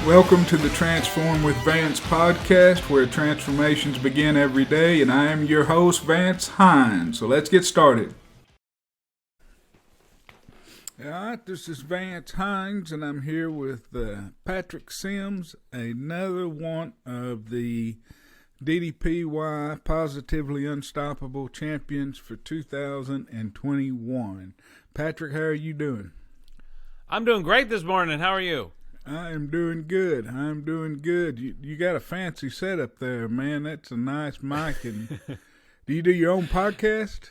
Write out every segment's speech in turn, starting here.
Welcome to the Transform with Vance podcast, where transformations begin every day, and I am your host, Vance Hines. So let's get started. All right, this is Vance Hines, and I'm here with Patrick Sims, another one of the DDPY Positively Unstoppable Champions for 2021. Patrick, how are you doing? I'm doing great this morning. How are you? I am doing good. You got a fancy setup there, man. That's a nice mic. And do you do your own podcast?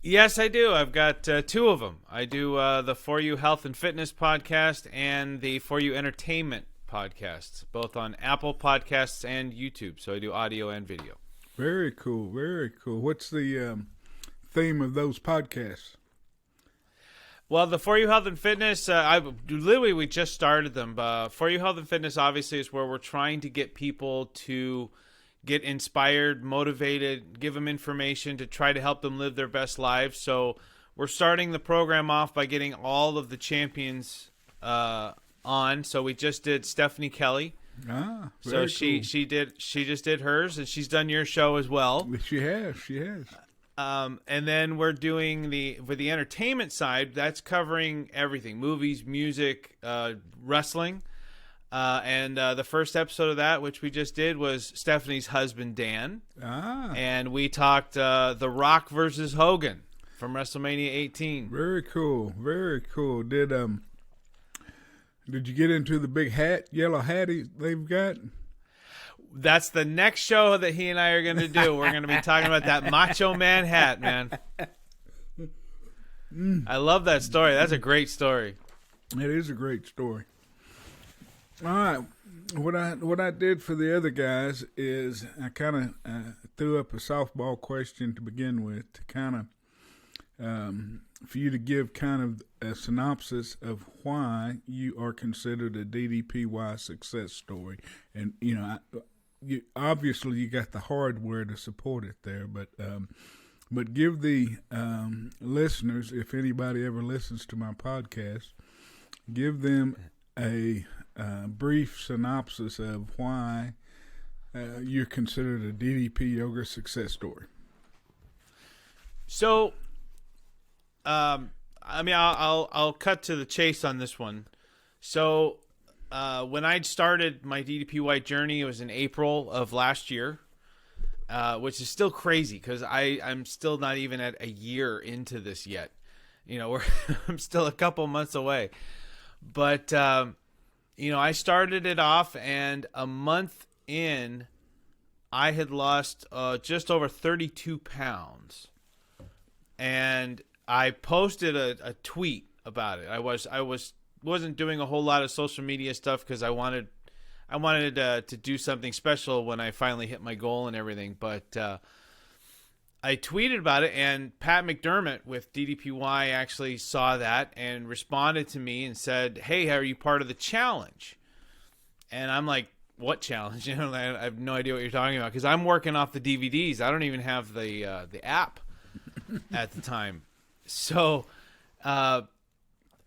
Yes, I do. I've got two of them. I do the For You Health and Fitness podcast and the For You Entertainment podcasts, both on Apple Podcasts and YouTube. So I do audio and video. Very cool. Very cool. What's the theme of those podcasts? Well, the For You Health and Fitness, we just started them. For You Health and Fitness, obviously, is where we're trying to get people to get inspired, motivated, give them information to try to help them live their best lives. So we're starting the program off by getting all of the champions on. So we just did Stephanie Kelly. Very she just did hers, and she's done your show as well. She has. And then we're doing for the entertainment side, that's covering everything: movies, music, wrestling. And the first episode of that, which we just did, was Stephanie's husband, Dan. And we talked The Rock versus Hogan from WrestleMania 18. Very cool. Very cool. Did you get into the big yellow hat they've got? That's the next show that he and I are going to do. We're going to be talking about that Macho Man hat, man. I love that story. That's a great story. It is a great story. All right. What I did for the other guys is I kind of threw up a softball question to begin with, to kind of for you to give kind of a synopsis of why you are considered a DDPY success story. And you obviously you got the hardware to support it there, but give the listeners, if anybody ever listens to my podcast, give them a brief synopsis of why you're considered a DDP Yoga success story. So, I'll cut to the chase on this one. So, when I started my DDPY journey, it was in April of last year, which is still crazy because I'm still not even at a year into this yet. I'm still a couple months away. But, I started it off, and a month in, I had lost just over 32 pounds. And I posted a tweet about it. I wasn't doing a whole lot of social media stuff because I wanted to do something special when I finally hit my goal and everything. But I tweeted about it, and Pat McDermott with DDPY actually saw that and responded to me and said, "Hey, are you part of the challenge?" And I'm like, "What challenge?" I have no idea what you're talking about because I'm working off the DVDs. I don't even have the app at the time. So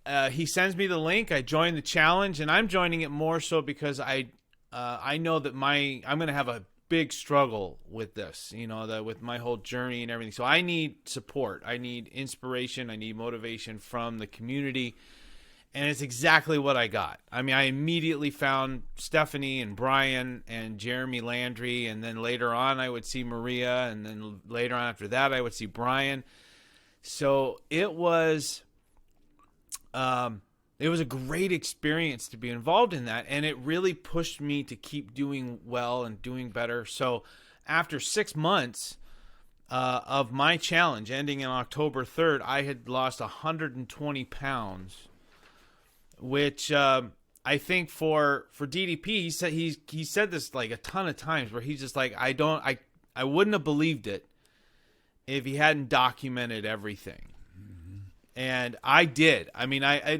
he sends me the link. I join the challenge, and I'm joining it more so because I know that I'm going to have a big struggle with this, with my whole journey and everything. So I need support. I need inspiration. I need motivation from the community. And it's exactly what I got. I immediately found Stephanie and Brian and Jeremy Landry. And then later on, I would see Maria. And then later on after that, I would see Brian. So it was a great experience to be involved in that, and it really pushed me to keep doing well and doing better. So after 6 months of my challenge ending on October 3rd, I had lost 120 pounds, which I think for DDP, he said this like a ton of times where he's just like, I wouldn't have believed it if he hadn't documented everything. And I did.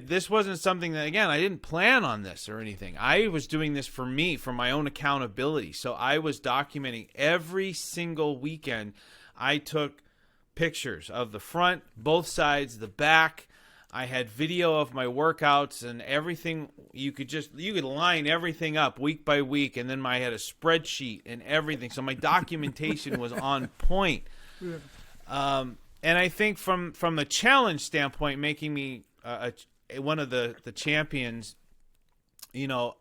This wasn't something that, again, I didn't plan on this or anything. I was doing this for me, for my own accountability. So I was documenting every single weekend. I took pictures of the front, both sides, the back. I had video of my workouts and everything. You could line everything up week by week, and then I had a spreadsheet and everything. So my documentation was on point. Yeah. And I think from the challenge standpoint, making me one of the champions, you know,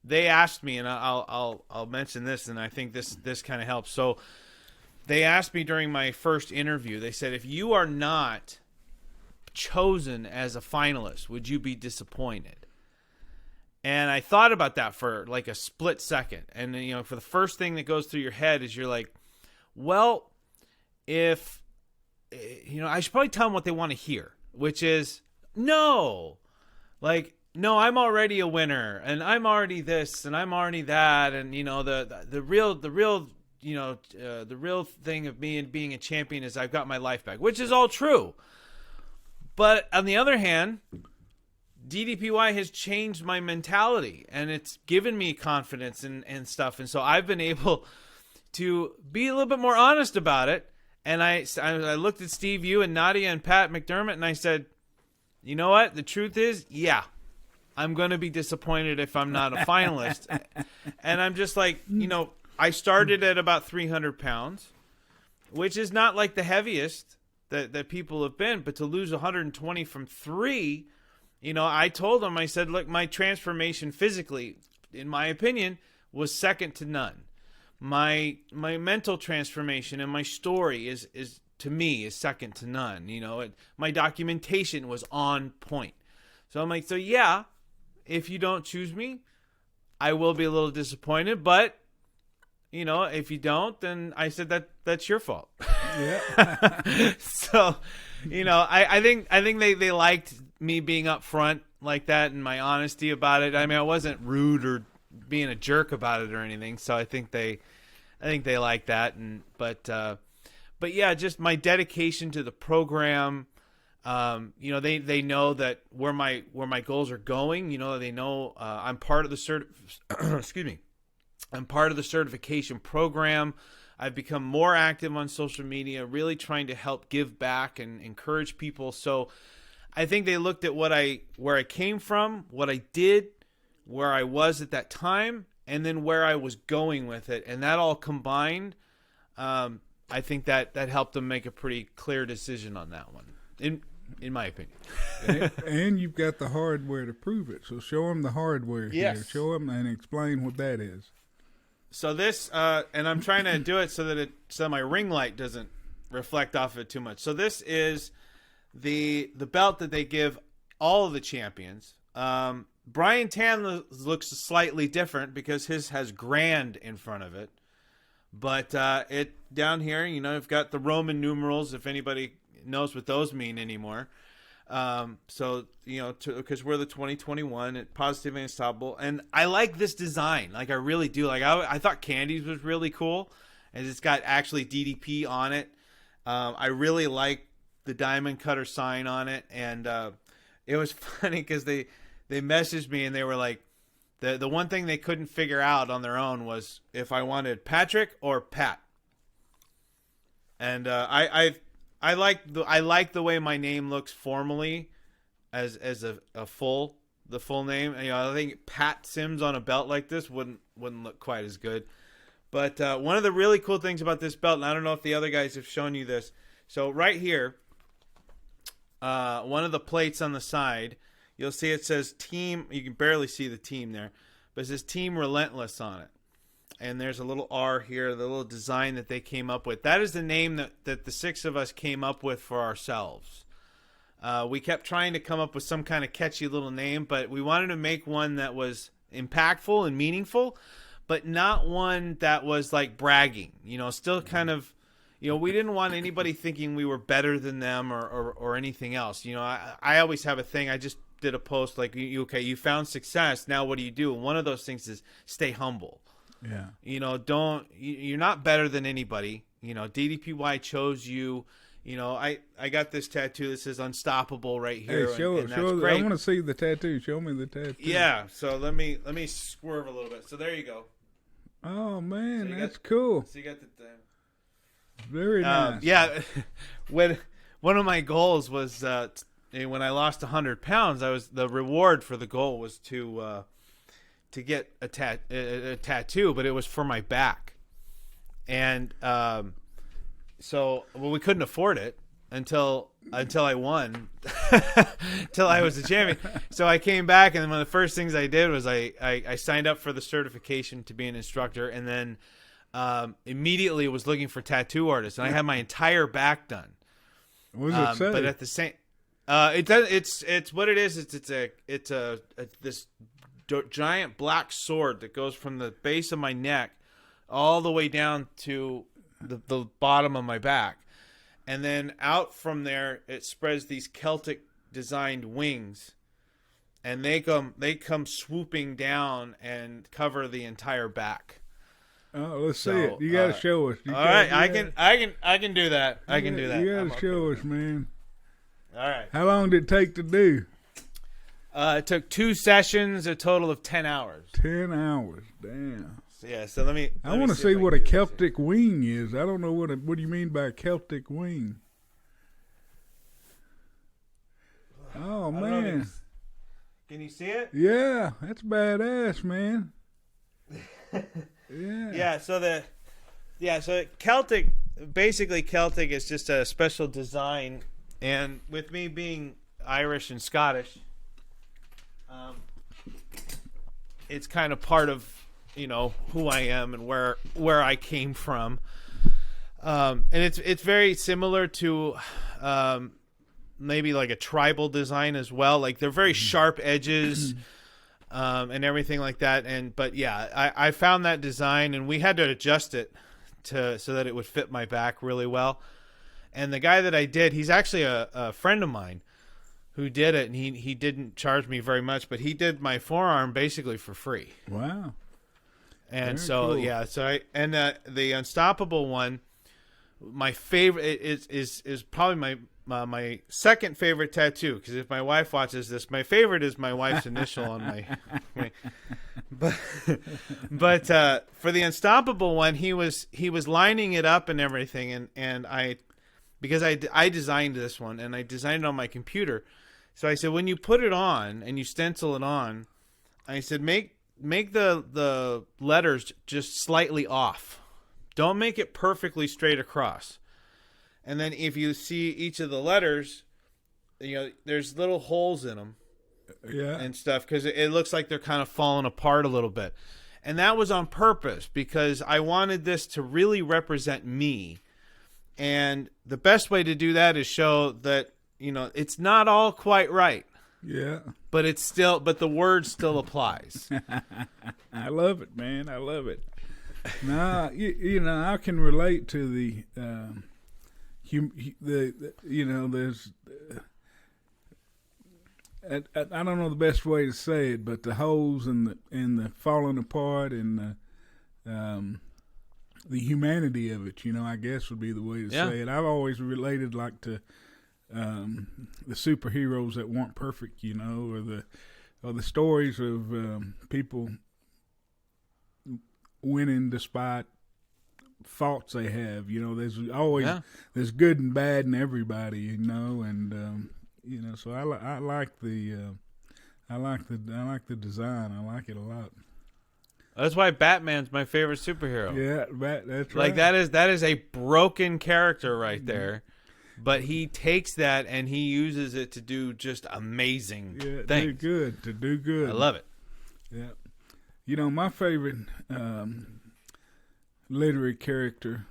they asked me, and I'll mention this, and I think this kind of helps. So they asked me during my first interview. They said, if you are not chosen as a finalist, would you be disappointed? And I thought about that for like a split second. And, you know, for the first thing that goes through your head is you're like, well, if, you know, I should probably tell them what they want to hear, which is, no, like, no, I'm already a winner, and I'm already this, and I'm already that. And, you know, the real, you know, the real thing of me and being a champion is I've got my life back, which is all true. But on the other hand, DDPY has changed my mentality, and it's given me confidence and stuff. And so I've been able to be a little bit more honest about it. And I looked at Steve, you, and Nadia and Pat McDermott, and I said, you know what? The truth is, yeah, I'm going to be disappointed if I'm not a finalist. And I'm just like, you know, I started at about 300 pounds, which is not like the heaviest that people have been, but to lose 120 from 3, you know, I told them, I said, look, my transformation physically, in my opinion, was second to none. My mental transformation and my story is to me is second to none. You know, my documentation was on point. So I'm like, so yeah, if you don't choose me, I will be a little disappointed, but you know, if you don't, then I said that's your fault. Yeah. So, you know, I think they liked me being upfront like that and my honesty about it. I mean, I wasn't rude or being a jerk about it or anything. So I think they like that. And but yeah, just my dedication to the program. You know, they know that where my goals are going. You know, they know I'm part of the excuse me. I'm part of the certification program. I've become more active on social media, really trying to help give back and encourage people. So I think they looked at where I came from, what I did, where I was at that time, and then where I was going with it. And that all combined, I think that helped them make a pretty clear decision on that one, in my opinion. And you've got the hardware to prove it. So show them the hardware here. Show them and explain what that is. So this, and I'm trying to do it so my ring light doesn't reflect off it too much. So this is the belt that they give all of the champions. Brian Tan looks slightly different because his has grand in front of it. But it down here, you know, I've got the Roman numerals, if anybody knows what those mean anymore. So, you know, because we're the 2021 at Positive and Unstoppable. And I like this design. Like, I really do. Like, I thought Candy's was really cool. And it's got actually DDP on it. I really like the diamond cutter sign on it. And it was funny because they messaged me and they were like, the one thing they couldn't figure out on their own was if I wanted Patrick or Pat. And I like the way my name looks formally as the full name. And, you know, I think Pat Sims on a belt like this wouldn't look quite as good. But one of the really cool things about this belt, and I don't know if the other guys have shown you this. So right here, one of the plates on the side, you'll see it says Team. You can barely see the team there, but it says Team Relentless on it. And there's a little R here, the little design that they came up with. That is the name that the 6 of us came up with for ourselves. We kept trying to come up with some kind of catchy little name, but we wanted to make one that was impactful and meaningful, but not one that was like bragging. You know, still kind of, you know, we didn't want anybody thinking we were better than them or anything else. You know, I always have a thing. I just did a post like, you found success. Now what do you do? And one of those things is stay humble. Yeah. You know, you're not better than anybody. You know, DDPY chose you. You know, I got this tattoo that says Unstoppable right here. Hey, show it. I want to see the tattoo. Show me the tattoo. Yeah. So let me swerve a little bit. So there you go. Oh man, so that's cool. So you got the very nice. Yeah. When one of my goals was when I lost 100 pounds, the reward for the goal was to get a tattoo, but it was for my back. And so we couldn't afford it until I won, until I was a champion. So I came back, and then one of the first things I did was I signed up for the certification to be an instructor, and then immediately was looking for tattoo artists, and I had my entire back done. What does it say? But at the same, it's what it is. It's this giant black sword that goes from the base of my neck all the way down to the bottom of my back. And then out from there, it spreads these Celtic designed wings, and they come swooping down and cover the entire back. Oh, let's see it. You got to show us. All right, I can do that. I can do that. You got to show us, man. All right. How long did it take to do? It took 2 sessions, a total of 10 hours. 10 hours. Damn. Yeah, so let me I want to see what a Celtic wing is. I don't know what do you mean by a Celtic wing? Oh, man. Can you see it? Yeah, that's badass, man. Yeah, so Celtic is just a special design, and with me being Irish and Scottish, it's kind of part of who I am and where I came from, and it's very similar to maybe like a tribal design as well. Like they're very sharp edges. And everything like that, but yeah, I found that design, and we had to adjust it so that it would fit my back really well. And the guy that I did, he's actually a friend of mine who did it, and he didn't charge me very much, but he did my forearm basically for free. Wow. And Very so cool. yeah, so the Unstoppable one, my favorite is probably my second favorite tattoo, because if my wife watches this, my favorite is my wife's initial on my but for the Unstoppable one, he was lining it up and everything, and I designed this one, and I designed it on my computer. So I said, when you put it on and you stencil it on, I said make the letters just slightly off. Don't make it perfectly straight across. And then if you see each of the letters, there's little holes in them, and stuff, because it looks like they're kind of falling apart a little bit. And that was on purpose, because I wanted this to really represent me. And the best way to do that is show that, it's not all quite right. Yeah. But the word still applies. I love it, man. I love it. Now, I can relate to the there's I don't know the best way to say it, but the holes and the falling apart and the humanity of it, I guess would be the way to say it. I've always related like to the superheroes that weren't perfect, or the stories of people winning despite faults they have. There's always there's good and bad in everybody, and so I like the design. I like it a lot. That's why Batman's my favorite superhero. Yeah, that's right. Like that is a broken character right there, but he takes that and he uses it to do just amazing things. To do good. I love it. Yeah, my favorite literary character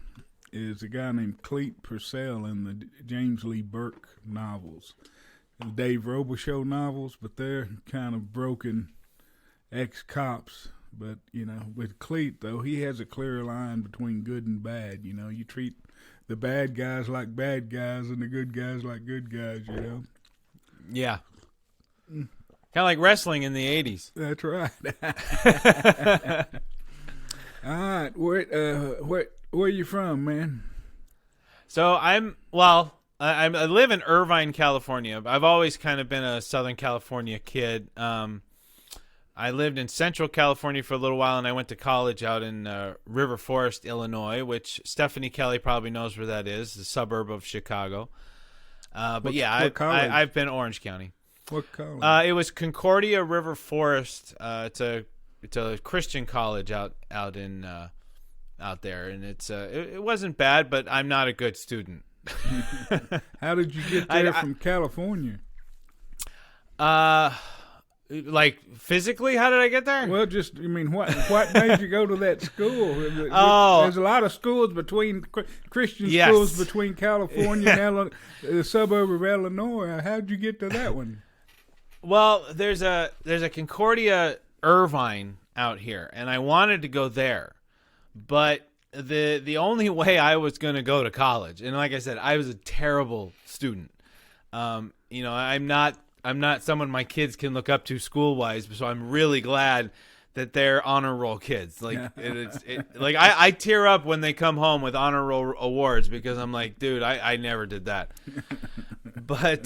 is a guy named Cleet Purcell in the James Lee Burke novels, the Dave Robichaux novels, but they're kind of broken ex-cops. But, with Cleet, though, he has a clear line between good and bad. You treat the bad guys like bad guys and the good guys like good guys, Yeah. Kind of like wrestling in the 80s. That's right. All right. Where are you from, man? So I live in Irvine, California. I've always kind of been a Southern California kid. I lived in Central California for a little while, and I went to college out in River Forest, Illinois, which Stephanie Kelly probably knows where that is, the suburb of Chicago. But yeah, what college? I've been Orange County. What college? It was Concordia River Forest. It's a Christian college out there, and it wasn't bad, but I'm not a good student. How did you get there from California? Like physically, how did I get there? Well, what made you go to that school? Oh, there's a lot of schools between Christian yes. schools between California and the suburb of Illinois. How'd you get to that one? Well, there's a Concordia Irvine out here, and I wanted to go there, but the only way I was going to go to college, and like I said, I was a terrible student. I'm not someone my kids can look up to school wise, so I'm really glad that they're honor roll kids. Like like I tear up when they come home with honor roll awards because I'm like, dude, I never did that. But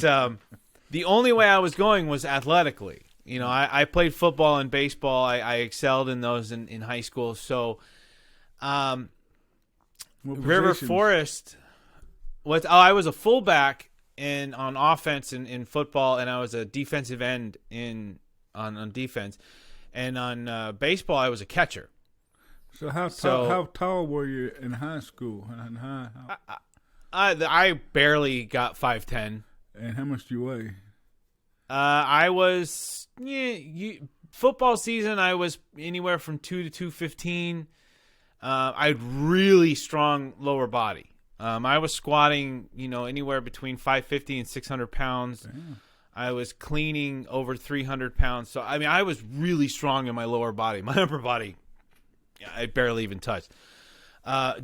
the only way I was going was athletically. I played football and baseball. I excelled in those in high school. So, River Forest I was a fullback on offense in football, and I was a defensive end on defense, and on baseball I was a catcher. So how tall were you in high school? I barely got 5'10". And how much do you weigh? I was football season. I was anywhere from 2 to 215. I had really strong lower body. I was squatting, anywhere between 550 and 600 pounds. Damn. I was cleaning over 300 pounds. So I was really strong in my lower body. My upper body, I barely even touched.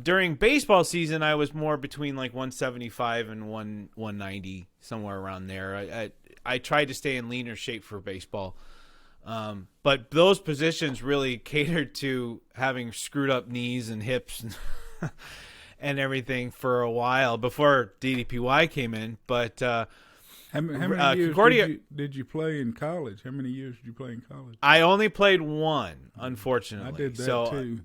During baseball season, I was more between like 175 and 190, somewhere around there. I tried to stay in leaner shape for baseball. But those positions really catered to having screwed up knees and hips and everything for a while before DDPY came in. But how many years did you play in college? How many years did you play in college? I only played one, unfortunately. I did that too.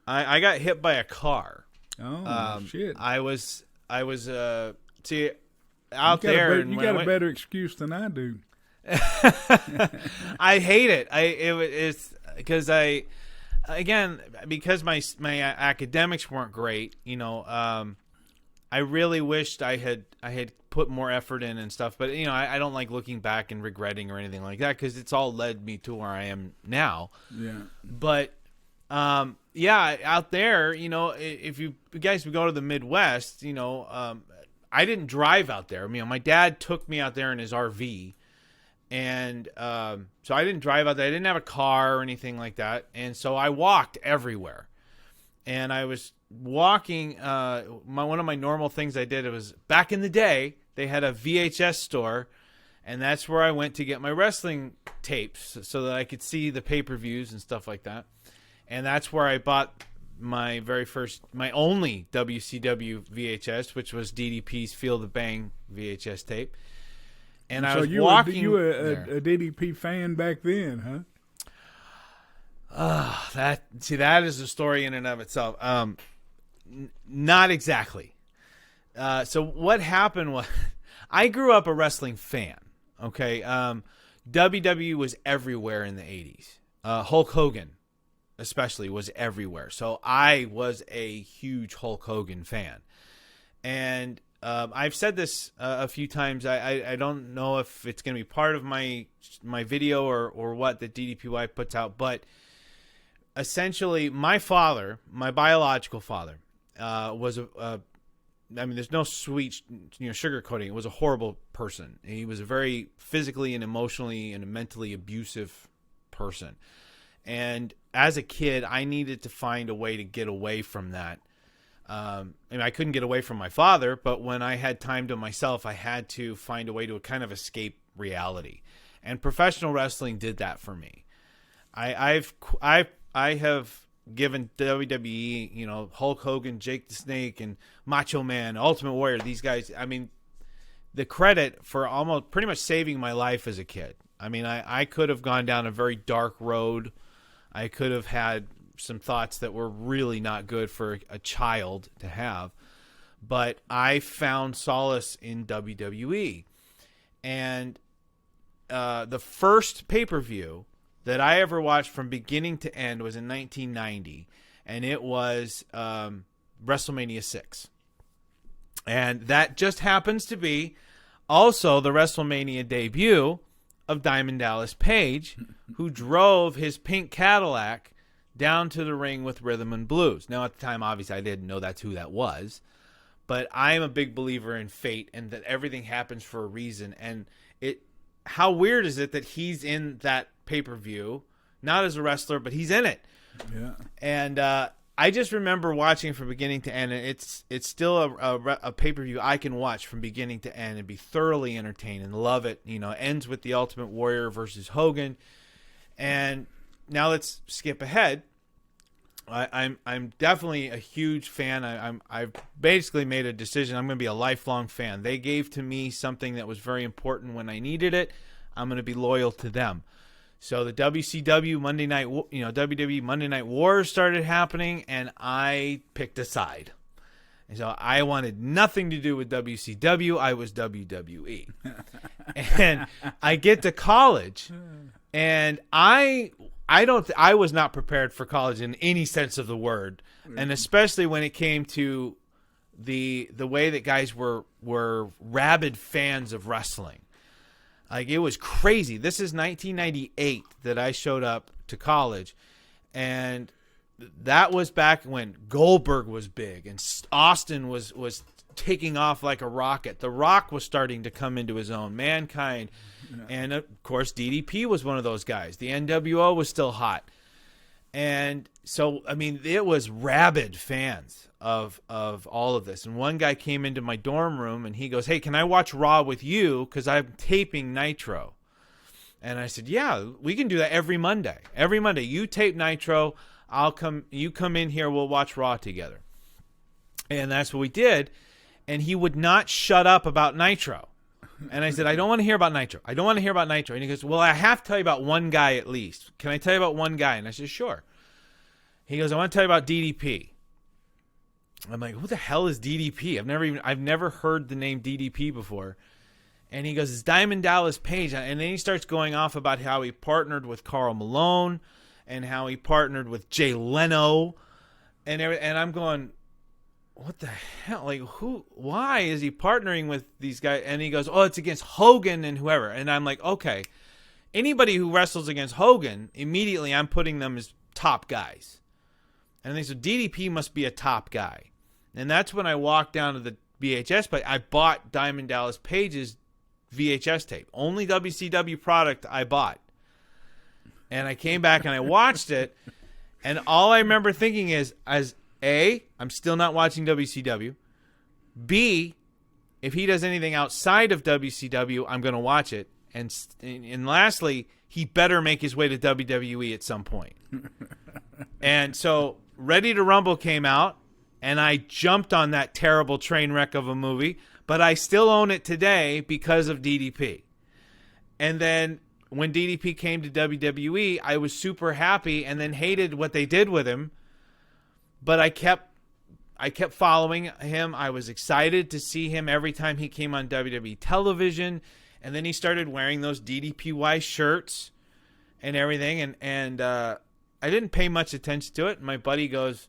I got hit by a car. Oh shit! I was out there. You got a better excuse than I do. I hate it. It's because because my academics weren't great. I really wished I had put more effort in and stuff. But I don't like looking back and regretting or anything like that because it's all led me to where I am now. Yeah. But out there, if you guys would go to the Midwest, I didn't drive out there. My dad took me out there in his RV. And so I didn't drive out there. I didn't have a car or anything like that. And so I walked everywhere. And I was walking. One of my normal things I did, it was back in the day, they had a VHS store. And that's where I went to get my wrestling tapes so that I could see the pay-per-views and stuff like that. And that's where I bought my only WCW VHS, which was DDP's Feel the Bang VHS tape. And I was walking. You were a DDP fan back then, huh? That is a story in and of itself. Not exactly. So what happened was, I grew up a wrestling fan. Okay, WWE was everywhere in the 80s. Hulk Hogan, especially, was everywhere. So I was a huge Hulk Hogan fan, and I've said this a few times. I don't know if it's going to be part of my video or what that DDPY puts out, but essentially my father, my biological father, was there's no sweet, sugarcoating. It was a horrible person. He was a very physically and emotionally and mentally abusive person. And as a kid, I needed to find a way to get away from that. I couldn't get away from my father, but when I had time to myself, I had to find a way to kind of escape reality. And professional wrestling did that for me. I have given WWE, Hulk Hogan, Jake the Snake, and Macho Man, Ultimate Warrior, these guys, the credit for almost pretty much saving my life as a kid. I could have gone down a very dark road. I could have had some thoughts that were really not good for a child to have. but I found solace in WWE. And the first pay-per-view that I ever watched from beginning to end was in 1990, and it was WrestleMania 6. And that just happens to be also the WrestleMania debut of Diamond Dallas Page, who drove his pink Cadillac down to the ring with Rhythm and Blues. Now, at the time, obviously, I didn't know that's who that was, but I am a big believer in fate and that everything happens for a reason. And how weird is it that he's in that pay-per-view, not as a wrestler, but he's in it. Yeah. And I just remember watching from beginning to end, and it's still a pay-per-view I can watch from beginning to end and be thoroughly entertained and love it. You know, it ends with the Ultimate Warrior versus Hogan. And now let's skip ahead. I'm definitely a huge fan. I've basically made a decision. I'm going to be a lifelong fan. They gave to me something that was very important when I needed it. I'm going to be loyal to them. So the WCW Monday Night, WWE Monday Night Wars started happening, and I picked a side. And so I wanted nothing to do with WCW. I was WWE. And I get to college, and I was not prepared for college in any sense of the word, and especially when it came to the way that guys were rabid fans of wrestling. Like, it was crazy. This is 1998 that I showed up to college, and that was back when Goldberg was big and Austin was taking off like a rocket. The Rock was starting to come into his own. Mankind, and of course DDP was one of those guys. The NWO was still hot, and so I mean it was rabid fans of all of this. And one guy came into my dorm room and he goes, "Hey, can I watch Raw with you? Because I'm taping Nitro." And I said, "Yeah, we can do that every Monday. Every Monday, you tape Nitro. You come in here. We'll watch Raw together." And that's what we did. And he would not shut up about Nitro. And I said, "I don't want to hear about Nitro. I don't want to hear about Nitro." And he goes, "Well, I have to tell you about one guy at least. Can I tell you about one guy?" And I said, "Sure." He goes, "I want to tell you about DDP." I'm like, "Who the hell is DDP? I've never heard the name DDP before." And he goes, "It's Diamond Dallas Page." And then he starts going off about how he partnered with Karl Malone and how he partnered with Jay Leno and everything. And I'm going, what the hell? Like, why is he partnering with these guys? And he goes, "Oh, it's against Hogan and whoever." And I'm like, okay, anybody who wrestles against Hogan, immediately I'm putting them as top guys. And they said, DDP must be a top guy. And that's when I walked down to the VHS plate. I bought Diamond Dallas Page's VHS tape. Only WCW product I bought. And I came back and I watched it. And all I remember thinking is, A, I'm still not watching WCW. B, if he does anything outside of WCW, I'm going to watch it. And lastly, he better make his way to WWE at some point. And so Ready to Rumble came out, and I jumped on that terrible train wreck of a movie, but I still own it today because of DDP. And then when DDP came to WWE, I was super happy and then hated what they did with him. But I kept following him. I was excited to see him every time he came on WWE television. And then he started wearing those DDPY shirts and everything. And I didn't pay much attention to it. My buddy goes,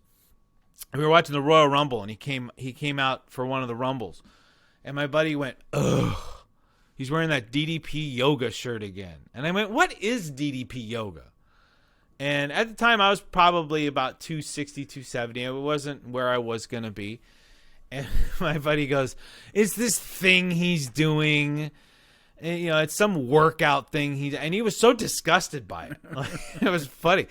we were watching the Royal Rumble, and he came out for one of the Rumbles. And my buddy went, "Ugh, he's wearing that DDP Yoga shirt again." And I went, "What is DDP Yoga?" And at the time, I was probably about 260, 270. It wasn't where I was going to be. And my buddy goes, "It's this thing he's doing. And, it's some workout thing." And he was so disgusted by it. It was funny.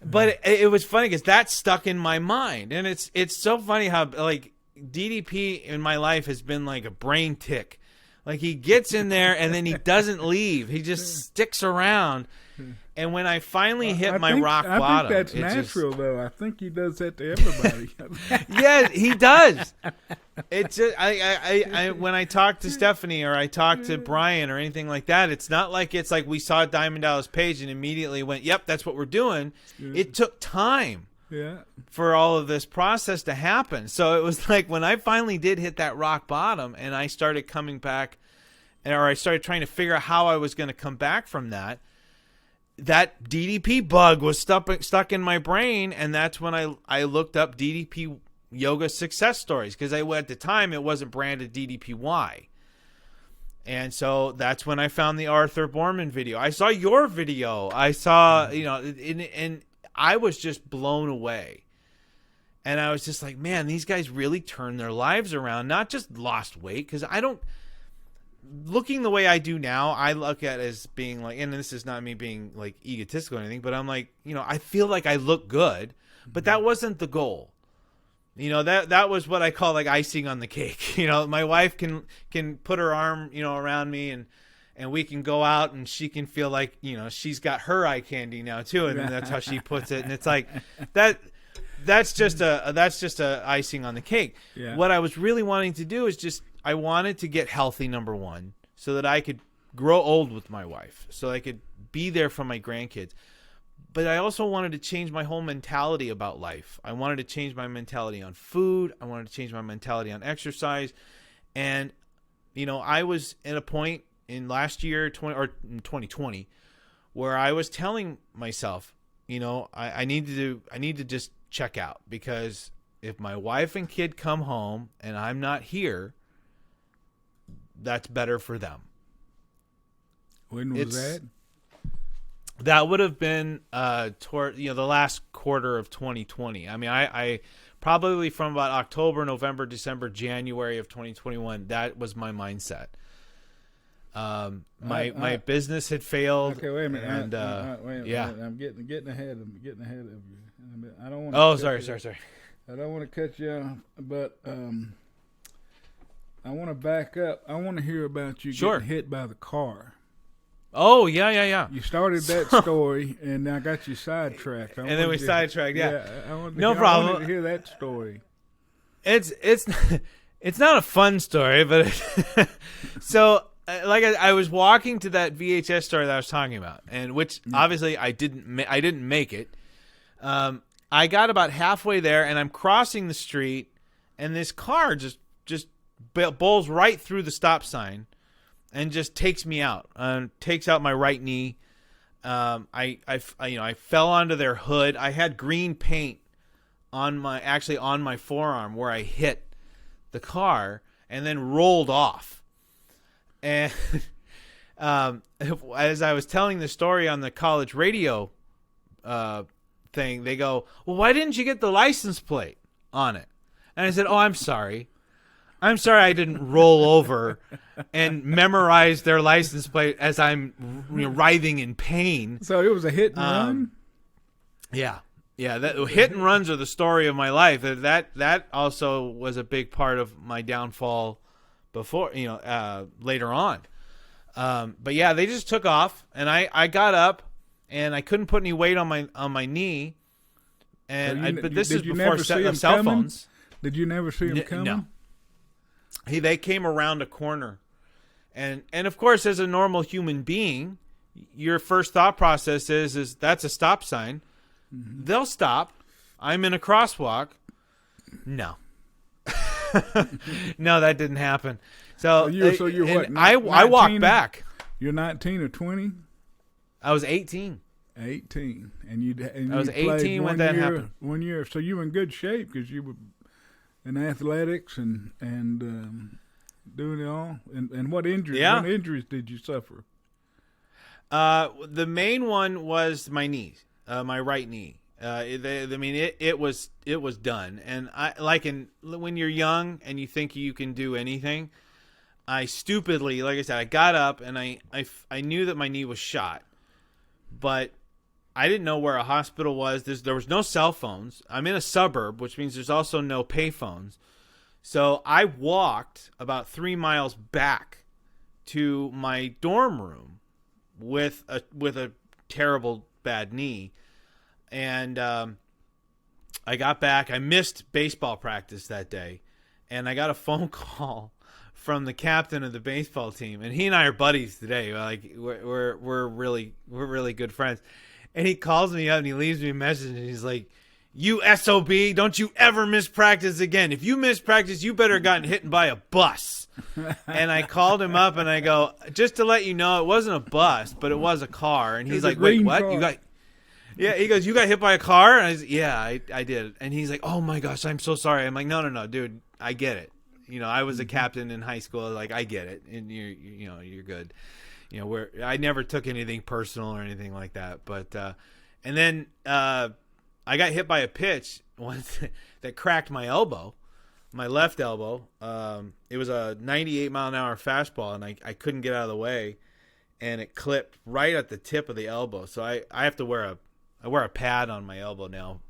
But it was funny because that stuck in my mind. And it's so funny how, like, DDP in my life has been like a brain tick. Like, he gets in there and then he doesn't leave. He just sticks around. And when I finally hit rock bottom, I think that's natural, though. I think he does that to everybody. Yeah, he does. It's just, I when I talk to Stephanie or I talk to Brian or anything like that, it's not like we saw Diamond Dallas Page and immediately went, "Yep, that's what we're doing." It took time. Yeah. for all of this process to happen. So it was like when I finally did hit that rock bottom and I started coming back, or I started trying to figure out how I was going to come back from that, that DDP bug was stuck in my brain. And that's when I looked up DDP Yoga Success Stories, because at the time it wasn't branded DDPY. And so that's when I found the Arthur Borman video. I saw your video. I saw, and I was just blown away. And I was just like, man, these guys really turned their lives around, not just lost weight. Because looking the way I do now, I look at it as being like, and this is not me being like egotistical or anything, but I'm like, I feel like I look good, but that wasn't the goal. That was what I call like icing on the cake. My wife can put her arm, around me and we can go out and she can feel like, she's got her eye candy now too. And that's how she puts it. And it's like that's just a icing on the cake. Yeah. What I was really wanting to do is I wanted to get healthy, number one, so that I could grow old with my wife, so I could be there for my grandkids. But I also wanted to change my whole mentality about life. I wanted to change my mentality on food. I wanted to change my mentality on exercise. And, I was at a point in last year, 2020, where I was telling myself, I need to just check out, because if my wife and kid come home and I'm not here, that's better for them. When was that? That would have been toward the last quarter of 2020. I mean, I probably from about October, November, December, January of 2021. That was my mindset. My business had failed. Okay, wait a minute. And wait a minute. yeah, I'm getting ahead of you. I don't want. Oh, sorry. I don't want to cut you off, but I want to back up. I want to hear about you getting hit by the car. Oh, yeah. You started that story, and I got you sidetracked. And then we sidetracked, yeah. No problem. I wanted to hear that story. It's not a fun story, but so like I was walking to that VHS story that I was talking about, and which obviously I didn't make it. I got about halfway there, and I'm crossing the street, and this car just bowls right through the stop sign. And just takes me out, takes out my right knee. I fell onto their hood. I had green paint on my forearm where I hit the car, and then rolled off. And as I was telling the story on the college radio thing, they go, "Well, why didn't you get the license plate on it?" And I said, "Oh, I'm sorry I didn't roll over and memorize their license plate as I'm writhing in pain." So it was a hit and run? Yeah. That hit and runs are the story of my life. That also was a big part of my downfall before, later on. But yeah, they just took off, and I got up, and I couldn't put any weight on my knee. And but this is before cell phones. Did you never see him coming? No. They came around a corner, and of course, as a normal human being, your first thought process is that's a stop sign. Mm-hmm. They'll stop. I'm in a crosswalk. No, no, that didn't happen. So you're what? I walked back. You're 19 or 20? I was 18. 18, and I was 18 when that happened. 1 year, so you were in good shape because you were in athletics and doing it all. And what injuries? Yeah. What injuries did you suffer? The main one was my knee, my right knee. It was done. And when you're young and you think you can do anything, I stupidly, like I said, I got up and I knew that my knee was shot, but I didn't know where a hospital was. There was no cell phones. I'm in a suburb, which means there's also no pay phones. So I walked about 3 miles back to my dorm room with a terrible bad knee. And I got back. I missed baseball practice that day. And I got a phone call from the captain of the baseball team. And he and I are buddies today. Like we're really good friends. And he calls me up and he leaves me a message and he's like, you SOB, don't you ever miss practice again. If you miss practice, you better have gotten hit by a bus. And I called him up and I go, just to let you know, it wasn't a bus, but it was a car. And he's like, wait, what? Car. Yeah, he goes, you got hit by a car? And I said, yeah, I did. And he's like, oh my gosh, I'm so sorry. I'm like, no, dude, I get it. I was a captain in high school. Like, I get it. And you're good. I never took anything personal or anything like that. But, and then, I got hit by a pitch once that cracked my elbow, my left elbow. It was a 98-mile-an-hour fastball, and I couldn't get out of the way, and it clipped right at the tip of the elbow. So I have to wear a pad on my elbow now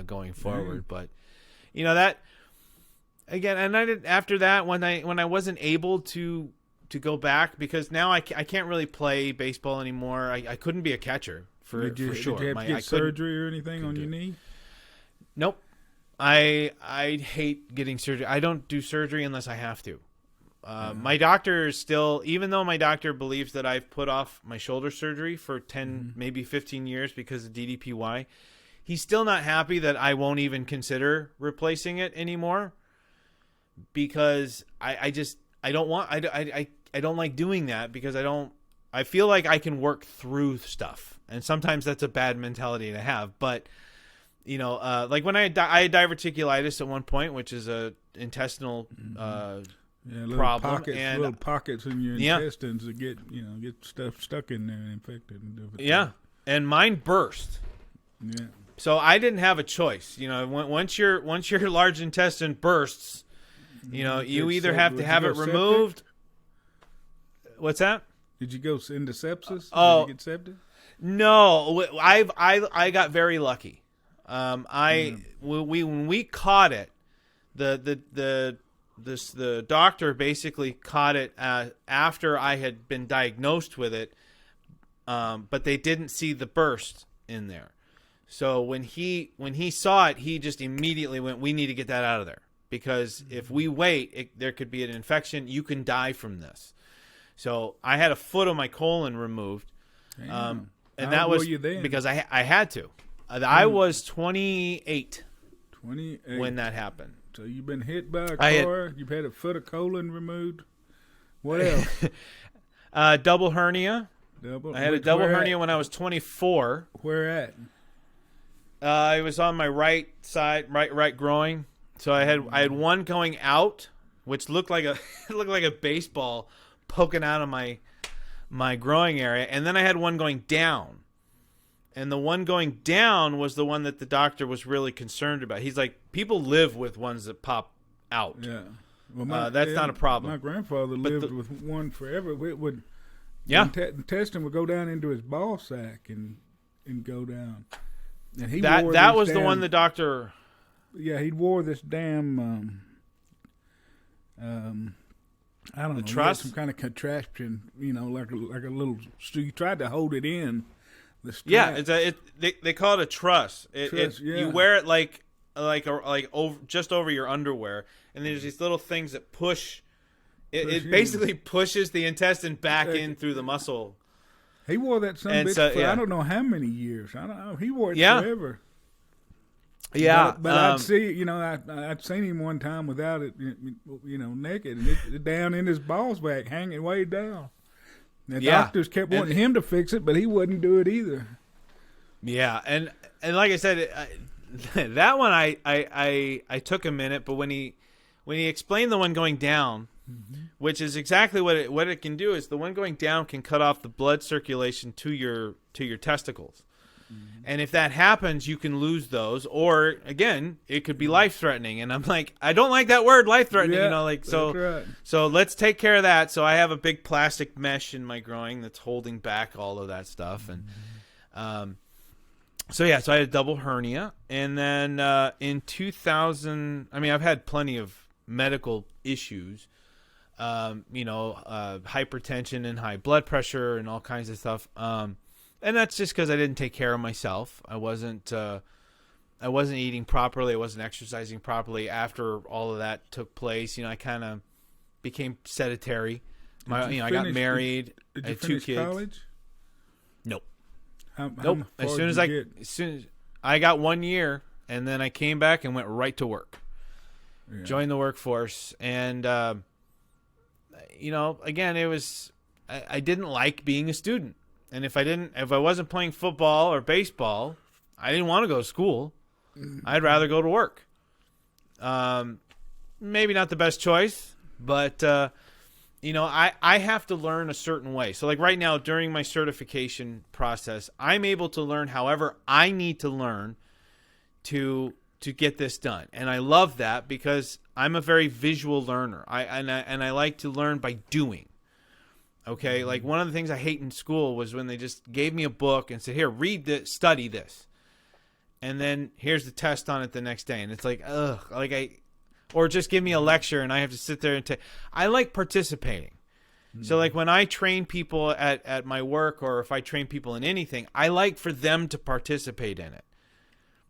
going forward. But that again, and I did after that when I wasn't able to go back, because now I can't really play baseball anymore. I couldn't be a catcher. For sure. Did you have to get surgery or anything on your knee? Nope. I hate getting surgery. I don't do surgery unless I have to. My doctor is still, even though my doctor believes that I've put off my shoulder surgery for 10, maybe 15 years because of DDPY, he's still not happy that I won't even consider replacing it anymore, because I don't like doing that, because I feel like I can work through stuff. And sometimes that's a bad mentality to have. But, like when I had diverticulitis at one point, which is a intestinal problem. Little pockets in your intestines that get stuff stuck in there and infected. Yeah. And mine burst. Yeah. So I didn't have a choice. Once your large intestine bursts, you either have to have it removed. What's that? Did you go into sepsis? Oh, did you get septic? No, I got very lucky. When we caught it, the doctor basically caught it after I had been diagnosed with it, but they didn't see the burst in there. So when he saw it, he just immediately went, "We need to get that out of there, because if we wait, there could be an infection. You can die from this." So I had a foot of my colon removed. And that was because I had to. I was 28. 28 when that happened. So you've been hit by a car. You've had a foot of colon removed. What else? Double hernia. I had a double hernia when I was 24. Where at? It was on my right side, right groin. So I had one going out, which looked like a baseball poking out of my groin area, and then I had one going down, and the one going down was the one that the doctor was really concerned about. He's like, people live with ones that pop out. Yeah, well, that's not a problem. My grandfather lived with one forever. It would, the intestine would go down into his ball sack and go down. And that was the one the doctor. Yeah, he wore this damn. I don't know. Truss? Some kind of contraption, like a little. So you tried to hold it in. The strap. Yeah, they call it a truss. You wear it like over, just over your underwear, and there's these little things that push. It basically pushes the intestine back in through the muscle. He wore that for I don't know how many years. I don't know. He wore it forever. Yeah, but I'd see, I'd seen him one time without it, naked, and it down in his balls back, hanging way down. The doctors kept wanting him to fix it, but he wouldn't do it either. Yeah, and like I said, that one I took a minute, but when he explained the one going down, which is exactly what it can do, is the one going down can cut off the blood circulation to your testicles. And if that happens, you can lose those, or again, it could be life-threatening. And I'm like, I don't like that word, life-threatening. Right. So let's take care of that. So I have a big plastic mesh in my groin that's holding back all of that stuff. And so I had a double hernia, and then in 2000, I've had plenty of medical issues, hypertension and high blood pressure and all kinds of stuff. And that's just because I didn't take care of myself. I wasn't eating properly. I wasn't exercising properly. After all of that took place, I kind of became sedentary. I got married. Did I you had 2 finish kids. College? Nope. How Nope. far As soon as I got 1 year, and then I came back and went right to work. Yeah. Joined the workforce, and again, it was I didn't like being a student, and if I wasn't playing football or baseball, I didn't want to go to school. I'd rather go to work. Maybe not the best choice, but I have to learn a certain way. So like right now during my certification process, I'm able to learn however I need to learn to get this done. And I love that because I'm a very visual learner. I like to learn by doing. Okay? Mm-hmm. Like one of the things I hate in school was when they just gave me a book and said, "Here, read this, study this." And then here's the test on it the next day. And it's like, ugh, or just give me a lecture and I have to sit there and I like participating. Mm-hmm. So like when I train people at my work, or if I train people in anything, I like for them to participate in it.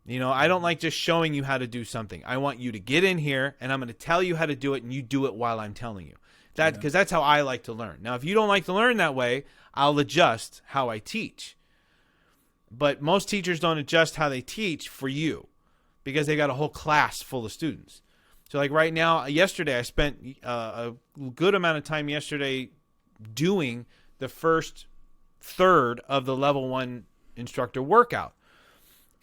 I don't like just showing you how to do something. I want you to get in here and I'm going to tell you how to do it, and you do it while I'm telling you. Because that's how I like to learn. Now, if you don't like to learn that way, I'll adjust how I teach. But most teachers don't adjust how they teach for you because they got a whole class full of students. So like right now, yesterday, I spent a good amount of time yesterday doing the first third of the level 1 instructor workout.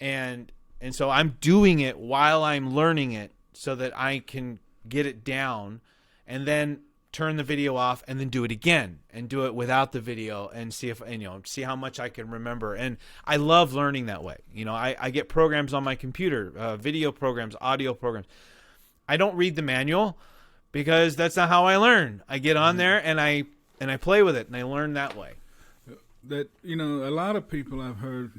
And so I'm doing it while I'm learning it so that I can get it down and then turn the video off and then do it again and do it without the video and see how much I can remember. And I love learning that way. I get programs on my computer, video programs, audio programs. I don't read the manual because that's not how I learn. I get on there and I play with it and I learn that way. That, a lot of people I've heard,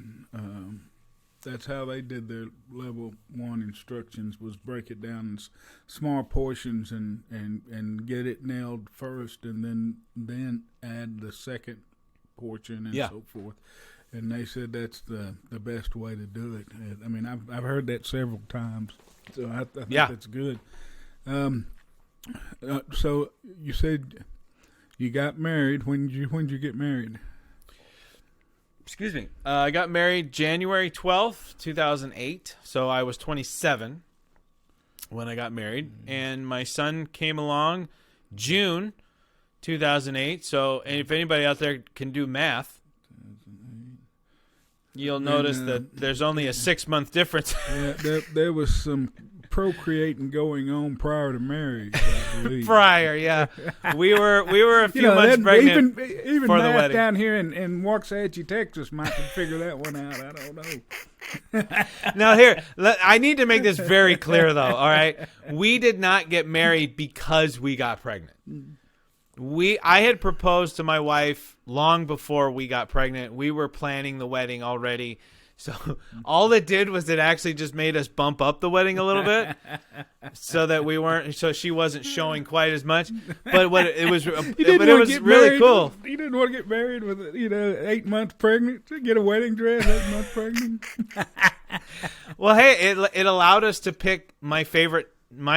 that's how they did their level 1 instructions, was break it down in small portions and get it nailed first, and then add the second portion and so forth. And they said that's the best way to do it. I mean, I've heard that several times, so I think that's good. So you said you got married. When did you get married? Excuse me. I got married January 12th, 2008. So I was 27 when I got married. And my son came along June 2008. So if anybody out there can do math, you'll notice that there's only a 6-month difference. There was some procreating going on prior to marriage, I believe. Prior, yeah. We were a few months pregnant even for the Matt wedding. Down here in Waxahachie, Texas might can figure that one out. I don't know. Now here, I need to make this very clear though, all right? We did not get married because we got pregnant. I had proposed to my wife long before we got pregnant. We were planning the wedding already. So all it did was it actually just made us bump up the wedding a little bit so that so she wasn't showing quite as much. But it was really cool. You didn't want to get married with 8 months pregnant, to get a wedding dress 8 months pregnant. Well, hey, it allowed us to pick my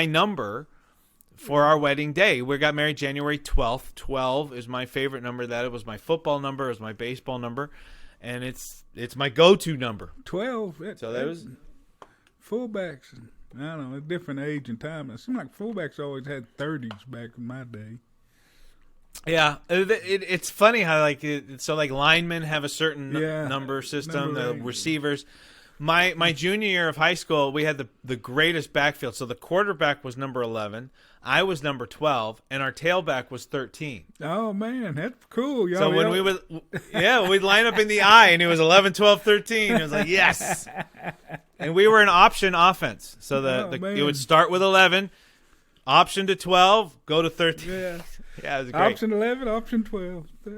number for our wedding day. We got married January 12th. 12 is my favorite number. That it was my football number, it was my baseball number. And it's my go-to number. 12. So that was fullbacks. I don't know, a different age and time. It seemed like fullbacks always had 30s back in my day. Yeah, it's funny how linemen have a certain number system. The receivers. My junior year of high school, we had the greatest backfield. So the quarterback was number 11. I was number 12, and our tailback was 13. Oh, man, that's cool. So when we'd line up in the I, and it was 11, 12, 13. It was like, yes. And we were an option offense. So it would start with 11, option to 12, go to 13. Yeah. Yeah, it was great. Option 11, option 12. We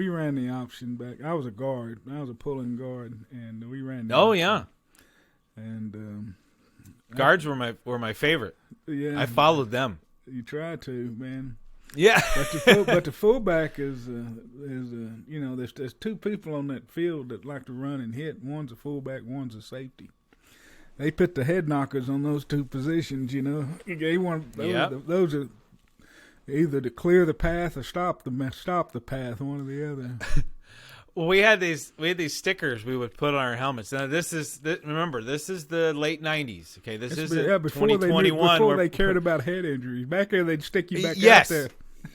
ran the option back. I was a guard. I was a pulling guard, and we ran the option. Yeah. And guards were my favorite. Yeah. I followed them. You try to, man. Yeah. But the fullback is there's two people on that field that like to run and hit. One's a fullback, one's a safety. They put the head knockers on those two positions, Those are either to clear the path or stop the path, one or the other. Well, we had these stickers we would put on our helmets. Now remember, this is the late '90s. Okay, this is before 2021. Before they cared about head injuries. Back there, they'd stick you back yes. out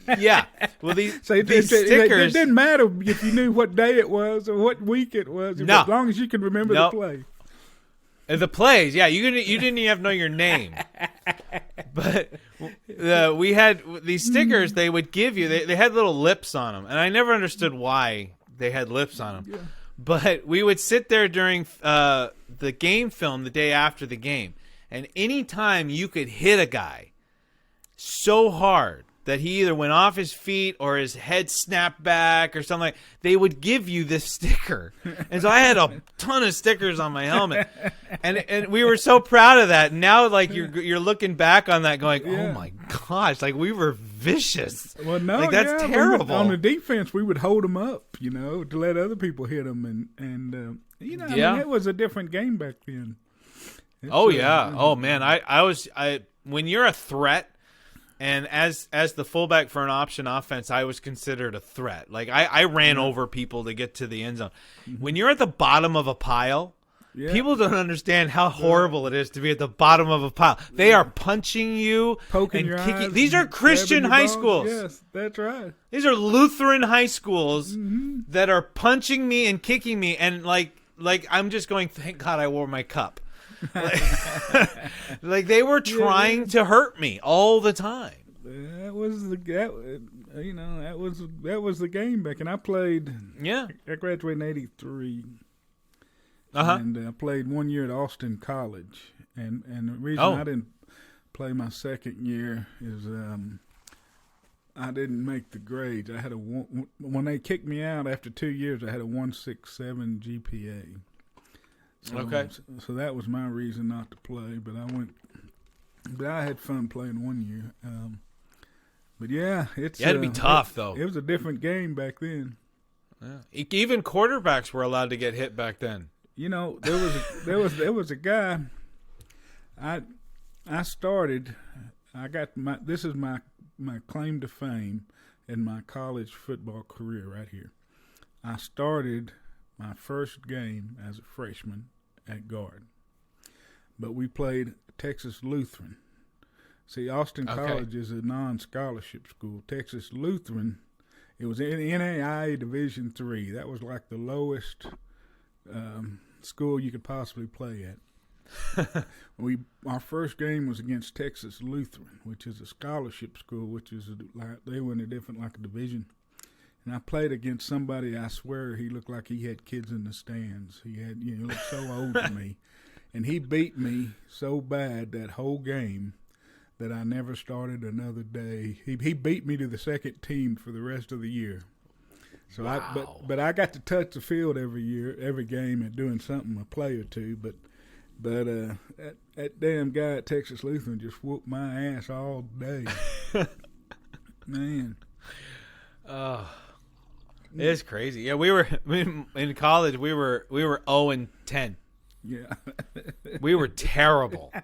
there. Yeah. Well, these these stickers. It didn't matter if you knew what day it was or what week it was. No. As long as you could remember the play. The plays, yeah. You didn't even have to know your name. But we had these stickers they would give you. They had little lips on them, and I never understood why they had lips on them. Yeah. But we would sit there during the game film the day after the game, and anytime you could hit a guy so hard that he either went off his feet or his head snapped back or something, they would give you this sticker. And so I had a ton of stickers on my helmet. And we were so proud of that. Now, like, you're looking back on that going, oh, my gosh, like, we were vicious. Well, no, like, that's terrible. On the defense, we would hold them up, to let other people hit them. And I mean, it was a different game back then. Oh, man. When you're a threat, and as the fullback for an option offense, I was considered a threat. Like, I ran over people to get to the end zone. Mm-hmm. When you're at the bottom of a pile, people don't understand how horrible it is to be at the bottom of a pile. They are punching you, poking and your kicking. eyes, these are Christian high schools. Yes, that's right. These are Lutheran high schools that are punching me and kicking me, and like I'm just going, thank God I wore my cup. Like they were trying to hurt me all the time. That was the game back, and I played. Yeah, I graduated in '83, and I played 1 year at Austin College, and the reason I didn't play my second year is I didn't make the grades. I had when they kicked me out after 2 years, I had a 1.67 GPA. So that was my reason not to play, but I had fun playing 1 year. But yeah, it had to be tough though. It was a different game back then. Yeah. Even quarterbacks were allowed to get hit back then. There was a guy. I started. I got this is my claim to fame in my college football career right here. I started my first game as a freshman at guard, but we played Texas Lutheran. See, Austin College is a non-scholarship school. Texas Lutheran, it was in NAIA Division III. That was like the lowest school you could possibly play at. Our first game was against Texas Lutheran, which is a scholarship school, which is they were in a different, like a division. And I played against somebody, I swear he looked like he had kids in the stands. He looked so old to me. And he beat me so bad that whole game that I never started another day. He beat me to the second team for the rest of the year. So wow. But I got to touch the field every year, every game, and doing something, a play or two. But that damn guy at Texas Lutheran just whooped my ass all day. Man. It's crazy. Yeah, we were in college. We were 0-10. Yeah, we were terrible.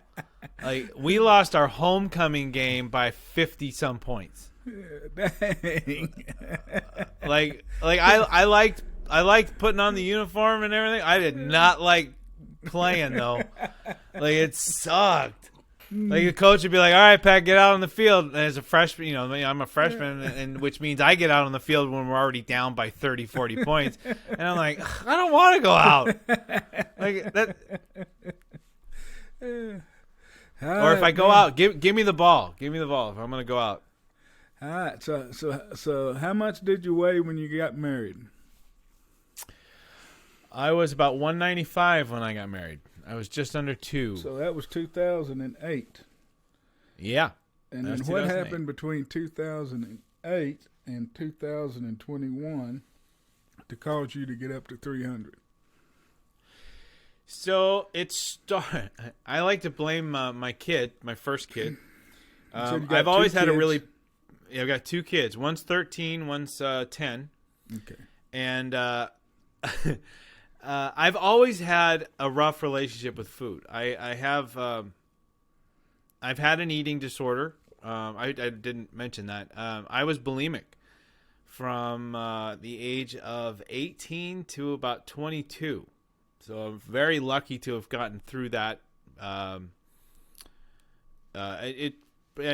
Like we lost our homecoming game by 50-some points. Dang. like I liked putting on the uniform and everything. I did not like playing though. Like it sucked. Like the coach would be like, "All right, Pat, get out on the field." And as a freshman, I'm a freshman, and which means I get out on the field when we're already down by 30, 40 points. And I'm like, I don't want to go out. Like that. Or if I go out, give me the ball. Give me the ball if I'm going to go out. All right. So how much did you weigh when you got married? I was about 195 when I got married. I was just under 2. So that was 2008. Yeah. And then what happened between 2008 and 2021 to cause you to get up to 300? So I like to blame my first kid. I've always had I've got 2 kids. One's 13, one's 10. Okay. And I've always had a rough relationship with food. I've had an eating disorder. I didn't mention that. I was bulimic from the age of 18 to about 22. So I'm very lucky to have gotten through that. I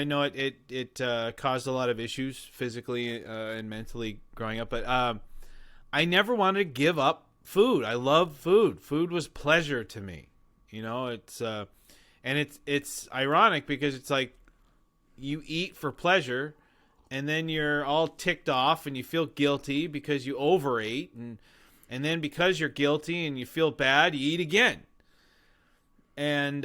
know it caused a lot of issues physically and mentally growing up, but I never wanted to give up food. I love food. Food was pleasure to me. It's and it's ironic because it's like you eat for pleasure, and then you're all ticked off and you feel guilty because you overate, and then because you're guilty and you feel bad, you eat again. And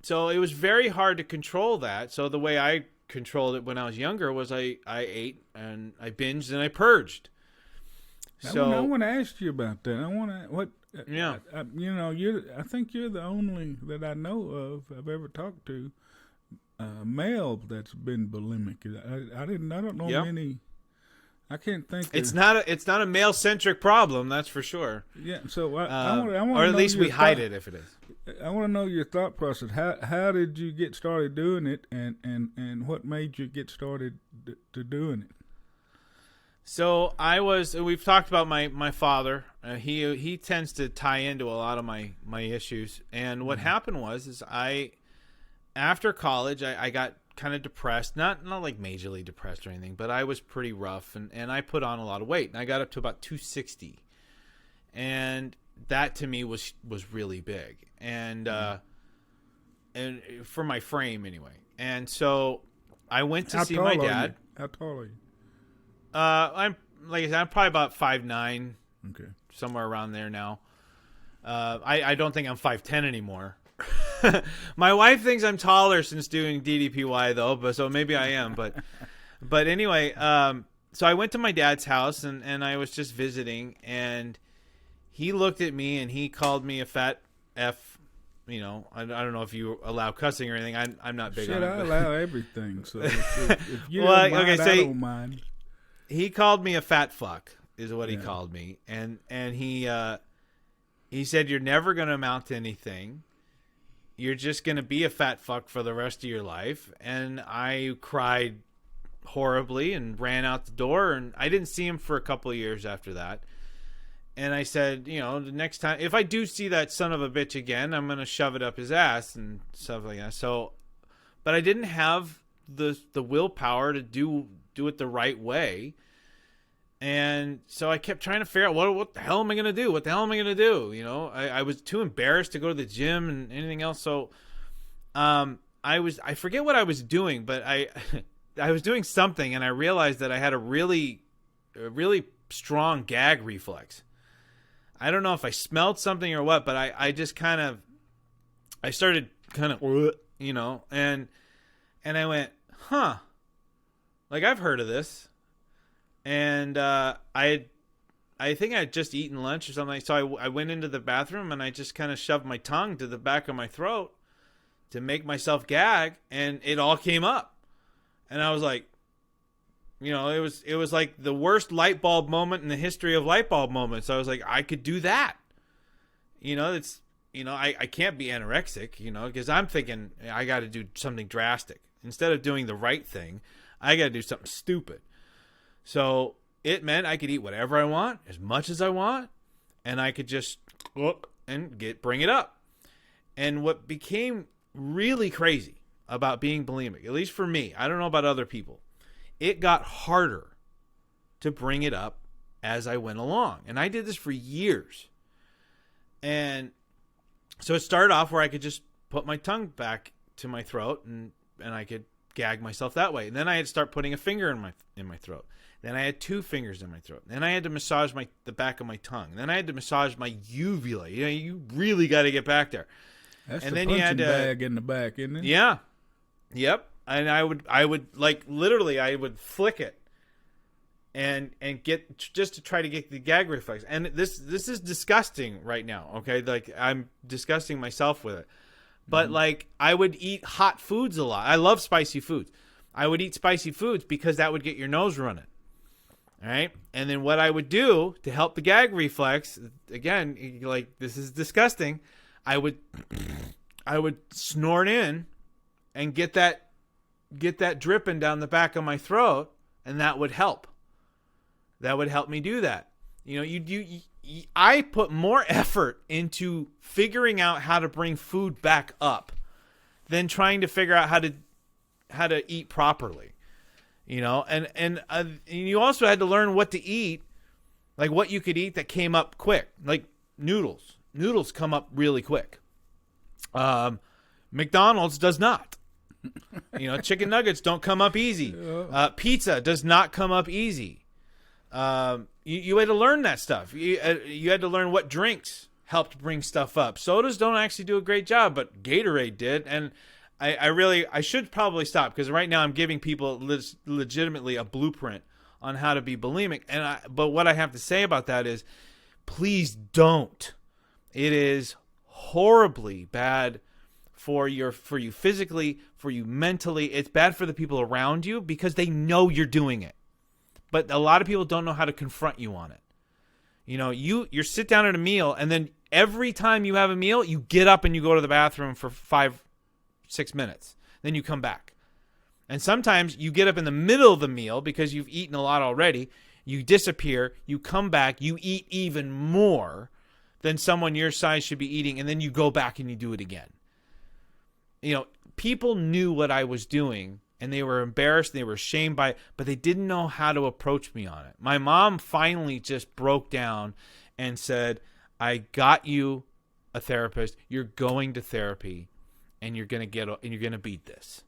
so it was very hard to control that. So the way I controlled it when I was younger was I ate and I binged and I purged. I want to ask you about that. Yeah. I think you're the only that I know of I've ever talked to male that's been bulimic. I don't know many. I can't think. It's not a male centric problem, that's for sure. Yeah. So I want or at least we hide it if it is. I want to know your thought process. How did you get started doing it, and what made you get started to doing it? So we've talked about my father. He tends to tie into a lot of my issues. And what happened was after college, I got kind of depressed, not like majorly depressed or anything, but I was pretty rough and I put on a lot of weight, and I got up to about 260. And that to me was really big. And for my frame anyway. And so I went to see my dad. How tall are you? I'm like I said, I'm probably about 5'9", okay, somewhere around there now. I don't think I'm 5'10" anymore. My wife thinks I'm taller since doing DDPY though, but so maybe I am. But anyway, so I went to my dad's house and I was just visiting, and he looked at me and he called me a fat F. I don't know if you allow cussing or anything. I'm not big on it. I allow everything. So if you don't mind, I don't mind. He called me a fat fuck, is what he called me, and he said, "You're never going to amount to anything. You're just going to be a fat fuck for the rest of your life." And I cried horribly and ran out the door, and I didn't see him for a couple of years after that. And I said, the next time, if I do see that son of a bitch again, I'm going to shove it up his ass and stuff like that. So, but I didn't have the willpower to do it the right way. And so I kept trying to figure out what the hell am I going to do? What the hell am I going to do? I was too embarrassed to go to the gym and anything else. So, I forget what I was doing, but I was doing something, and I realized that I had a really strong gag reflex. I don't know if I smelled something or what, but I just I started and I went, huh, like I've heard of this. And I think I had just eaten lunch or something. So I went into the bathroom and I just kind of shoved my tongue to the back of my throat to make myself gag, and it all came up. And I was like, it was like the worst light bulb moment in the history of light bulb moments. I was like, I could do that. I can't be anorexic, because I'm thinking I got to do something drastic. Instead of doing the right thing, I got to do something stupid. So it meant I could eat whatever I want, as much as I want, and I could just bring it up. And what became really crazy about being bulimic, at least for me, I don't know about other people, it got harder to bring it up as I went along. And I did this for years. And so it started off where I could just put my tongue back to my throat and I could gag myself that way. And then I had to start putting a finger in my throat. Then I had two fingers in my throat. Then I had to massage the back of my tongue. Then I had to massage my uvula. You really got to get back there. That's and the then punching you had to, bag in the back, isn't it? Yeah. Yep. And I would like literally I would flick it and get just to try to get the gag reflex. And this is disgusting right now. Okay. Like I'm disgusting myself with it, but like I would eat hot foods a lot. I love spicy foods. I would eat spicy foods because that would get your nose running. All right. And then what I would do to help the gag reflex, again, like this is disgusting. I would snort in and get that dripping down the back of my throat, and that would help. that would help me do that. You know, I put more effort into figuring out how to bring food back up than trying to figure out how to eat properly. You know, and you also had to learn what to eat, like what you could eat that came up quick, like noodles. Noodles come up really quick. McDonald's does not. You know, chicken nuggets don't come up easy. Pizza does not come up easy. You had to learn that stuff. You had to learn what drinks helped bring stuff up. Sodas don't actually do a great job, but Gatorade did. And I should probably stop, because right now I'm giving people legitimately a blueprint on how to be bulimic. But what I have to say about that is, please don't. It is horribly bad for you physically, for you mentally. It's bad for the people around you because they know you're doing it. But a lot of people don't know how to confront you on it. You know, you sit down at a meal, and then every time you have a meal, you get up and you go to the bathroom for 5-6 minutes. Then you come back. And sometimes you get up in the middle of the meal because you've eaten a lot already. You disappear. You come back. You eat even more than someone your size should be eating. And then you go back and you do it again. You know, people knew what I was doing, and they were embarrassed. They were ashamed by it, but they didn't know how to approach me on it. My mom finally just broke down and said, I got you a therapist. You're going to therapy, and you're going to beat this.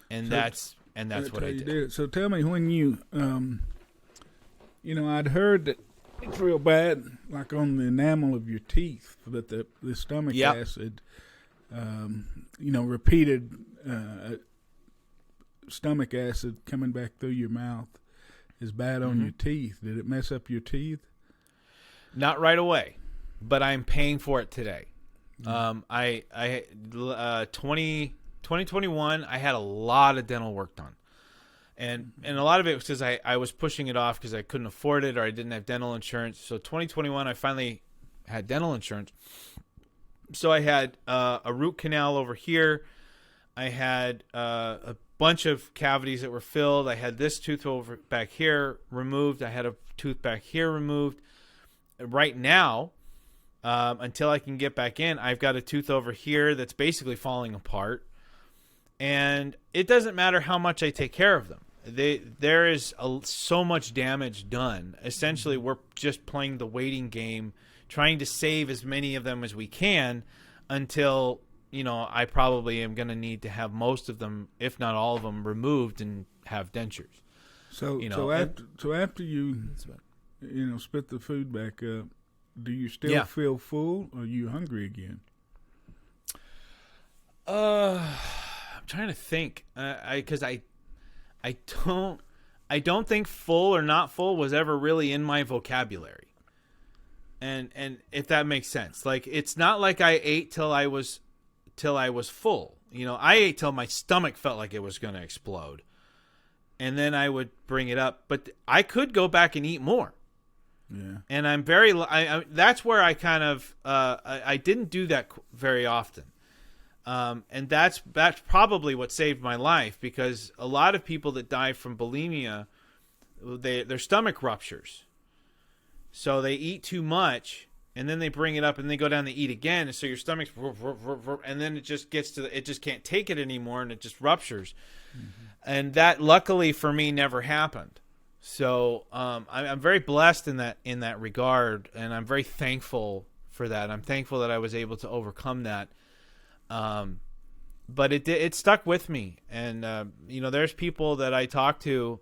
And that's what I did. So tell me, when you know, I'd heard that it's real bad, like on the enamel of your teeth, that the stomach acid, you know, repeated stomach acid coming back through your mouth is bad on your teeth. Did it mess up your teeth? Not right away, but I'm paying for it today. 2021, I had a lot of dental work done. And a lot of it was because I was pushing it off because I couldn't afford it, or I didn't have dental insurance. So 2021, I finally had dental insurance. So I had a root canal over here. I had a bunch of cavities that were filled. I had this tooth over back here removed. I had a tooth back here removed. Right now, until I can get back in, I've got a tooth over here that's basically falling apart. And it doesn't matter how much I take care of them. There is so much damage done. Essentially, we're just playing the waiting game, trying to save as many of them as we can until, you know, I probably am going to need to have most of them, if not all of them, removed and have dentures. So, you know, after you know, spit the food back up, do you still feel full, or are you hungry again? I'm trying to think, because I don't think full or not full was ever really in my vocabulary. And if that makes sense, like, it's not like I ate till I was full. You know, I ate till my stomach felt like it was going to explode, and then I would bring it up. But I could go back and eat more. Yeah. And I'm that's where I kind of I didn't do that very often. And that's probably what saved my life, because a lot of people that die from bulimia, their stomach ruptures. So they eat too much, and then they bring it up, and they go down to eat again, and so your stomach's, and then it just gets to it just can't take it anymore, and it just ruptures. Mm-hmm. And that, luckily for me, never happened. So I'm very blessed in that regard, and I'm very thankful for that. I'm thankful that I was able to overcome that. But it stuck with me, and you know, there's people that I talk to,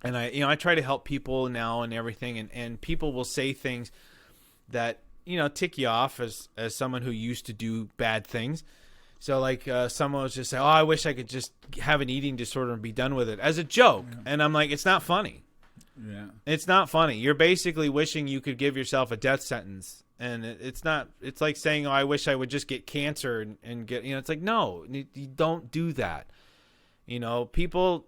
and I try to help people now and everything, and people will say things that, you know, tick you off as someone who used to do bad things. So like someone was just saying, "Oh, I wish I could just have an eating disorder and be done with it," as a joke. Yeah. And I'm like, it's not funny. Yeah, it's not funny. You're basically wishing you could give yourself a death sentence. And it's not. It's like saying, "Oh, I wish I would just get cancer and get." You know, it's like, no, you don't do that. You know, people.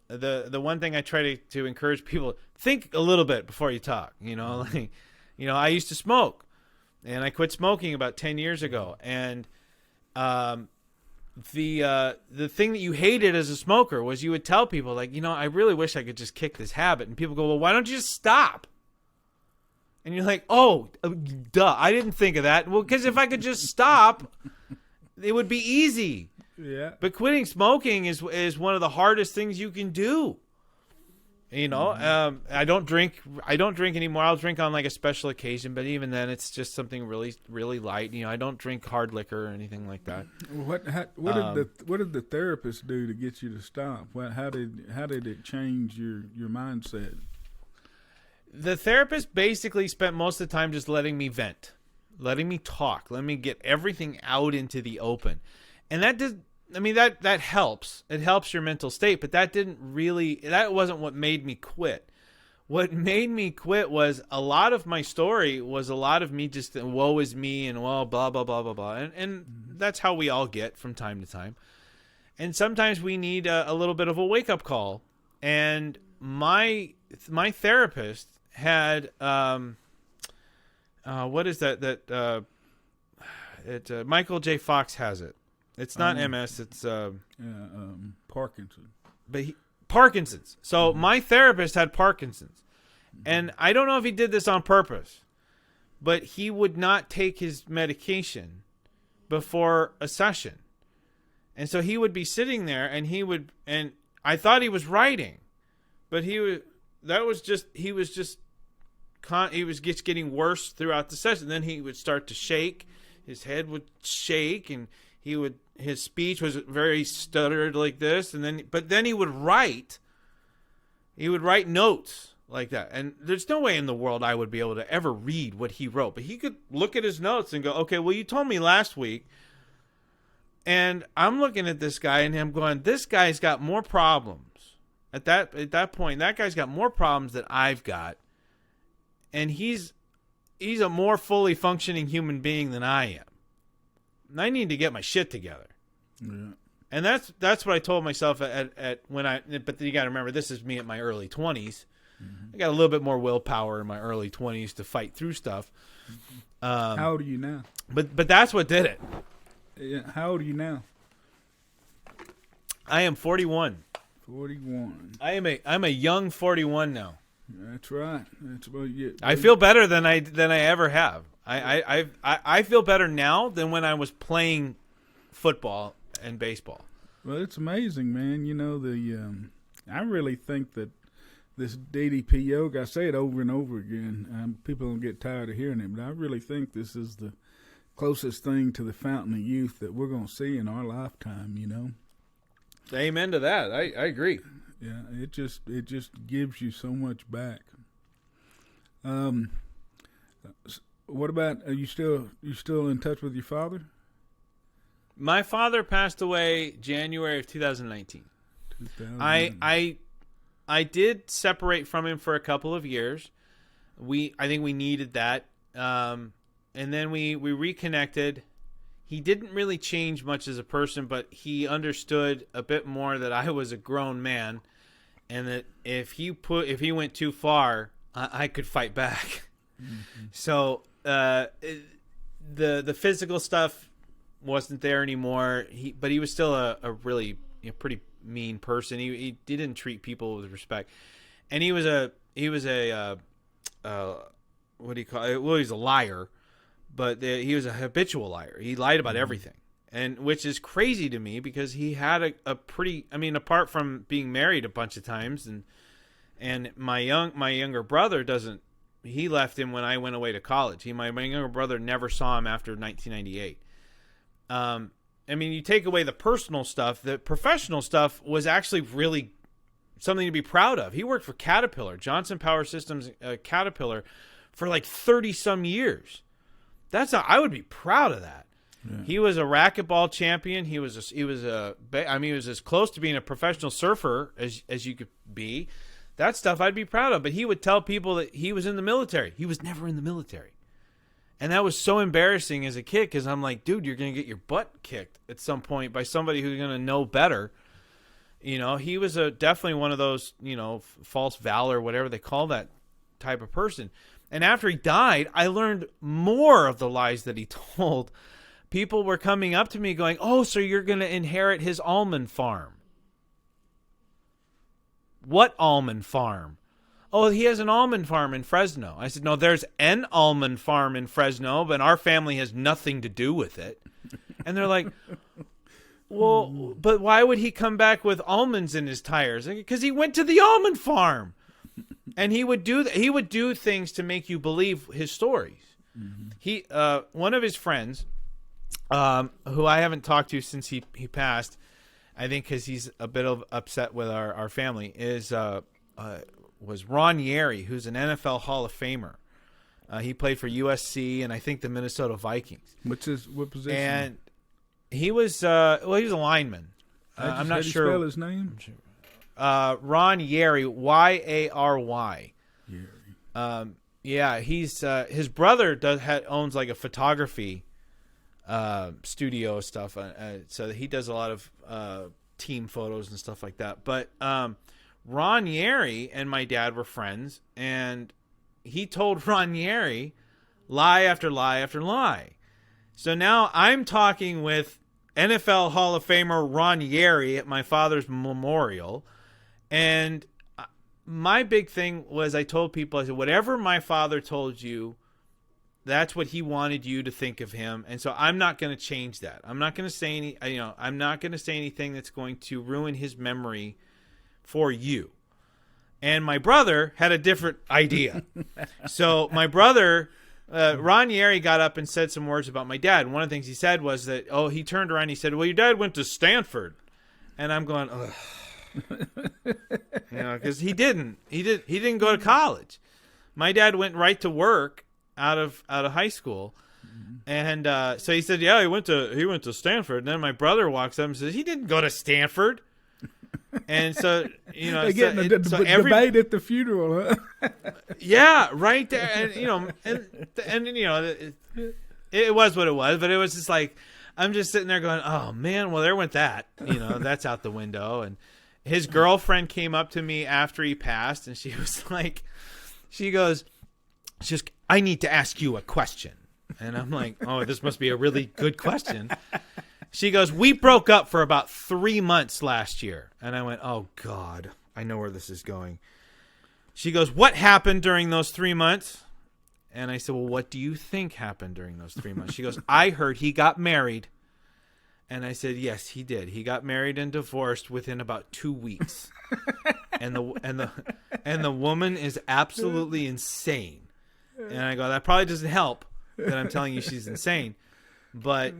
The one thing I try to encourage people, think a little bit before you talk. You know, like, you know, I used to smoke, and I quit smoking about 10 years ago, and the thing that you hated as a smoker was you would tell people like, I really wish I could just kick this habit. And people go, well, why don't you just stop? And you're like, oh, duh, I didn't think of that. Well, because if I could just stop, it would be easy. Yeah. But quitting smoking is one of the hardest things you can do. I don't drink anymore. I'll drink on like a special occasion, but even then it's just something really, really light. I don't drink hard liquor or anything like that. What did the therapist do to get you to stop? How did it change your mindset? The therapist basically spent most of the time just letting me vent, letting me talk, letting me get everything out into the open. And that helps. It helps your mental state, but that wasn't what made me quit. What made me quit was a lot of my story was a lot of me just, woe is me and well, blah, blah, blah, blah, blah. And that's how we all get from time to time. And sometimes we need a little bit of a wake-up call. And my therapist had, what is that? Michael J. Fox has it. It's not MS. It's Parkinson. But Parkinson's. So my therapist had Parkinson's, and I don't know if he did this on purpose, but he would not take his medication before a session, and so he would be sitting there, and I thought he was writing, but he was just getting worse throughout the session. Then he would start to shake. His head would shake, and his speech was very stuttered like this, but then he would write notes like that. And there's no way in the world I would be able to ever read what he wrote, but he could look at his notes and go, okay, well, you told me last week. And I'm looking at this guy and I'm going, this guy's got more problems at that point. That guy's got more problems than I've got. And he's a more fully functioning human being than I am. I need to get my shit together. Yeah. And that's what I told myself but you got to remember, this is me at my early 20s. Mm-hmm. I got a little bit more willpower in my early 20s to fight through stuff. How old are you now? But that's what did it. Yeah, how old are you now? I am 41. 41. I'm a young 41 now. That's right. That's what I feel better than I ever have. I feel better now than when I was playing football and baseball. Well, it's amazing, man. I really think that this DDP Yoga, I say it over and over again. People don't get tired of hearing it, but I really think this is the closest thing to the fountain of youth that we're going to see in our lifetime. Amen to that. I agree. Yeah, it just gives you so much back. What about, are you still in touch with your father? My father passed away January of 2019. I did separate from him for a couple of years. I think we needed that. And then we reconnected. He didn't really change much as a person, but he understood a bit more that I was a grown man, and that if he went too far, I could fight back. Mm-hmm. So the physical stuff wasn't there anymore. But he was still a really pretty mean person. He didn't treat people with respect, and he was a what do you call it? Well, he's a liar. But he was a habitual liar. He lied about everything, and which is crazy to me because he had a pretty. I mean, apart from being married a bunch of times, and my younger brother doesn't. He left him when I went away to college. My younger brother never saw him after 1998. I mean, you take away the personal stuff, the professional stuff was actually really something to be proud of. He worked for Caterpillar, Johnson Power Systems, Caterpillar, for like 30 some years. I would be proud of that. Yeah. He was a racquetball champion. He was as close to being a professional surfer as you could be. That stuff I'd be proud of. But he would tell people that he was in the military. He was never in the military. And that was so embarrassing as a kid because I'm like, dude, you're going to get your butt kicked at some point by somebody who's going to know better. He was definitely one of those, false valor, whatever they call that type of person. And after he died, I learned more of the lies that he told. people were coming up to me going, "Oh, so you're going to inherit his almond farm." What almond farm? Oh, he has an almond farm in Fresno. I said, no, there's an almond farm in Fresno, but our family has nothing to do with it. And they're like, well, but why would he come back with almonds in his tires? Because he went to the almond farm. And he would do things to make you believe his stories. He one of his friends, who I haven't talked to since he passed, I think because he's a bit upset with our family, was Ron Yeri, who's an NFL Hall of Famer. He played for USC and I think the Minnesota Vikings. What position? And he was he was a lineman. I'm not sure. How do you spell his name? Ron Yeri, Y-A-R-Y. Yeri. Yeah, he's his brother owns like a photography studio stuff, so he does a lot of team photos and stuff like that. But Ron Yeri and my dad were friends, and he told Ron Yeri lie after lie after lie. So now I'm talking with NFL Hall of Famer Ron Yeri at my father's memorial, and my big thing was I told people, I said, whatever my father told you, that's what he wanted you to think of him. And so I'm not going to change that. I'm not going to say I'm not going to say anything that's going to ruin his memory for you. And my brother had a different idea. So my brother, Ron Yeri, got up and said some words about my dad. And one of the things he said was that, he turned around and he said, well, your dad went to Stanford. And I'm going, ugh. Because he didn't go to college. My dad went right to work out of high school, and so he said, yeah, he went to Stanford. And then my brother walks up and says, he didn't go to Stanford. And so they get debate at the funeral, huh? Yeah, right there, and it was what it was, but it was just like I'm just sitting there going, oh man, well there went that, that's out the window. And his girlfriend came up to me after he passed, and she was like, she goes, I need to ask you a question. And I'm like, oh, this must be a really good question. She goes, we broke up for about 3 months last year. And I went, oh, God, I know where this is going. She goes, what happened during those 3 months? And I said, well, what do you think happened during those 3 months? She goes, I heard he got married. And I said, yes, he did. He got married and divorced within about 2 weeks. and the woman is absolutely insane. And I go, that probably doesn't help that I'm telling you she's insane. But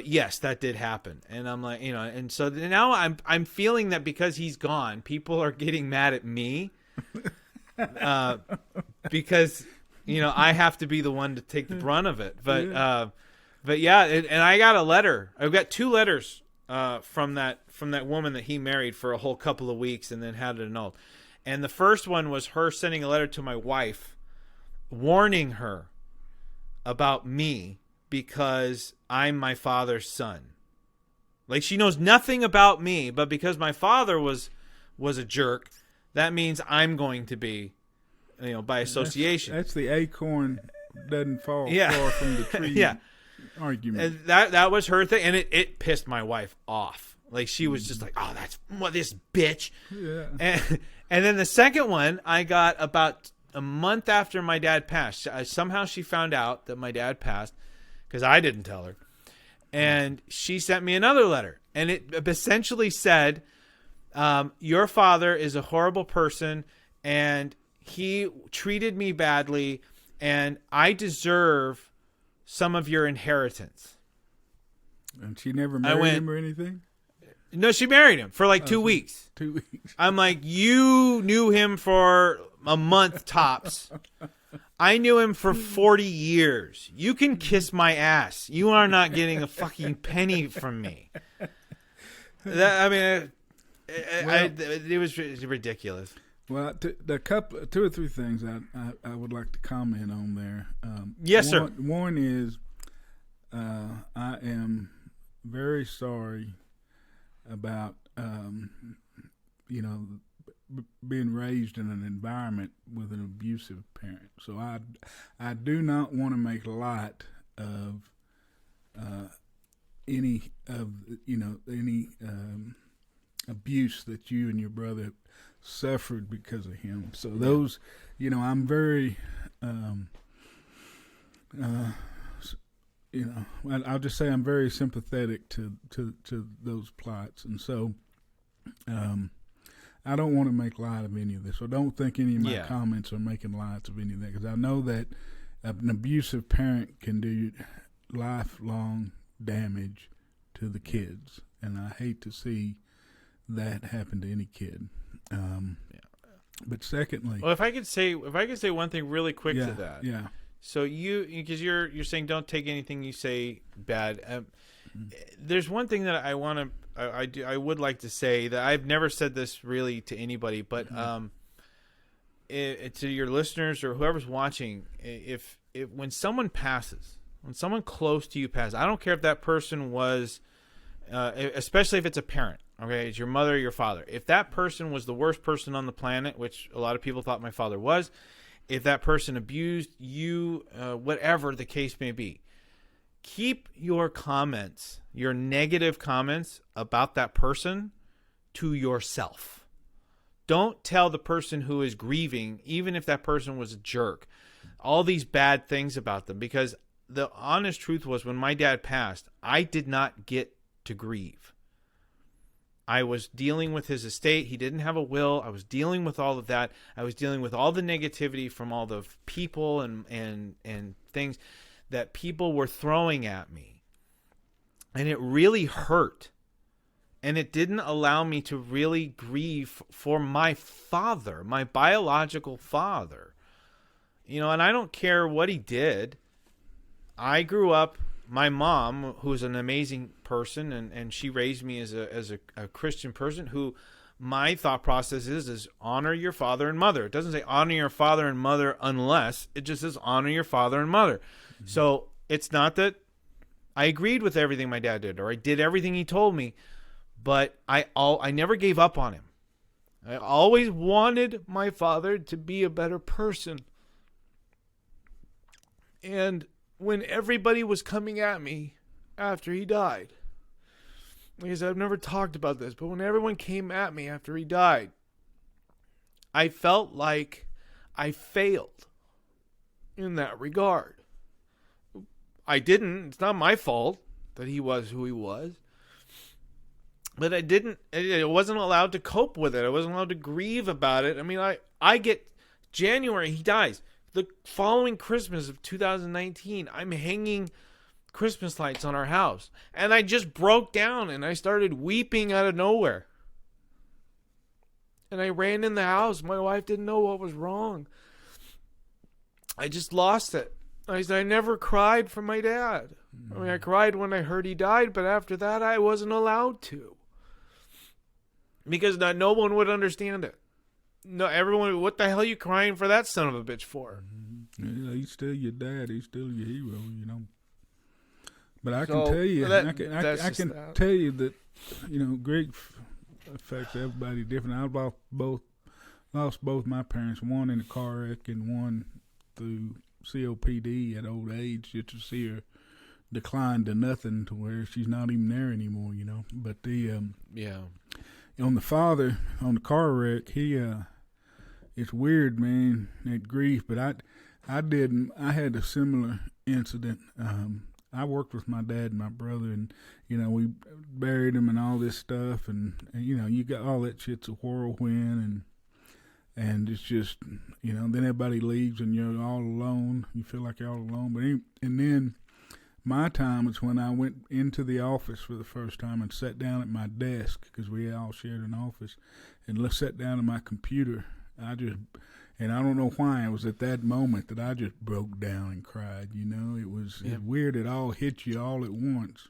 yes, that did happen. And I'm like, and so now I'm feeling that because he's gone, people are getting mad at me. Because I have to be the one to take the brunt of it. But yeah, and I got a letter. I've got 2 letters from that woman that he married for a whole couple of weeks and then had it annulled. And the first one was her sending a letter to my wife warning her about me because I'm my father's son. Like, she knows nothing about me, but because my father was a jerk, that means I'm going to be, by association. That's the acorn doesn't fall far from the tree. Yeah. Argument. And that was her thing, and it pissed my wife off. Like, she was just like, oh, that's this bitch. Yeah. And then the second one I got about a month after my dad passed. Somehow she found out that my dad passed because I didn't tell her. And she sent me another letter, and it essentially said, your father is a horrible person, and he treated me badly, and I deserve some of your inheritance. And she never married him or anything? No, she married him for like 2 weeks. 2 weeks. I'm like, you knew him for a month tops. I knew him for 40 years. You can kiss my ass. You are not getting a fucking penny from me. It was ridiculous. Well, the couple, 2 or 3 things I would like to comment on there. Yes, sir. One is I am very sorry about being raised in an environment with an abusive parent. So I do not want to make light of any of any abuse that you and your brother suffered because of him. So those, I'm very, I'll just say I'm very sympathetic to those plots, and so I don't want to make light of any of this. So don't think any of my comments are making light of any of that, because I know that an abusive parent can do lifelong damage to the kids, and I hate to see that happen to any kid. But secondly, well, if I could say one thing really quick to that. Yeah. So because you're saying don't take anything you say bad. There's one thing that I would like to say that I've never said this really to anybody, but to your listeners or whoever's watching, if when someone passes, when someone close to you passes, I don't care if that person was, especially if it's a parent. Okay, it's your mother or your father. If that person was the worst person on the planet, which a lot of people thought my father was, if that person abused you, whatever the case may be, keep your comments, your negative comments about that person to yourself. Don't tell the person who is grieving, even if that person was a jerk, all these bad things about them, because the honest truth was when my dad passed, I did not get to grieve. I was dealing with his estate. He didn't have a will. I was dealing with all of that. I was dealing with all the negativity from all the people and things that people were throwing at me. And it really hurt. And it didn't allow me to really grieve for my father, my biological father. And I don't care what he did. I grew up, my mom, who's an amazing person, and she raised me as a Christian person, who my thought process is honor your father and mother. It doesn't say honor your father and mother unless, it just says honor your father and mother. Mm-hmm. So it's not that I agreed with everything my dad did or I did everything he told me, but I never gave up on him. I always wanted my father to be a better person. And when everybody was coming at me after he died, like I said, I've never talked about this, but when everyone came at me after he died, I felt like I failed in that regard. I didn't. It's not my fault that he was who he was. But I wasn't allowed to cope with it. I wasn't allowed to grieve about it. I mean, I get January, he dies. The following Christmas of 2019, I'm hanging Christmas lights on our house. And I just broke down and I started weeping out of nowhere. And I ran in the house. My wife didn't know what was wrong. I just lost it. I said, I never cried for my dad. I mean, I cried when I heard he died, but after that, I wasn't allowed to. Because no one would understand it. No, everyone, what the hell are you crying for that son of a bitch for? Yeah, he's still your dad. He's still your hero, But I can tell you, I can tell you that, grief affects everybody different. I lost both my parents, one in a car wreck and one through COPD at old age, just to see her decline to nothing to where she's not even there anymore, But on the father, on the car wreck, it's weird, man, that grief. But I had a similar incident. I worked with my dad and my brother, and we buried him and all this stuff, and you got all that shit's a whirlwind, and it's just then everybody leaves and you're all alone. You feel like you're all alone. And then my time was when I went into the office for the first time and sat down at my desk, because we all shared an office, and sat down at my computer. And I don't know why, it was at that moment that I just broke down and cried. It was weird. It all hit you all at once.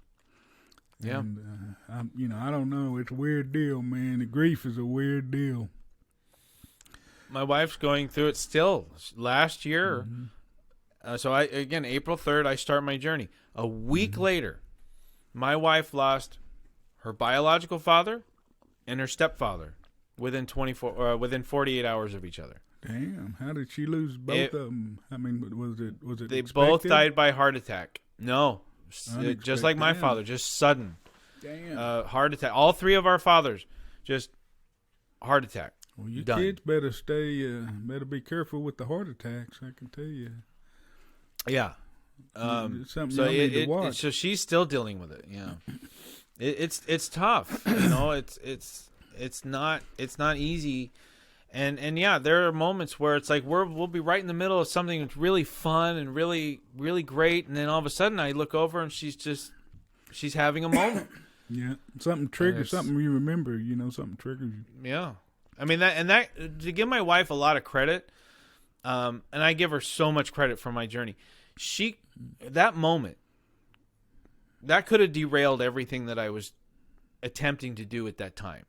Yeah. And I don't know. It's a weird deal, man. The grief is a weird deal. My wife's going through it still. Last year, so April 3rd, I start my journey. A week later, my wife lost her biological father and her stepfather within 48 hours of each other. Damn! How did she lose both of them? I mean, was it? They expected? both died by heart attack. No, just like my father, just sudden. Damn. Heart attack. All three of our fathers, just heart attack. Well, you Done. kids better better be careful with the heart attacks. I can tell you. Yeah. It's something So you need to watch. so she's still dealing with it. Yeah. It's tough. You know, it's not easy. And yeah, there are moments where it's like we'll be right in the middle of something that's really fun and really, really great, and then all of a sudden I look over and she's having a moment. Yeah, something triggers something you remember. You know, something triggers you. Yeah, I mean that to give my wife a lot of credit, and I give her so much credit for my journey. That moment that could have derailed everything that I was attempting to do at that time.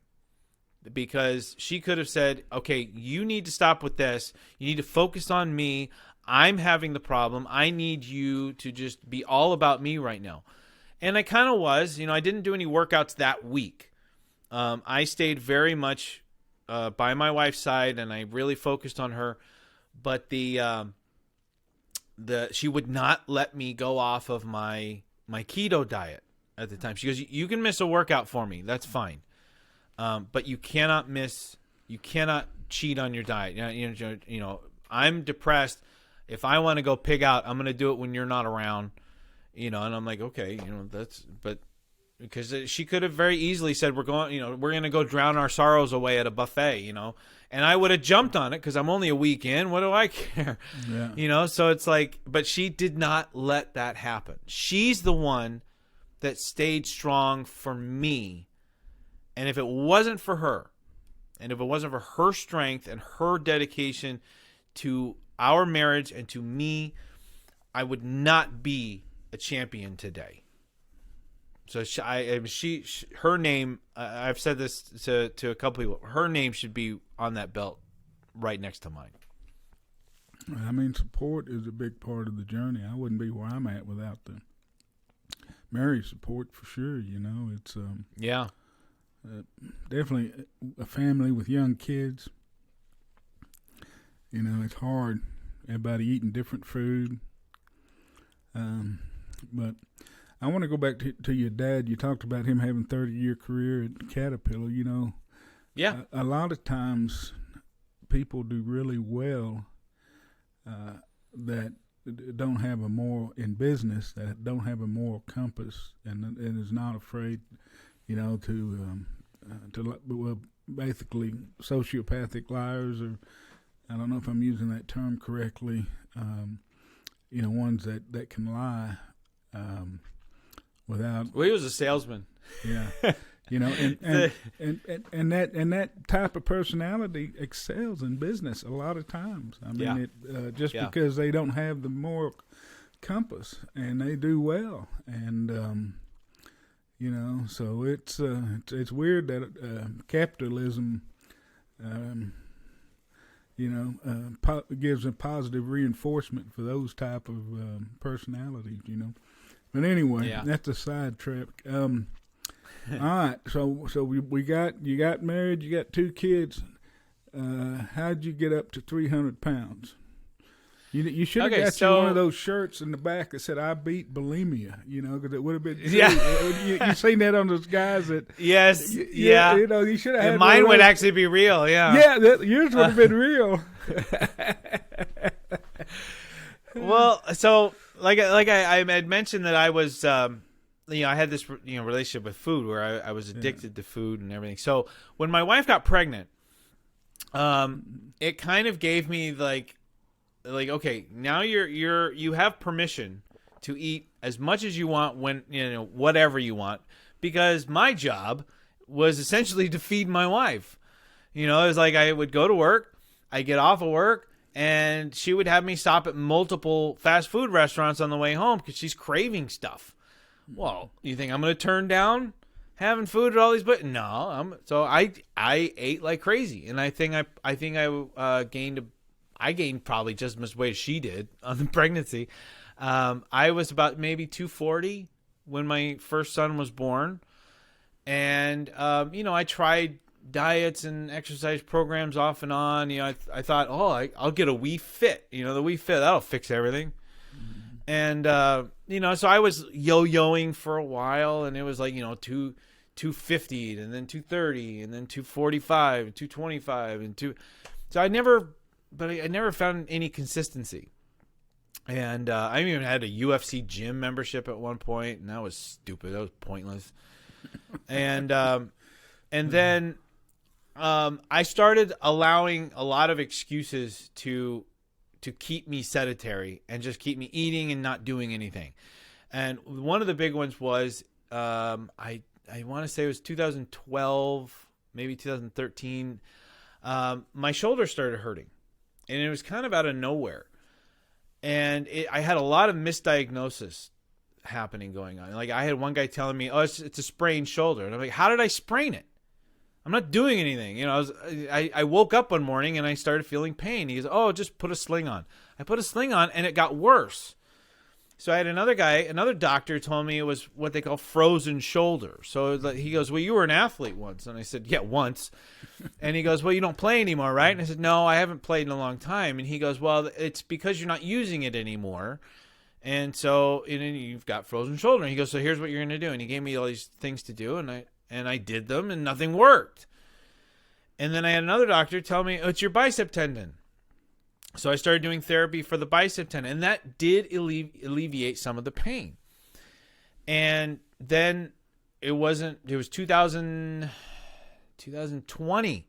Because she could have said, okay, you need to stop with this. You need to focus on me. I'm having the problem. I need you to just be all about me right now. And I kind of was. You know, I didn't do any workouts that week. I stayed very much by my wife's side, and I really focused on her. But she would not let me go off of my keto diet at the time. She goes, you can miss a workout for me. That's fine. But you cannot cheat on your diet. You know, I'm depressed. If I want to go pig out, I'm going to do it when you're not around, you know, and I'm like, okay, you know, but because she could have very easily said, we're going to go drown our sorrows away at a buffet, you know, and I would have jumped on it because I'm only a week in. What do I care? Yeah. You know, so it's like, but she did not let that happen. She's the one that stayed strong for me. And if it wasn't for her, and if it wasn't for her strength and her dedication to our marriage and to me, I would not be a champion today. So her name, I've said this to a couple people, her name should be on that belt right next to mine. I mean, support is a big part of the journey. I wouldn't be where I'm at without the marriage support for sure. You know, it's yeah. Definitely a family with young kids. You know, it's hard. Everybody eating different food. But I want to go back to your dad. You talked about him having a 30-year career at Caterpillar. You know, yeah. A lot of times people do really well that don't have a moral in business, that don't have a moral compass, and is not afraid, you know, to basically sociopathic liars, or I don't know if I'm using that term correctly. You know, ones that can lie without. Well, he was a salesman. Yeah, you know, and that type of personality excels in business a lot of times. I mean, because they don't have the moral compass, and they do well, and. You know, so it's weird that capitalism, gives a positive reinforcement for those type of personalities. You know, but anyway, that's a sidetrack. All right, so you got married, you got 2 kids. How'd you get up to 300 pounds? You should have got you one of those shirts in the back that said "I beat bulimia," you know, because it would have been. Yeah, you seen that on those guys that. Yes. Yeah. You know, you should have. And mine would actually be real. Yeah. Yeah, yours would have been real. Well, so like I had mentioned that I was, I had this relationship with food where I was addicted to food and everything. So when my wife got pregnant, it kind of gave me like okay, now you have permission to eat as much as you want when whatever you want, because my job was essentially to feed my wife. You know, it was like I would go to work, I get off of work, and she would have me stop at multiple fast food restaurants on the way home because she's craving stuff. Well, you think I'm going to turn down having food at all these? But no, so I ate like crazy, and I think I gained probably just as much weight as she did on the pregnancy. I was about maybe 240 when my first son was born. And, I tried diets and exercise programs off and on. I thought, I'll get a Wii Fit. The Wii Fit, that'll fix everything. And, so I was yo-yoing for a while, and it was like, 250 and then 230 and then 245 and 225 and so I never found any consistency. And I even had a UFC gym membership at one point, and that was stupid. That was pointless. And then I started allowing a lot of excuses to keep me sedentary and just keep me eating and not doing anything. And one of the big ones was I want to say it was 2012, maybe 2013. My shoulder started hurting, and it was kind of out of nowhere. And I had a lot of misdiagnosis happening going on. Like I had one guy telling me, "Oh, it's a sprained shoulder," and I'm like, "How did I sprain it? I'm not doing anything." I woke up one morning and I started feeling pain. He goes, "Oh, just put a sling on." I put a sling on, and it got worse. So I had another doctor told me it was what they call frozen shoulder. So he goes, "Well, you were an athlete once." And I said, "Yeah, once." And he goes, "Well, you don't play anymore, right?" And I said, "No, I haven't played in a long time." And he goes, "Well, it's because you're not using it anymore. And so you've got frozen shoulder." And he goes, "So here's what you're going to do." And he gave me all these things to do, and I did them, and nothing worked. And then I had another doctor tell me, "Oh, it's your bicep tendon." So I started doing therapy for the bicep tendon, and that did alleviate some of the pain. And then it was 2020.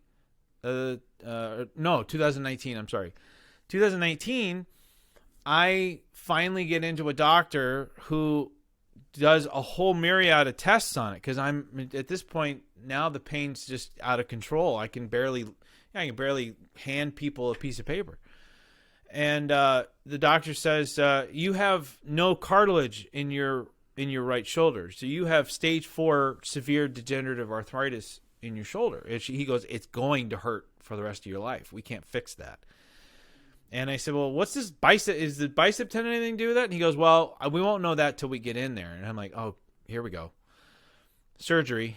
2019. I'm sorry. 2019, I finally get into a doctor who does a whole myriad of tests on it, because I'm at this point now the pain's just out of control. I can barely hand people a piece of paper. And the doctor says, "You have no cartilage in your right shoulder, so you have stage 4 severe degenerative arthritis in your shoulder." He goes, "It's going to hurt for the rest of your life. We can't fix that." And I said, "Well, what's this bicep? Is the bicep tendon anything to do with that?" And he goes, "Well, we won't know that till we get in there." And I'm like, "Oh, here we go, surgery."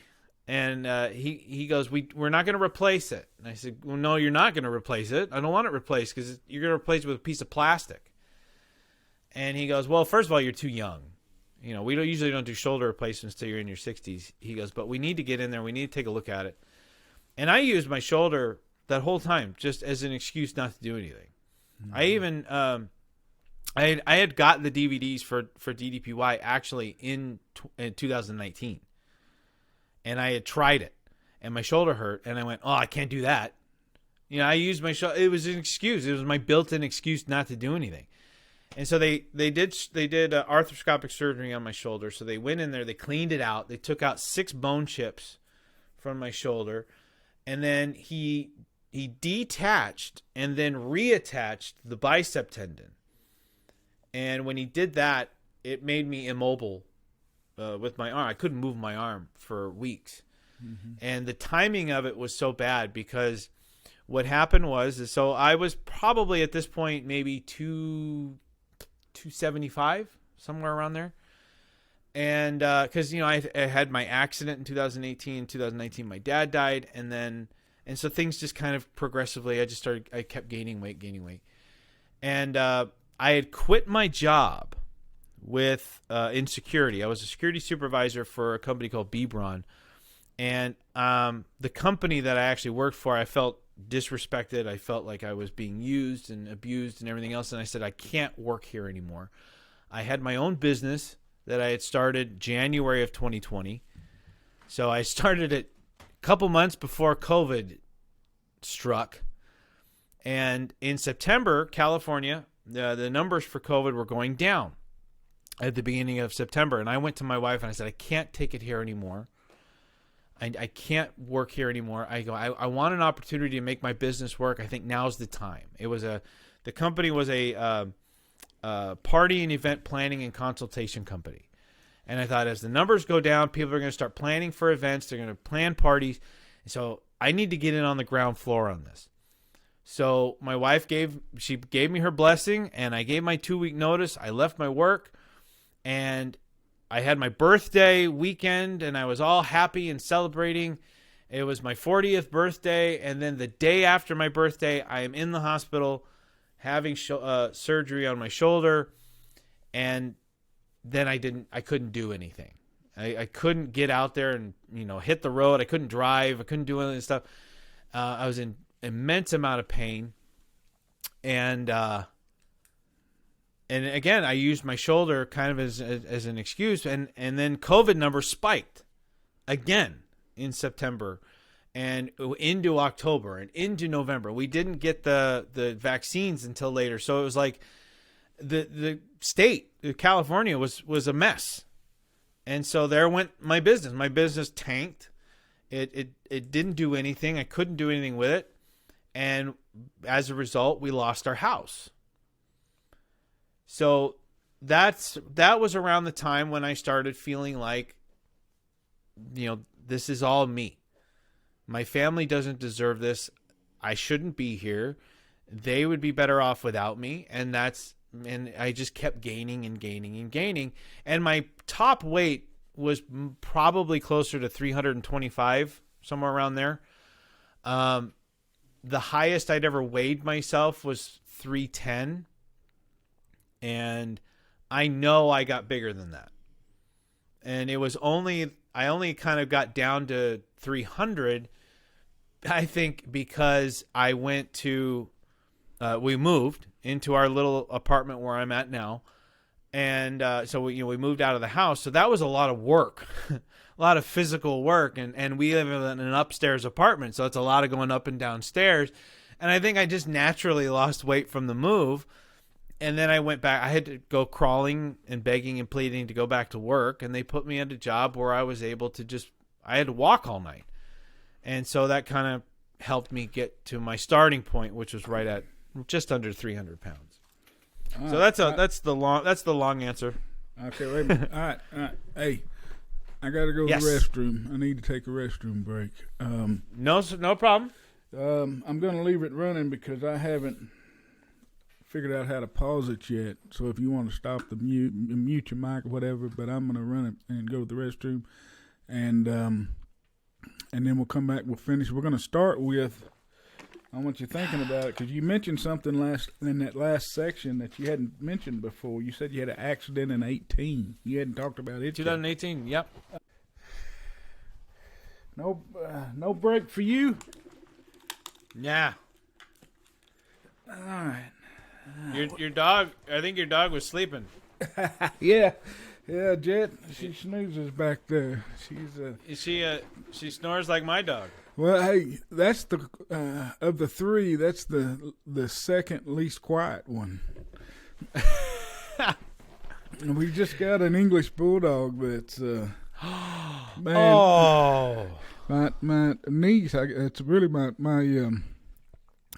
And he goes, "We're not going to replace it." And I said, "Well, no, you're not going to replace it. I don't want it replaced, because you're going to replace it with a piece of plastic." And he goes, "Well, first of all, you're too young. We usually don't do shoulder replacements till you're in your 60s." He goes, "But we need to get in there. We need to take a look at it." And I used my shoulder that whole time just as an excuse not to do anything. Mm-hmm. I even I had gotten the DVDs for DDPY actually in 2019. And I had tried it, and my shoulder hurt, and I went, "Oh, I can't do that." I used my shoulder. It was an excuse. It was my built-in excuse not to do anything. And so they did arthroscopic surgery on my shoulder. So they went in there, they cleaned it out, they took out 6 bone chips from my shoulder, and then he detached and then reattached the bicep tendon. And when he did that, it made me immobile. With my arm, I couldn't move my arm for weeks. Mm-hmm. And the timing of it was so bad, because what happened was so I was probably at this point maybe 275, somewhere around there. And because I had my accident in 2018, 2019 my dad died, and so things just kind of progressively I kept gaining weight. And I had quit my job with in security. I was a security supervisor for a company called Bebron, and the company that I actually worked for, I felt disrespected. I felt like I was being used and abused and everything else, and I said, "I can't work here anymore." I had my own business that I had started January of 2020, so I started it a couple months before COVID struck. And in September, California, the numbers for COVID were going down at the beginning of September. And I went to my wife and I said, "I can't take it here anymore. I can't work here anymore." I go, I want an opportunity to make my business work. I think now's the time. The company was a party and event planning and consultation company. And I thought, as the numbers go down, people are going to start planning for events. They're going to plan parties. So I need to get in on the ground floor on this. So my wife gave me her blessing, and I gave my 2-week notice. I left my work. And I had my birthday weekend, and I was all happy and celebrating. It was my 40th birthday, and then the day after my birthday, I am in the hospital having surgery on my shoulder. And then I couldn't do anything. I couldn't get out there and, hit the road. I couldn't drive. I couldn't do any of this stuff. I was in immense amount of pain. And again, I used my shoulder kind of as an excuse. And then COVID numbers spiked again in September and into October and into November. We didn't get the vaccines until later. So it was like the state, California, was a mess. And so there went my business. My business tanked. It didn't do anything. I couldn't do anything with it. And as a result, we lost our house. So that was around the time when I started feeling like, this is all me. My family doesn't deserve this. I shouldn't be here. They would be better off without me. And I just kept gaining and gaining and gaining. And my top weight was probably closer to 325, somewhere around there. The highest I'd ever weighed myself was 310. And I know I got bigger than that. And I only kind of got down to 300, I think, because I went to, we moved into our little apartment where I'm at now. And so we moved out of the house. So that was a lot of work, a lot of physical work. And we live in an upstairs apartment. So it's a lot of going up and down stairs. And I think I just naturally lost weight from the move. And then I went back. I had to go crawling and begging and pleading to go back to work. And they put me at a job where I was able to I had to walk all night. And so that kind of helped me get to my starting point, which was right at just under 300 pounds. So that's the long answer. Okay, wait a minute. All right. Hey, I got to go to the restroom. I need to take a restroom break. No problem. I'm going to leave it running because I haven't figured out how to pause it yet. So if you want to stop the mute your mic or whatever, but I'm going to run it and go to the restroom, and then we'll come back. We'll finish. We're going to start with, I want you thinking about it because you mentioned something in that last section that you hadn't mentioned before. You said you had an accident in 2018. You hadn't talked about it. 2018. Yep. No break for you. Yeah. All right. Your dog. I think your dog was sleeping. Yeah, Jet. She snoozes back there. She snores like my dog. Well, hey, that's of the three. That's the second least quiet one. We just got an English bulldog that's man. Oh, my niece. It's really my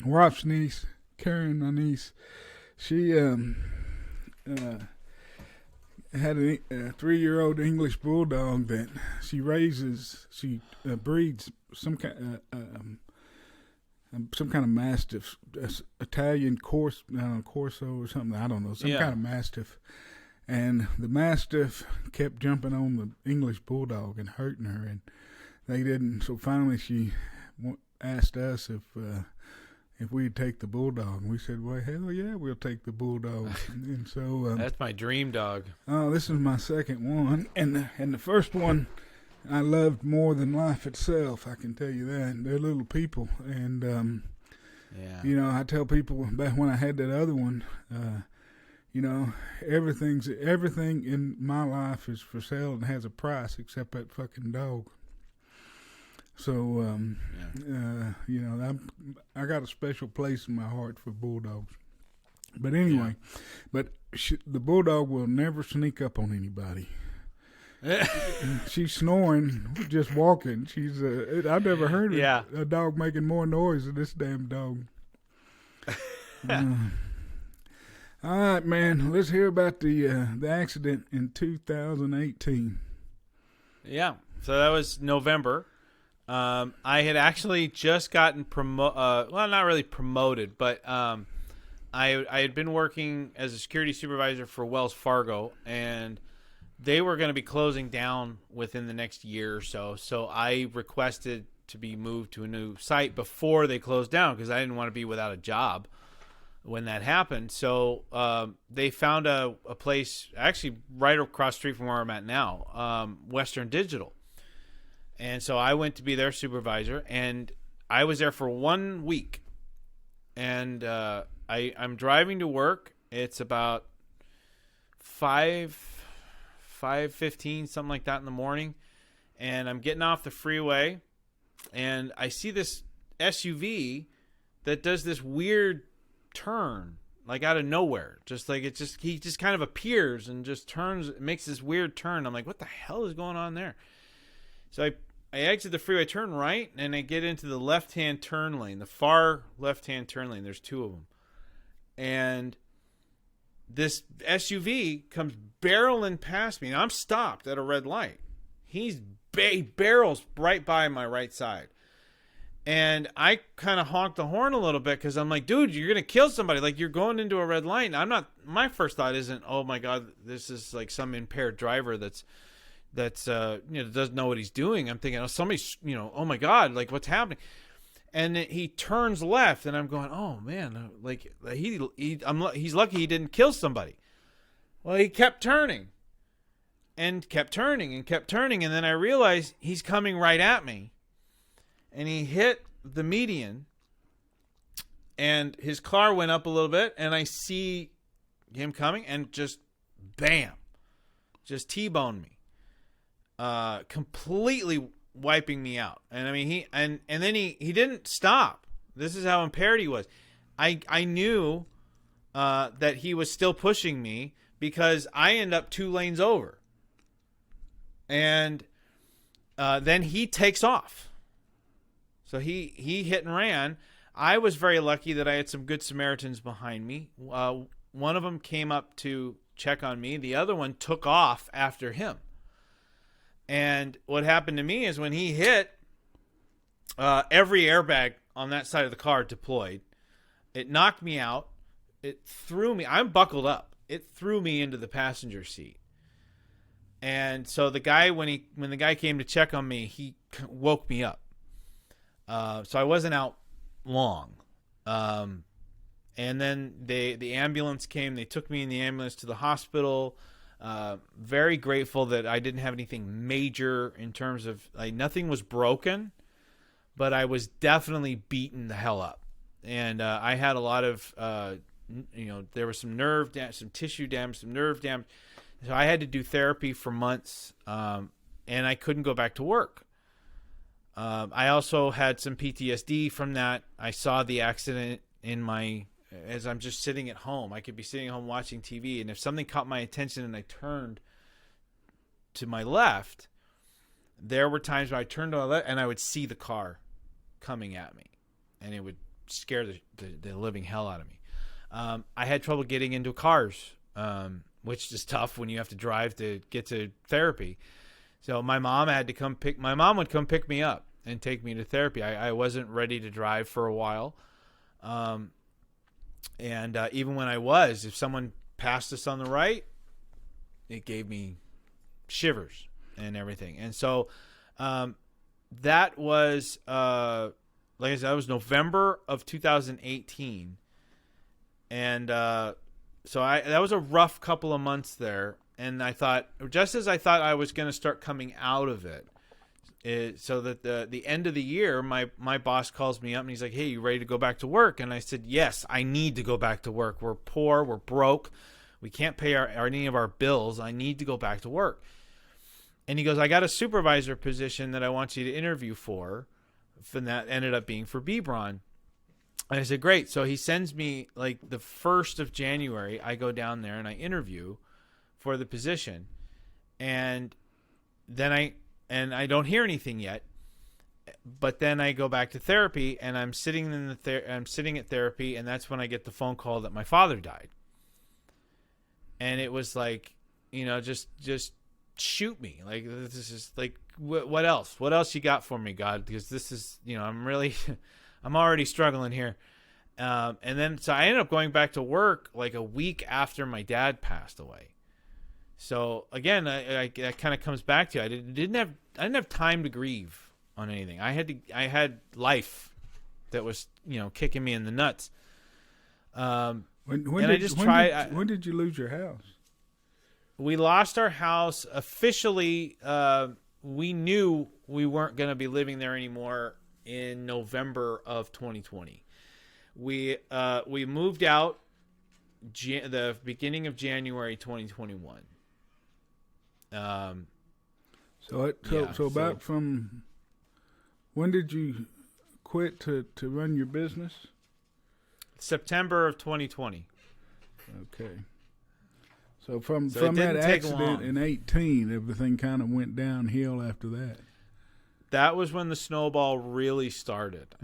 wife's niece, Karen, my niece. She had a 3-year-old English bulldog that she raises. She breeds some kind of mastiff, Italian Corso or something. I don't know, some kind of mastiff. And the mastiff kept jumping on the English bulldog and hurting her, and they didn't. So finally, she asked us if we'd take the bulldog, and we said, "Well, hell yeah, we'll take the bulldog." And so that's my dream dog. Oh, this is my second one, and the first one I loved more than life itself. I can tell you that. They're little people, and I tell people back when I had that other one, everything in my life is for sale and has a price except that fucking dog. So, I got a special place in my heart for bulldogs. But anyway, the bulldog will never sneak up on anybody. She's snoring, just walking. I've never heard of a dog making more noise than this damn dog. All right, man. Let's hear about the accident in 2018. Yeah. So that was November. I had actually just gotten not really promoted, but I had been working as a security supervisor for Wells Fargo, and they were going to be closing down within the next year or so. So I requested to be moved to a new site before they closed down because I didn't want to be without a job. when that happened. So they found a place actually right across the street from where I'm at now, Western Digital. And so I went to be their supervisor, and I was there for 1 week. And I'm driving to work. It's about 5:15, something like that in the morning. And I'm getting off the freeway, and I see this SUV that does this weird turn, like out of nowhere. He just kind of appears and just turns, makes this weird turn. I'm like, what the hell is going on there? So I exit the freeway, turn right, and I get into the left-hand turn lane, the far left-hand turn lane. There's two of them. And this SUV comes barreling past me, and I'm stopped at a red light. He barrels right by my right side. And I kind of honked the horn a little bit because I'm like, dude, you're going to kill somebody. Like, you're going into a red light. And my first thought isn't, oh my God, this is like some impaired driver that's doesn't know what he's doing. I'm thinking, oh, somebody's, oh my God, like what's happening? And he turns left, and I'm going, oh man, like he's lucky he didn't kill somebody. Well, he kept turning and kept turning and kept turning. And then I realized he's coming right at me, and he hit the median, and his car went up a little bit, and I see him coming, and just bam, just T-boned me, completely wiping me out. And I mean, and then he didn't stop. This is how impaired he was. I knew that he was still pushing me because I end up 2 lanes over. And then he takes off. So he hit and ran. I was very lucky that I had some good Samaritans behind me. One of them came up to check on me. The other one took off after him. And what happened to me is when he hit, every airbag on that side of the car deployed. It knocked me out. It threw me. I'm buckled up. It threw me into the passenger seat. And so the guy, when the guy came to check on me, he woke me up. So I wasn't out long. And then the ambulance came. They took me in the ambulance to the hospital. Very grateful that I didn't have anything major in terms of, like, nothing was broken, but I was definitely beaten the hell up. And I had a lot of, there was some nerve damage, some tissue damage, some nerve damage. So I had to do therapy for months, and I couldn't go back to work. I also had some PTSD from that. I saw the accident as I'm just sitting at home. I could be sitting at home watching TV, and if something caught my attention and I turned to my left, there were times when I turned to my left and I would see the car coming at me, and it would scare the living hell out of me. I had trouble getting into cars, which is tough when you have to drive to get to therapy. So my mom would come pick me up and take me to therapy. I wasn't ready to drive for a while. And even when I was, if someone passed us on the right, it gave me shivers and everything. And so that was, like I said, that was November of 2018. And so that was a rough couple of months there. And I thought, just as I thought I was going to start coming out of it, so that the end of the year, my boss calls me up and he's like, hey, you ready to go back to work? And I said, yes, I need to go back to work. We're poor. We're broke. We can't pay any of our bills. I need to go back to work. And he goes, I got a supervisor position that I want you to interview for. And that ended up being for Bebron. And I said, great. So he sends me, like, the 1st of January, I go down there and I interview for the position. And then I don't hear anything yet. But then I go back to therapy, and I'm sitting at therapy, and that's when I get the phone call that my father died. And it was like, just shoot me. Like, this is like, what else? What else you got for me, God? Because this is, I'm already struggling here. And then, so I ended up going back to work like a week after my dad passed away. So again, that kind of comes back to, I didn't have time to grieve on anything. I had life that was, kicking me in the nuts. When I just tried. When did you lose your house? We lost our house officially. We knew we weren't going to be living there anymore in November of 2020. We moved out the beginning of January 2021. So about from when did you quit to run your business? September of 2020. Okay. So from that accident in 2018, everything kind of went downhill after that. That was when the snowball really started.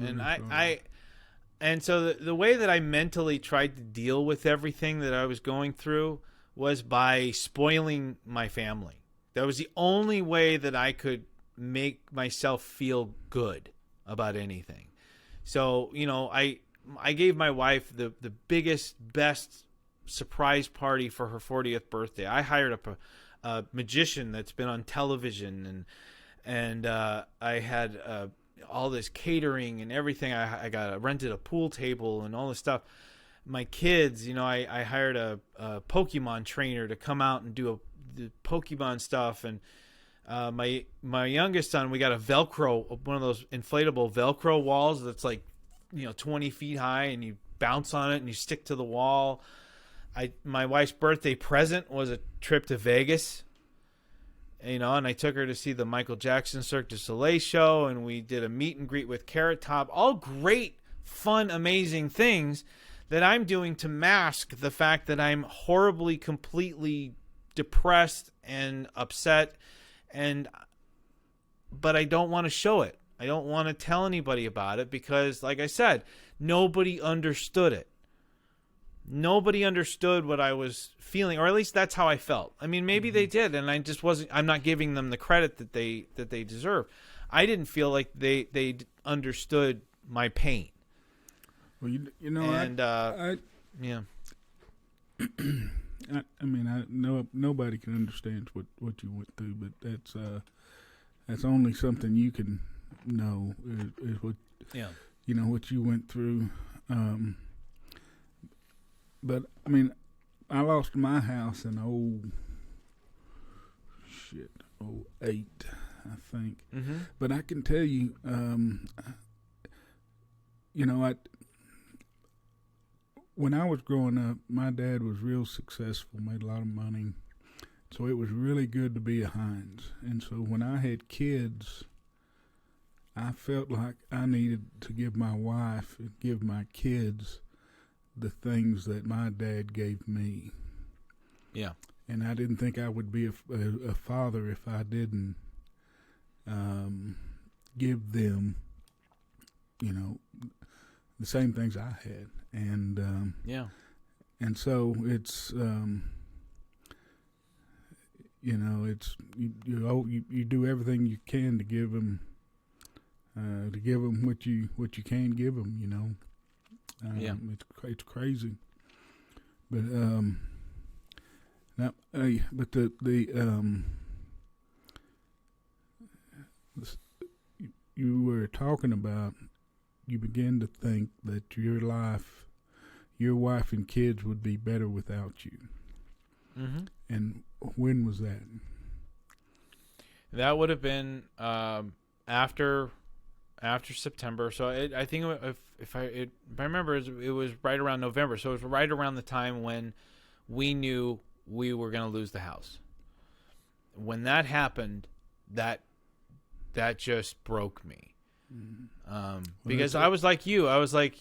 And so the way that I mentally tried to deal with everything that I was going through was by spoiling my family. That was the only way that I could make myself feel good about anything. So, I gave my wife the biggest, best surprise party for her 40th birthday. I hired a magician that's been on television, and I had all this catering and everything. I rented a pool table and all this stuff. My kids, I hired a Pokemon trainer to come out and do the Pokemon stuff, and my youngest son, we got a Velcro, one of those inflatable Velcro walls that's like 20 feet high, and you bounce on it and you stick to the wall. My wife's birthday present was a trip to Vegas, and I took her to see the Michael Jackson Cirque du Soleil show, and we did a meet and greet with Carrot Top. All great, fun, amazing things that I'm doing to mask the fact that I'm horribly, completely depressed and upset, but I don't want to show it. I don't want to tell anybody about it because, like I said, nobody understood it. Nobody understood what I was feeling, or at least that's how I felt. I mean, maybe they did, and I'm not giving them the credit that they deserve. I didn't feel like they understood my pain. Well, yeah. I know nobody can understand what you went through, but that's only something you can know is what what you went through. But I lost my house in 08, I think. Mm-hmm. But I can tell you, when I was growing up, my dad was real successful, made a lot of money. So it was really good to be a Hines. And so when I had kids, I felt like I needed to give my wife and give my kids the things that my dad gave me. Yeah. And I didn't think I would be a father if I didn't give them, the same things I had. And and so it's it's you do everything you can to give them what you can give them. It's crazy, but now but you were talking about, you began to think that your wife and kids would be better without you. Mm-hmm. And when was that? That would have been after September. So I think if I remember, it was right around November. So it was right around the time when we knew we were going to lose the house. When that happened, that just broke me. Because I was like you. I was like,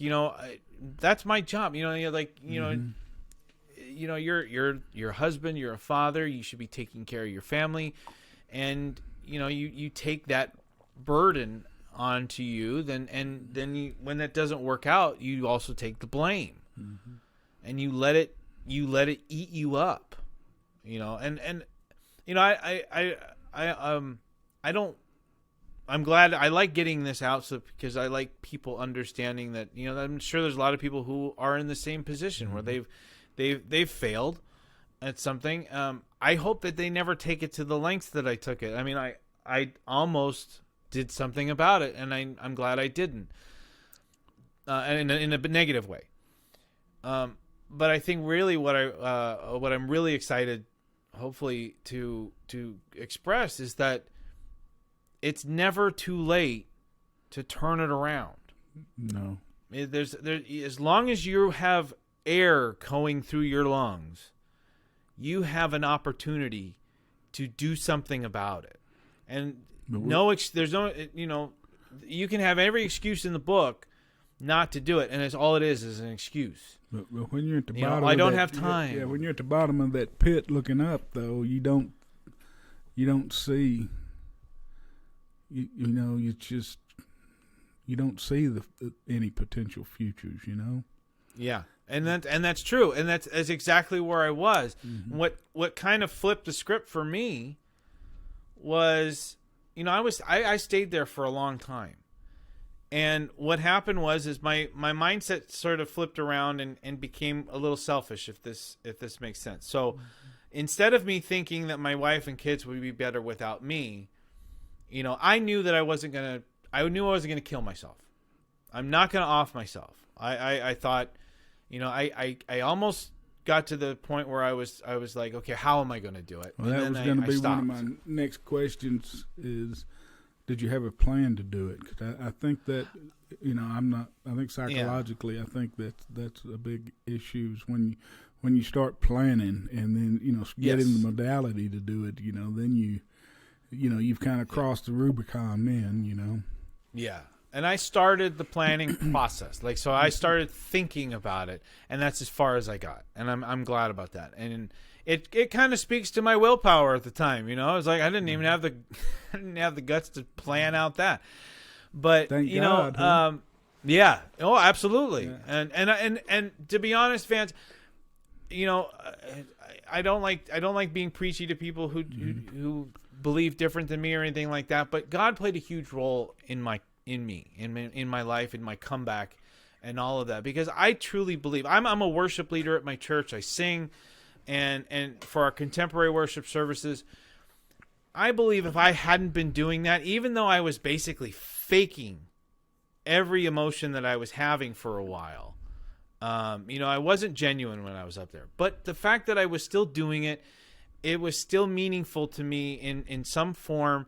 that's my job. Mm-hmm. You're your husband, you're a father, you should be taking care of your family, and you take that burden onto you. Then you, when that doesn't work out, you also take the blame, mm-hmm. and you let it eat you up. I'm glad, I like getting this out because I like people understanding that, I'm sure there's a lot of people who are in the same position where they've failed at something. I hope that they never take it to the lengths that I took it. I almost did something about it, and I'm glad I didn't, and in a negative way. But I think really what I'm really excited, hopefully, to express is that it's never too late to turn it around. No. As long as you have air going through your lungs, you have an opportunity to do something about it. And there's no, you can have every excuse in the book not to do it, and all it is an excuse. But when you're at the bottom, I don't have time. Yeah, when you're at the bottom of that pit looking up, though, you don't see. You don't see any potential futures. Yeah, and that's true, and that's exactly where I was. Mm-hmm. What kind of flipped the script for me was, I stayed there for a long time. And what happened is my mindset sort of flipped around and became a little selfish, if this makes sense. So instead of me thinking that my wife and kids would be better without me, I knew that I knew I wasn't gonna kill myself. I'm not gonna off myself. I thought, I almost got to the point where I was like, okay, how am I gonna do it? Well, that was going to be one of my next questions is, did you have a plan to do it? Because I think that, I think psychologically, yeah. I think that's a big issue is when you start planning and then, get in the modality to do it, then you've kind of crossed the Rubicon then, Yeah. And I started the planning process. So I started thinking about it, and that's as far as I got. And I'm glad about that. And it kind of speaks to my willpower at the time, I was like, I didn't even have the guts to plan out that. But Thank God, huh? Yeah. Oh, absolutely. Yeah. And to be honest, Vance, I don't like being preachy to people who believe different than me or anything like that, but God played a huge role in my life, in my comeback and all of that, because I truly believe I'm a worship leader at my church. I sing and for our contemporary worship services, I believe if I hadn't been doing that, even though I was basically faking every emotion that I was having for a while, I wasn't genuine when I was up there, but the fact that I was still doing it, it was still meaningful to me in some form.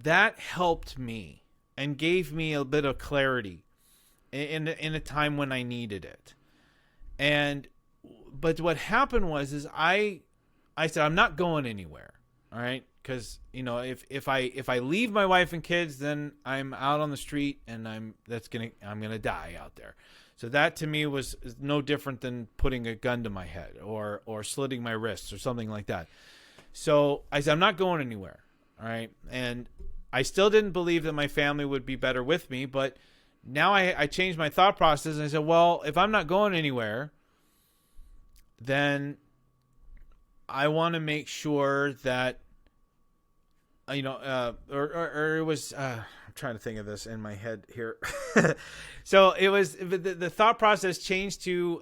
That helped me and gave me a bit of clarity in a time when I needed it. But what happened is I said, I'm not going anywhere. All right. Because, if I leave my wife and kids, then I'm out on the street and I'm going to die out there. So that to me is no different than putting a gun to my head or slitting my wrists or something like that. So I said, I'm not going anywhere. All right. And I still didn't believe that my family would be better with me, but now I changed my thought process and I said, well, if I'm not going anywhere, then I want to make sure that, or it was, I'm trying to think of this in my head here. So it was, the thought process changed to,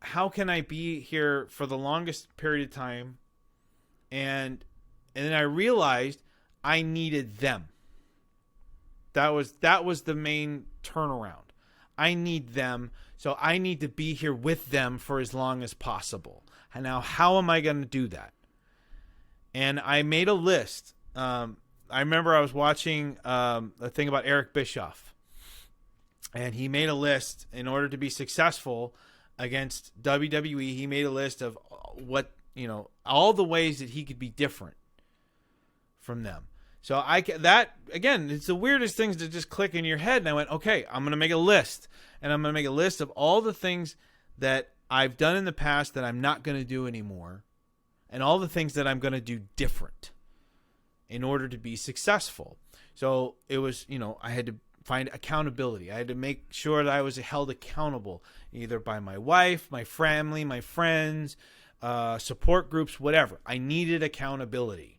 how can I be here for the longest period of time? And then I realized I needed them. That was the main turnaround. I need them, so I need to be here with them for as long as possible. And now, how am I going to do that? And I made a list. I remember I was watching a thing about Eric Bischoff, and he made a list in order to be successful against WWE. He made a list of all the ways that he could be different from them. So again, it's the weirdest things to just click in your head. And I went, okay, I'm going to make a list, and I'm going to make a list of all the things that I've done in the past that I'm not going to do anymore, and all the things that I'm going to do different in order to be successful. So it was, I had to find accountability. I had to make sure that I was held accountable either by my wife, my family, my friends, support groups, whatever. I needed accountability.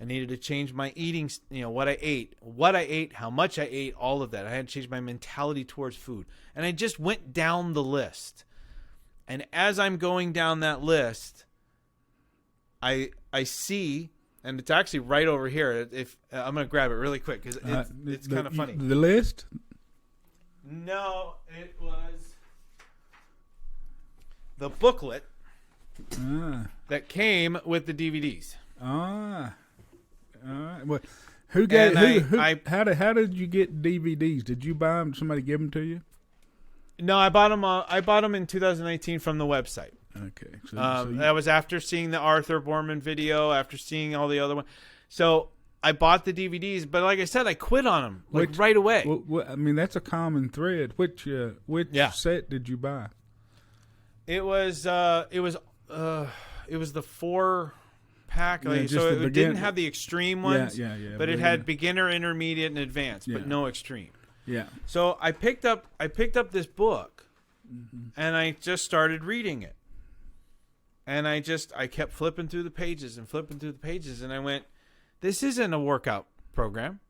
I needed to change my eating, what I ate, how much I ate, all of that. I had to change my mentality towards food. And I just went down the list. And as I'm going down that list, I see, and it's actually right over here. If I'm going to grab it really quick because it's kind of funny. The list? No, it was the booklet that came with the DVDs. All right. Well, who gave? How did you get DVDs? Did you buy them? Somebody give them to you? No, I bought them. I bought them in 2019 from the website. Okay. That was after seeing the Arthur Borman video, after seeing all the other ones. So I bought the DVDs, but like I said, I quit on them right away. Well, I mean, that's a common thread. Which set did you buy? It was the 4-pack. It didn't have the extreme ones. Yeah. But it had beginner, intermediate, and advanced, but no extreme. Yeah. So I picked up this book, and I just started reading it. And I kept flipping through the pages, and I went, this isn't a workout program.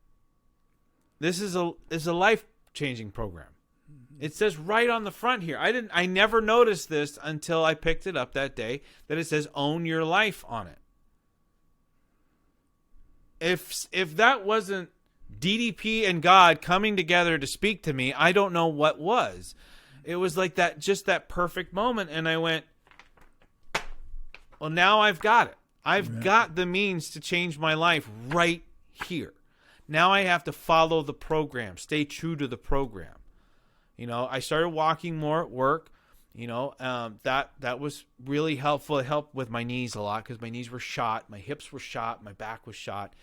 This is a life-changing program. It says right on the front here. I never noticed this until I picked it up that day, that it says own your life on it. If that wasn't DDP and God coming together to speak to me, I don't know what was. It was like that, just that perfect moment, and I went, well, now I've got it. I've got the means to change my life right here. Now I have to follow the program, stay true to the program. I started walking more at work. That was really helpful. It helped with my knees a lot because my knees were shot, my hips were shot, my back was shot.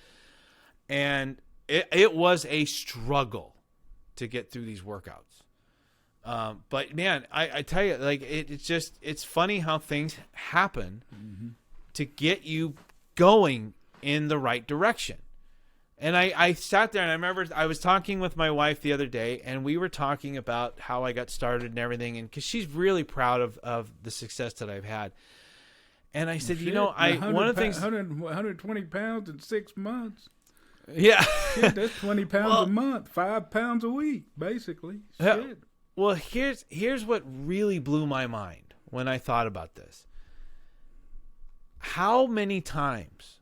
And it was a struggle to get through these workouts. But man, I tell you, like it's funny how things happen to get you going in the right direction. And I sat there and I remember I was talking with my wife the other day, and we were talking about how I got started and everything, and because she's really proud of the success that I've had. And I said, one of the things, 120 pounds in 6 months. Yeah, shit, that's 20 pounds a month, 5 pounds a week, basically. Shit. Well, here's what really blew my mind when I thought about this. How many times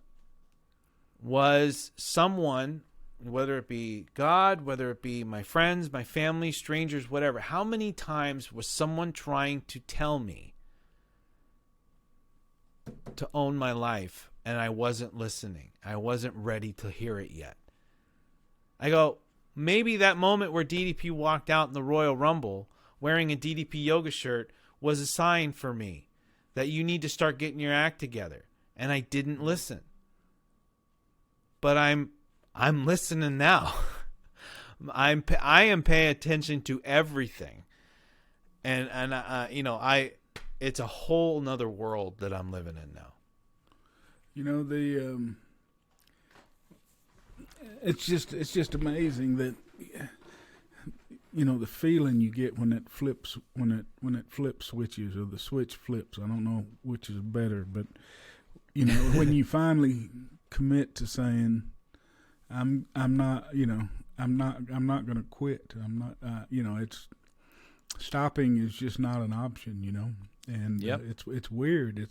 was someone, whether it be God, whether it be my friends, my family, strangers, whatever, how many times was someone trying to tell me to own my life and I wasn't listening? I wasn't ready to hear it yet. I go, maybe that moment where DDP walked out in the Royal Rumble wearing a DDP Yoga shirt was a sign for me that you need to start getting your act together. And I didn't listen. But I'm listening now. I am paying attention to everything. And it's a whole nother world that I'm living in now. It's just amazing that the feeling you get when it flips switches, or the switch flips. I don't know which is better, but when you finally commit to saying I'm not going to quit. I'm not it's stopping is just not an option, and it's weird.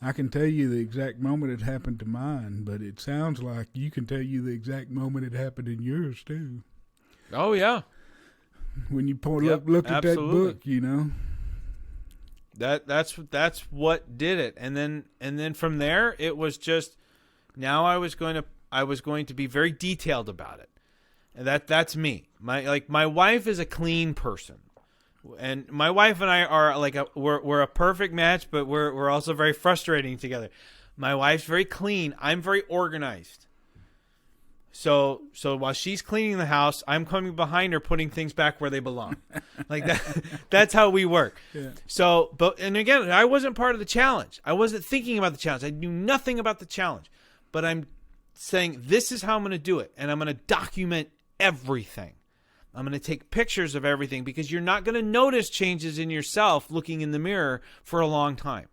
I can tell you the exact moment it happened to mine, but it sounds like you can tell you the exact moment it happened in yours too. Oh yeah. When you look at that book, That's what did it. And then from there it was just, now I was going to be very detailed about it. And that's me. My wife is a clean person. And my wife and I are we're a perfect match, but we're also very frustrating together. My wife's very clean. I'm very organized. So while she's cleaning the house, I'm coming behind her, putting things back where they belong. Like that. That's how we work. Yeah. So, and again, I wasn't part of the challenge. I wasn't thinking about the challenge. I knew nothing about the challenge. But I'm saying, this is how I'm going to do it. And I'm going to document everything. I'm going to take pictures of everything, because you're not going to notice changes in yourself looking in the mirror for a long time.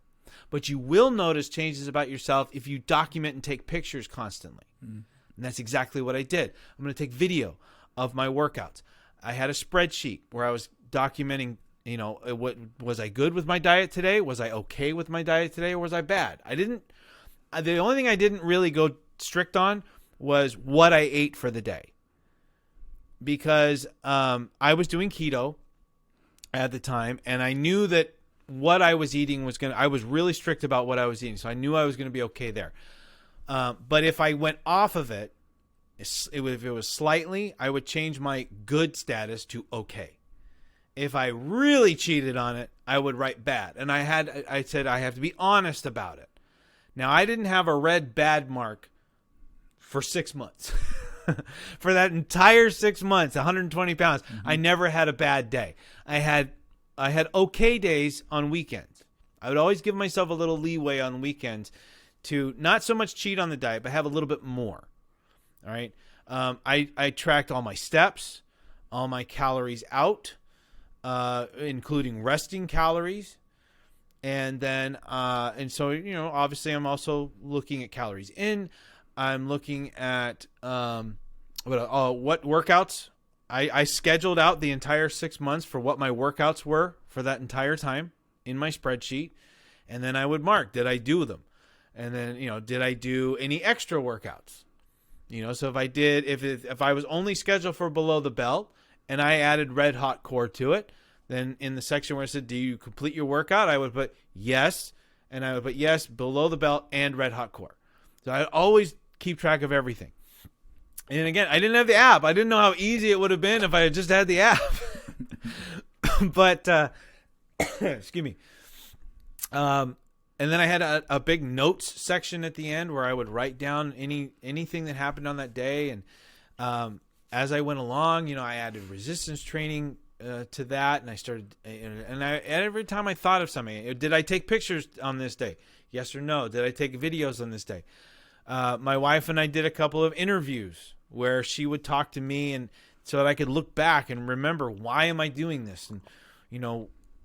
But you will notice changes about yourself if you document and take pictures constantly. Mm. And that's exactly what I did. I'm going to take video of my workouts. I had a spreadsheet where I was documenting, what was I good with my diet today? Was I okay with my diet today, or was I bad? The only thing I didn't really go strict on was what I ate for the day. because I was doing keto at the time, and I knew that what I was eating I was really strict about what I was eating, so I knew I was going to be okay there. But if I went off of it, if it was slightly, I would change my good status to okay. If I really cheated on it, I would write bad. And I said I have to be honest about it. Now, I didn't have a red bad mark for 6 months. For that entire 6 months, 120 pounds, I never had a bad day. I had okay days on weekends. I would always give myself a little leeway on weekends to not so much cheat on the diet, but have a little bit more. All right. I tracked all my steps, all my calories out, including resting calories. And then, and so, obviously I'm also looking at calories in. I'm looking at, what workouts. I scheduled out the entire 6 months for what my workouts were for that entire time in my spreadsheet. And then I would mark, did I do them? And then, did I do any extra workouts? So if I was only scheduled for below the belt and I added red hot core to it, then in the section where it said, do you complete your workout? I would put yes. And I would put yes, below the belt and red hot core. So I always keep track of everything. And again, I didn't have the app. I didn't know how easy it would have been if I had just had the app. But, excuse me. And then I had a big notes section at the end where I would write down anything that happened on that day. And as I went along, I added resistance training to that, and I started. And every time I thought of something, did I take pictures on this day? Yes or no? Did I take videos on this day? My wife and I did a couple of interviews where she would talk to me, and so that I could look back and remember, why am I doing this? And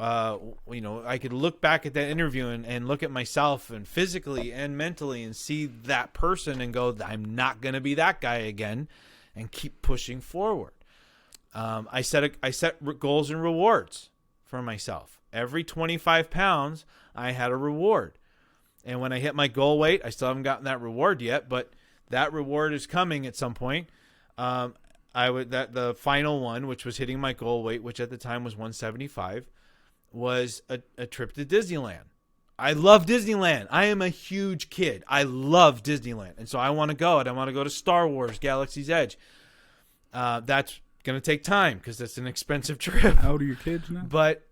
I could look back at that interview and look at myself and physically and mentally and see that person and go, I'm not going to be that guy again, and keep pushing forward. I set goals and rewards for myself. Every 25 pounds, I had a reward. And when I hit my goal weight, I still haven't gotten that reward yet, but that reward is coming at some point. The final one, which was hitting my goal weight, which at the time was 175, was a trip to Disneyland. I love Disneyland. I am a huge kid. I love Disneyland. And so I want to go, and I want to go to Star Wars Galaxy's Edge. That's going to take time because it's an expensive trip. How old are your kids now? But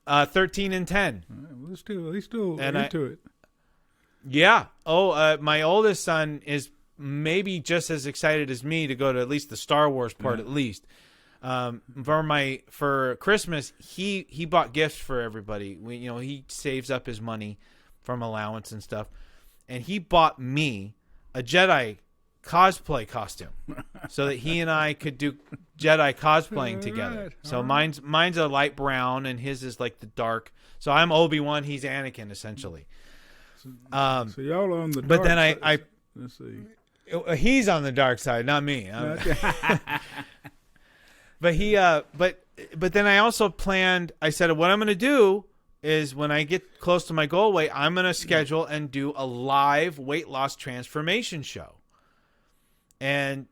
13 and 10. All right, well, he's still into it. Yeah. My oldest son is maybe just as excited as me to go to at least the Star Wars part, at least. For Christmas, he bought gifts for everybody. He saves up his money from allowance and stuff, and he bought me a Jedi cosplay costume so that he and I could do Jedi cosplaying together. Right. So mine's a light brown, and his is like the dark. So I'm Obi-Wan, he's Anakin, essentially. So y'all are on the dark but then side. Let's see. He's on the dark side, not me. But then I also planned, I said, what I'm going to do is when I get close to my goal weight, I'm going to schedule and do a live weight loss transformation show. And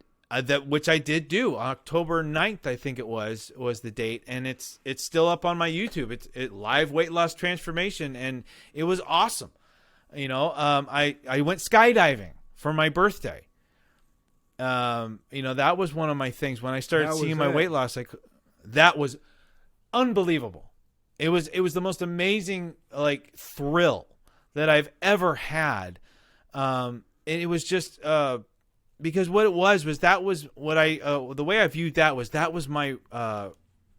which I did do. October 9th, I think it was the date. And it's still up on my YouTube. It's live weight loss transformation. And it was awesome. I went skydiving for my birthday. That was one of my things when I started seeing my weight loss. That was unbelievable. It was the most amazing thrill that I've ever had. And it was just because what it was that was what the way I viewed that was my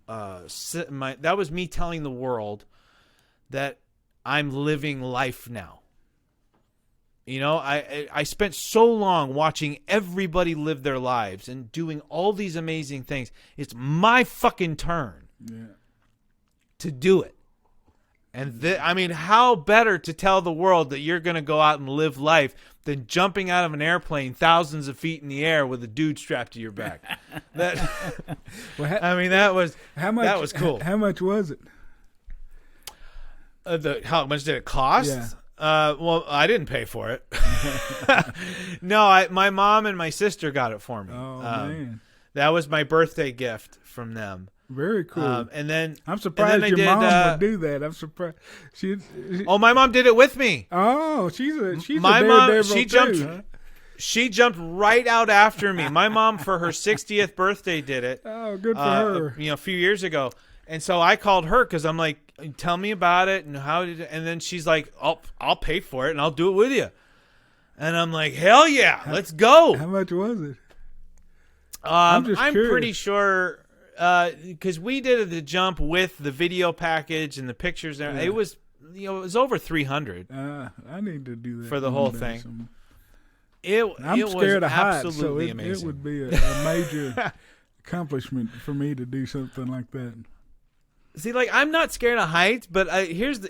that was me telling the world that I'm living life now. I spent so long watching everybody live their lives and doing all these amazing things. It's my fucking turn to do it. And how better to tell the world that you're going to go out and live life than jumping out of an airplane thousands of feet in the air with a dude strapped to your back. That was cool. How much was it? How much did it cost? Yeah. Well, I didn't pay for it. No, my mom and my sister got it for me. Oh, man. That was my birthday gift from them. Very cool. And then I'm surprised your mom would do that. I'm surprised. My mom did it with me. Oh, she's my a mom. She too, jumped. huh? She jumped right out after me. My mom, for her 60th birthday, did it. Oh, good for her. A few years ago. And so I called her because I'm like, tell me about it and and then she's like, I'll pay for it and I'll do it with you. And I'm like, hell yeah, let's go. How much was it? I'm pretty sure because we did the jump with the video package and the pictures. Yeah. It was over 300. I need to do that for the whole thing. I'm scared of heights, so it amazing. would be a major accomplishment for me to do something like that. See, like, I'm not scared of heights, but here's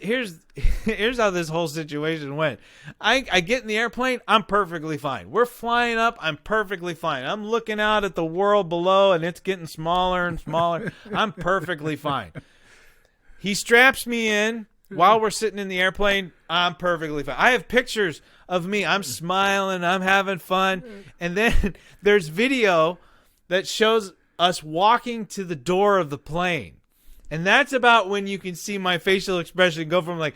how this whole situation went. I get in the airplane, I'm perfectly fine. We're flying up, I'm perfectly fine. I'm looking out at the world below, and it's getting smaller and smaller. I'm perfectly fine. He straps me in while we're sitting in the airplane. I'm perfectly fine. I have pictures of me. I'm smiling. I'm having fun. And then there's video that shows us walking to the door of the plane. And that's about when you can see my facial expression go from like,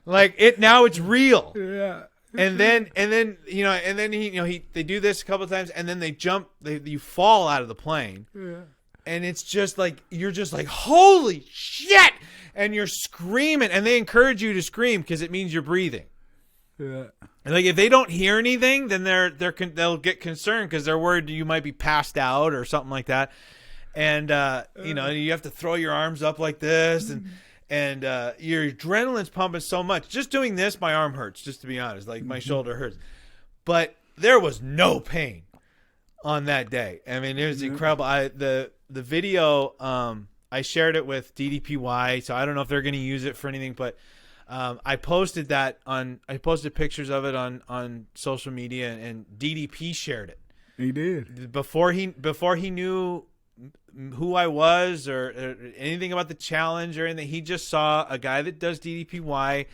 like it, now it's real. Yeah. And then they do this a couple of times and then they jump, you fall out of the plane. Yeah. And it's just like, you're just like, holy shit. And you're screaming and they encourage you to scream because it means you're breathing. Yeah. And like if they don't hear anything, then they'll get concerned because they're worried you might be passed out or something like that. And you have to throw your arms up like this, and your adrenaline's pumping so much. Just doing this, my arm hurts. Just to be honest, like my shoulder hurts. But there was no pain on that day. I mean, it was incredible. The video, I shared it with DDPY, so I don't know if they're going to use it for anything, but I posted pictures of it on social media, and DDP shared it. He did before he knew who I was or anything about the challenge or anything. He just saw a guy that does DDPY,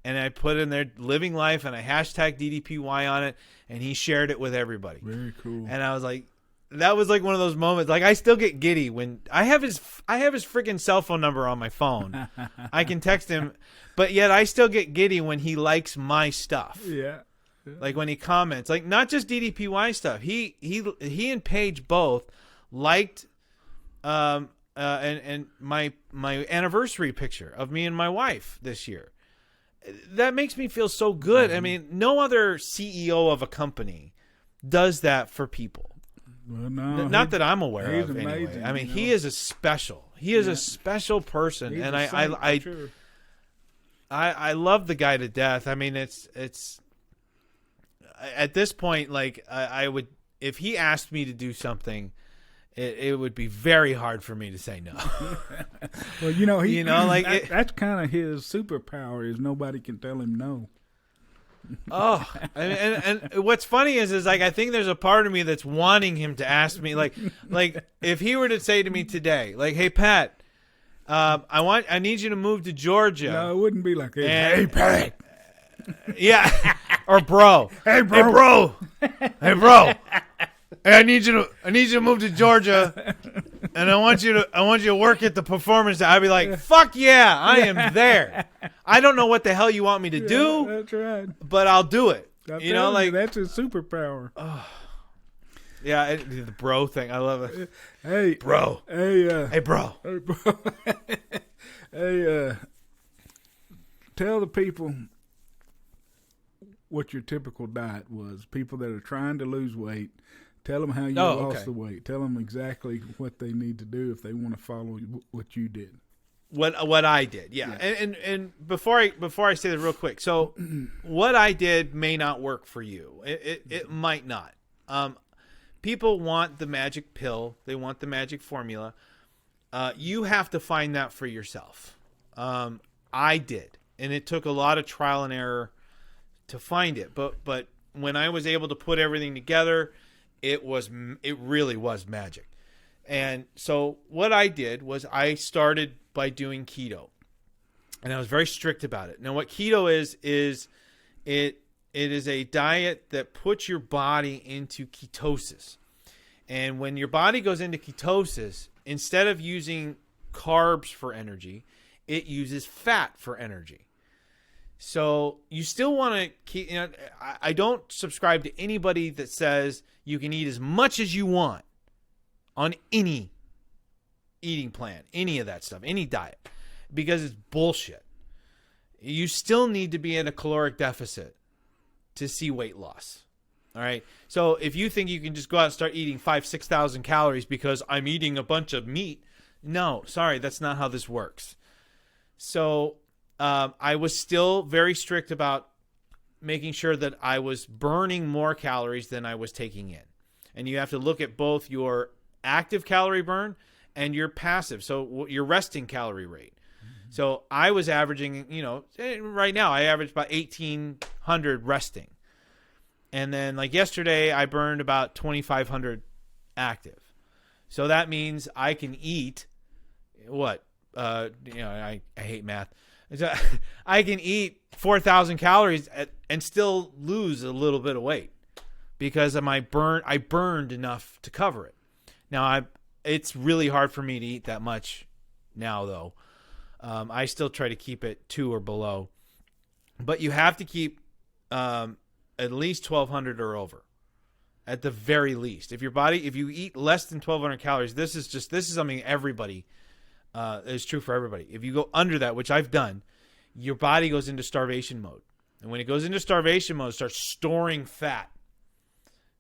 and I put in there living life and I hashtag DDPY on it, and he shared it with everybody. Very cool. And I was like, that was like one of those moments. Like I still get giddy when I have his freaking cell phone number on my phone. I can text him, but yet I still get giddy when he likes my stuff. Yeah. Like when he comments, like not just DDPY stuff. He and Paige both liked and my anniversary picture of me and my wife this year. That makes me feel so good. I mean, no other CEO of a company does that for people. Well, no, not that I'm aware of. Amazing, anyway. I mean, he is a special. He is a special person, he's and I love the guy to death. I mean, it's at this point, like I would, if he asked me to do something, it would be very hard for me to say no. Well, that's kind of his superpower is nobody can tell him no. Oh, and what's funny is like I think there's a part of me that's wanting him to ask me, like if he were to say to me today, like, "Hey Pat, I need you to move to Georgia." No, it wouldn't be like, "Hey Pat." Yeah, or bro. Hey bro. Hey bro. Hey bro. Hey, I need you to move to Georgia, and I want you to work at the performance. I'd be like, fuck yeah, I am there. I don't know what the hell you want me to do. That's right. But I'll do it. That's his superpower. Yeah, the bro thing. I love it. Hey, bro. Hey bro. Hey, bro. Hey, tell the people what your typical diet was. People that are trying to lose weight. Tell them how you lost the weight. Tell them exactly what they need to do if they want to follow what you did. What I did, yeah. And before I say that real quick, so what I did may not work for you. It might not. People want the magic pill. They want the magic formula. You have to find that for yourself. I did, and it took a lot of trial and error to find it. But when I was able to put everything together, it really was magic. And so what I did was I started by doing keto, and I was very strict about it. Now what keto is It is a diet that puts your body into ketosis. And when your body goes into ketosis, instead of using carbs for energy, it uses fat for energy. So you still want to keep, I don't subscribe to anybody that says you can eat as much as you want on any eating plan, any of that stuff, any diet, because it's bullshit. You still need to be in a caloric deficit to see weight loss. All right. So if you think you can just go out and start eating 6,000 calories because I'm eating a bunch of meat, no, sorry, that's not how this works. So I was still very strict about making sure that I was burning more calories than I was taking in. And you have to look at both your active calorie burn and your passive, so your resting calorie rate. Mm-hmm. So I was averaging, right now I average about 1,800 resting. And then like yesterday, I burned about 2,500 active. So that means I can eat what? I hate math. I can eat 4,000 calories and still lose a little bit of weight because I burned enough to cover it. Now it's really hard for me to eat that much now though. I still try to keep it 2 or below, but you have to keep at least 1,200 or over, at the very least. If you eat less than 1,200 calories, this is something everybody. It's true for everybody. If you go under that, which I've done, your body goes into starvation mode. And when it goes into starvation mode, it starts storing fat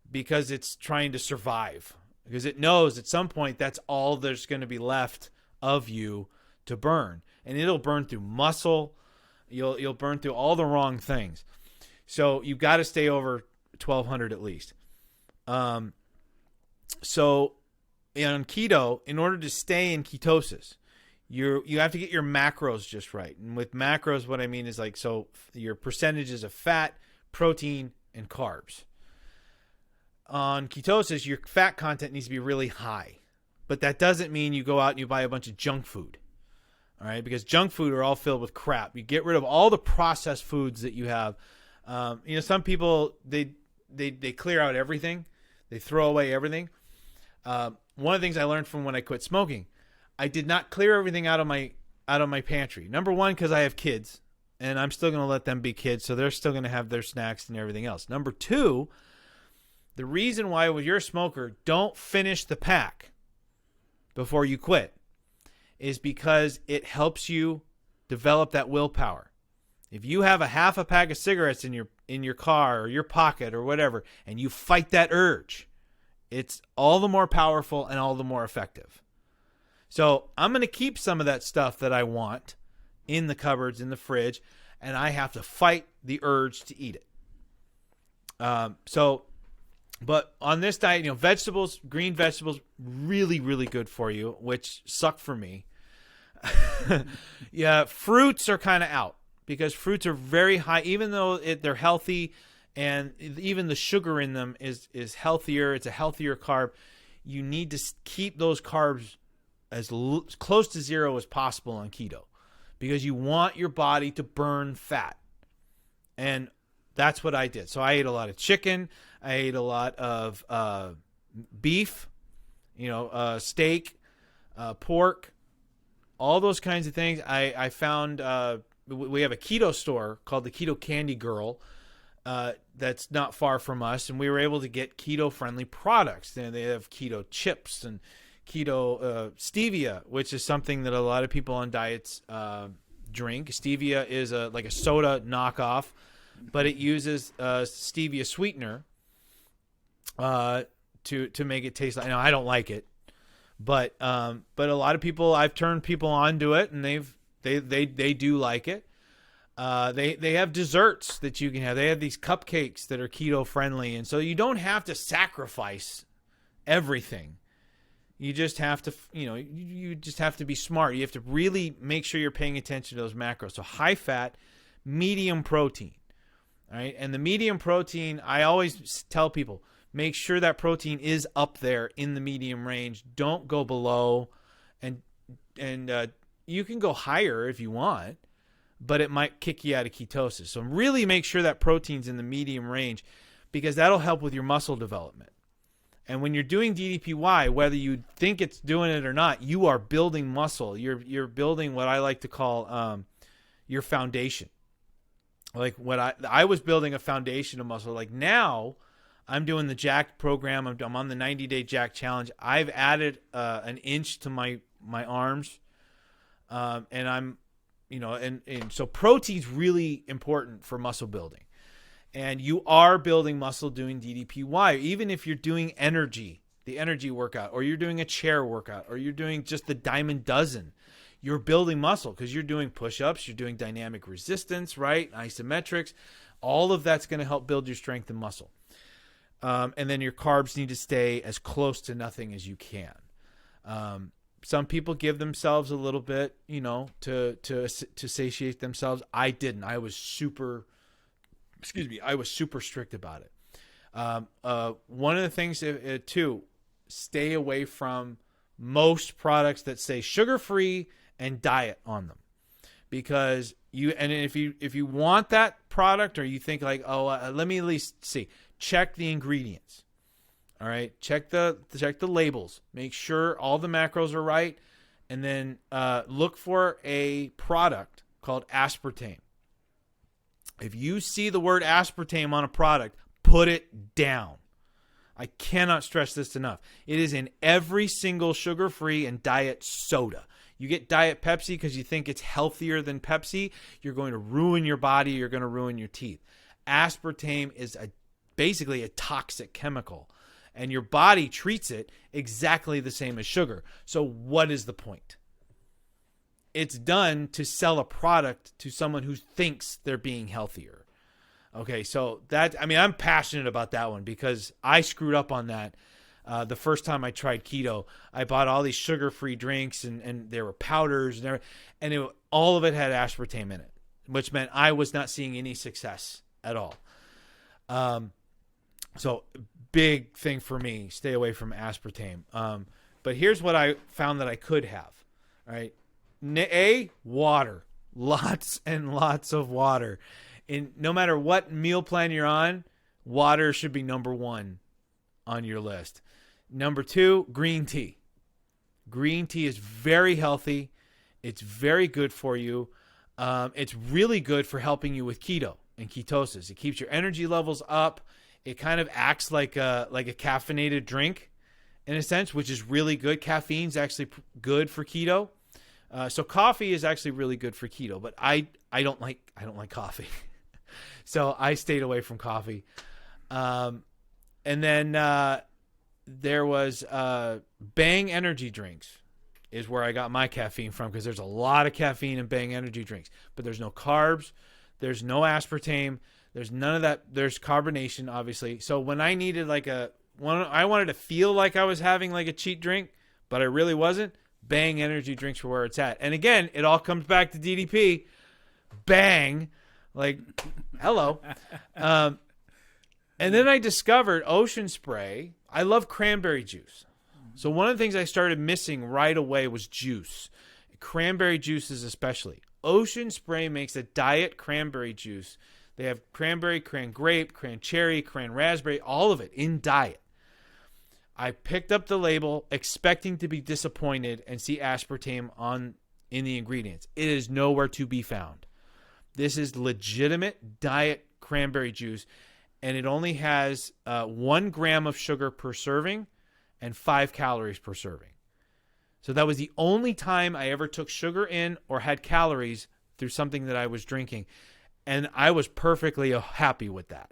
because it's trying to survive. Because it knows at some point that's all there's going to be left of you to burn. And it'll burn through muscle. You'll burn through all the wrong things. So you've got to stay over 1,200 at least. So on keto, in order to stay in ketosis, you have to get your macros just right. And with macros, what I mean is so your percentages of fat, protein, and carbs. On ketosis, your fat content needs to be really high. But that doesn't mean you go out and you buy a bunch of junk food. All right? Because junk food are all filled with crap. You get rid of all the processed foods that you have. Some people, they clear out everything. They throw away everything. One of the things I learned from when I quit smoking, I did not clear everything out of my pantry. Number one, because I have kids, and I'm still going to let them be kids, so they're still going to have their snacks and everything else. Number two, the reason why when you're a smoker, don't finish the pack before you quit is because it helps you develop that willpower. If you have a half a pack of cigarettes in your car or your pocket or whatever, and you fight that urge, it's all the more powerful and all the more effective. So I'm going to keep some of that stuff that I want in the cupboards, in the fridge, and I have to fight the urge to eat it. But on this diet, vegetables, green vegetables, really, really good for you, which suck for me. Yeah, fruits are kind of out because fruits are very high, even though they're healthy, and even the sugar in them is healthier. It's a healthier carb. You need to keep those carbs as close to zero as possible on keto because you want your body to burn fat. And that's what I did. So I ate a lot of chicken. I ate a lot of beef, steak, pork, all those kinds of things. I found we have a keto store called the Keto Candy Girl that's not far from us, and we were able to get keto-friendly products. They have keto chips and keto stevia, which is something that a lot of people on diets drink. Stevia is like a soda knockoff, but it uses stevia sweetener to make it taste like. I don't like it, but a lot of people, I've turned people onto it, and they do like it. They have desserts that you can have. They have these cupcakes that are keto friendly, and so you don't have to sacrifice everything. You just have to, you just have to be smart. You have to really make sure you're paying attention to those macros. So high fat, medium protein. All right. And the medium protein, I always tell people, make sure that protein is up there in the medium range. Don't go below, and you can go higher if you want. but it might kick you out of ketosis. So really make sure that protein's in the medium range, because that'll help with your muscle development. And when you're doing DDPY, whether you think it's doing it or not, you are building muscle. You're building what I like to call your foundation. Like what I was building a foundation of muscle. Like now, I'm doing the Jack program. I'm on the 90-day Jack challenge. I've added an inch to my arms, and I'm, and so protein's really important for muscle building. And you are building muscle doing DDPY, even if you're doing the energy workout, or you're doing a chair workout, or you're doing just the diamond dozen. You're building muscle because you're doing push-ups, you're doing dynamic resistance, right? Isometrics. All of that's going to help build your strength and muscle. And then your carbs need to stay as close to nothing as you can. Some people give themselves a little bit, to satiate themselves. I didn't. I was super strict about it. One of the things too, stay away from most products that say sugar-free and diet on them, because if you want that product, or you think like, let me at least see, check the ingredients. All right, check the labels, make sure all the macros are right, and then look for a product called aspartame. If you see the word aspartame on a product, put it down. I cannot stress this enough. It is in every single sugar-free and diet soda. You get Diet Pepsi because you think it's healthier than Pepsi, you're going to ruin your body, you're going to ruin your teeth. Aspartame is basically a toxic chemical, and your body treats it exactly the same as sugar. So what is the point? It's done to sell a product to someone who thinks they're being healthier. Okay, so I'm passionate about that one, because I screwed up on that. The first time I tried keto, I bought all these sugar-free drinks, and there were powders, and all of it had aspartame in it, which meant I was not seeing any success at all. So big thing for me, stay away from aspartame. But here's what I found that I could have. All right. Water. Lots and lots of water. No matter what meal plan you're on, water should be number one on your list. Number two, green tea. Green tea is very healthy. It's very good for you. It's really good for helping you with keto and ketosis. It keeps your energy levels up. It kind of acts like a caffeinated drink in a sense, which is really good. Caffeine's actually good for keto. So coffee is actually really good for keto, but I don't like coffee. So I stayed away from coffee. And then there was Bang energy drinks is where I got my caffeine from, because there's a lot of caffeine in Bang energy drinks, but there's no carbs, there's no aspartame, there's none of that. There's carbonation, obviously. So when I needed I wanted to feel like I was having like a cheat drink, but I really wasn't, Bang energy drinks were where it's at. And again, it all comes back to DDP. Bang. Like, hello. And then I discovered Ocean Spray. I love cranberry juice. So one of the things I started missing right away was juice. Cranberry juices especially. Ocean Spray makes a diet cranberry juice. They have cranberry, cran grape, cran cherry, cran raspberry, all of it in diet. I picked up the label expecting to be disappointed and see aspartame in the ingredients. It is nowhere to be found. This is legitimate diet cranberry juice, and it only has 1 gram of sugar per serving and 5 calories per serving. So that was the only time I ever took sugar in or had calories through something that I was drinking. And I was perfectly happy with that.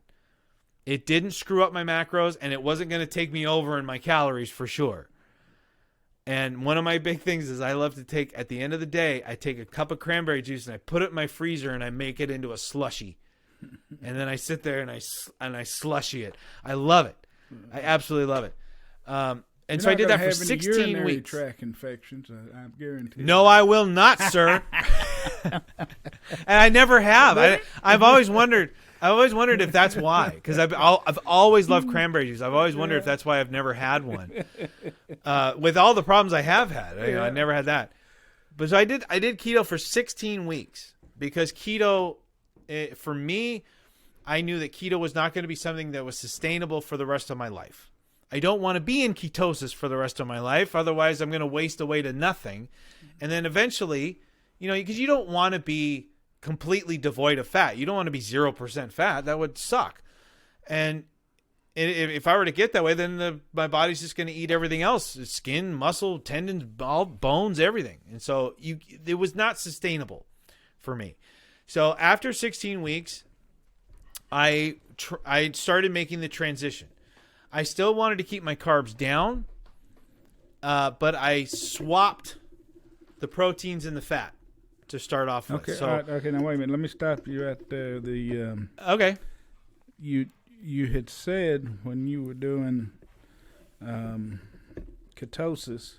It didn't screw up my macros, and it wasn't going to take me over in my calories for sure. And one of my big things is I love to take, at the end of the day, I take a cup of cranberry juice and I put it in my freezer and I make it into a slushy. And then I sit there and I slushy it. I love it. I absolutely love it. And so I did that for 16 weeks. Tract infections, I guarantee. No, I will not, sir. And I never have. I've always wondered. If that's why, because I've always loved cranberry juice. I've always wondered if that's why I've never had one. With all the problems I have had, I never had that. But so I did keto for 16 weeks because keto, for me, I knew that keto was not going to be something that was sustainable for the rest of my life. I don't want to be in ketosis for the rest of my life. Otherwise, I'm going to waste away to nothing. And then eventually, because you don't want to be completely devoid of fat. You don't want to be 0% fat. That would suck. And if I were to get that way, then my body's just going to eat everything else: skin, muscle, tendons, bones, everything. And so it was not sustainable for me. So after 16 weeks, I started making the transition. I still wanted to keep my carbs down, but I swapped the proteins and the fat to start off with. Okay, so, all right, okay. Now wait a minute. Let me stop you at the. Okay. You had said when you were doing ketosis.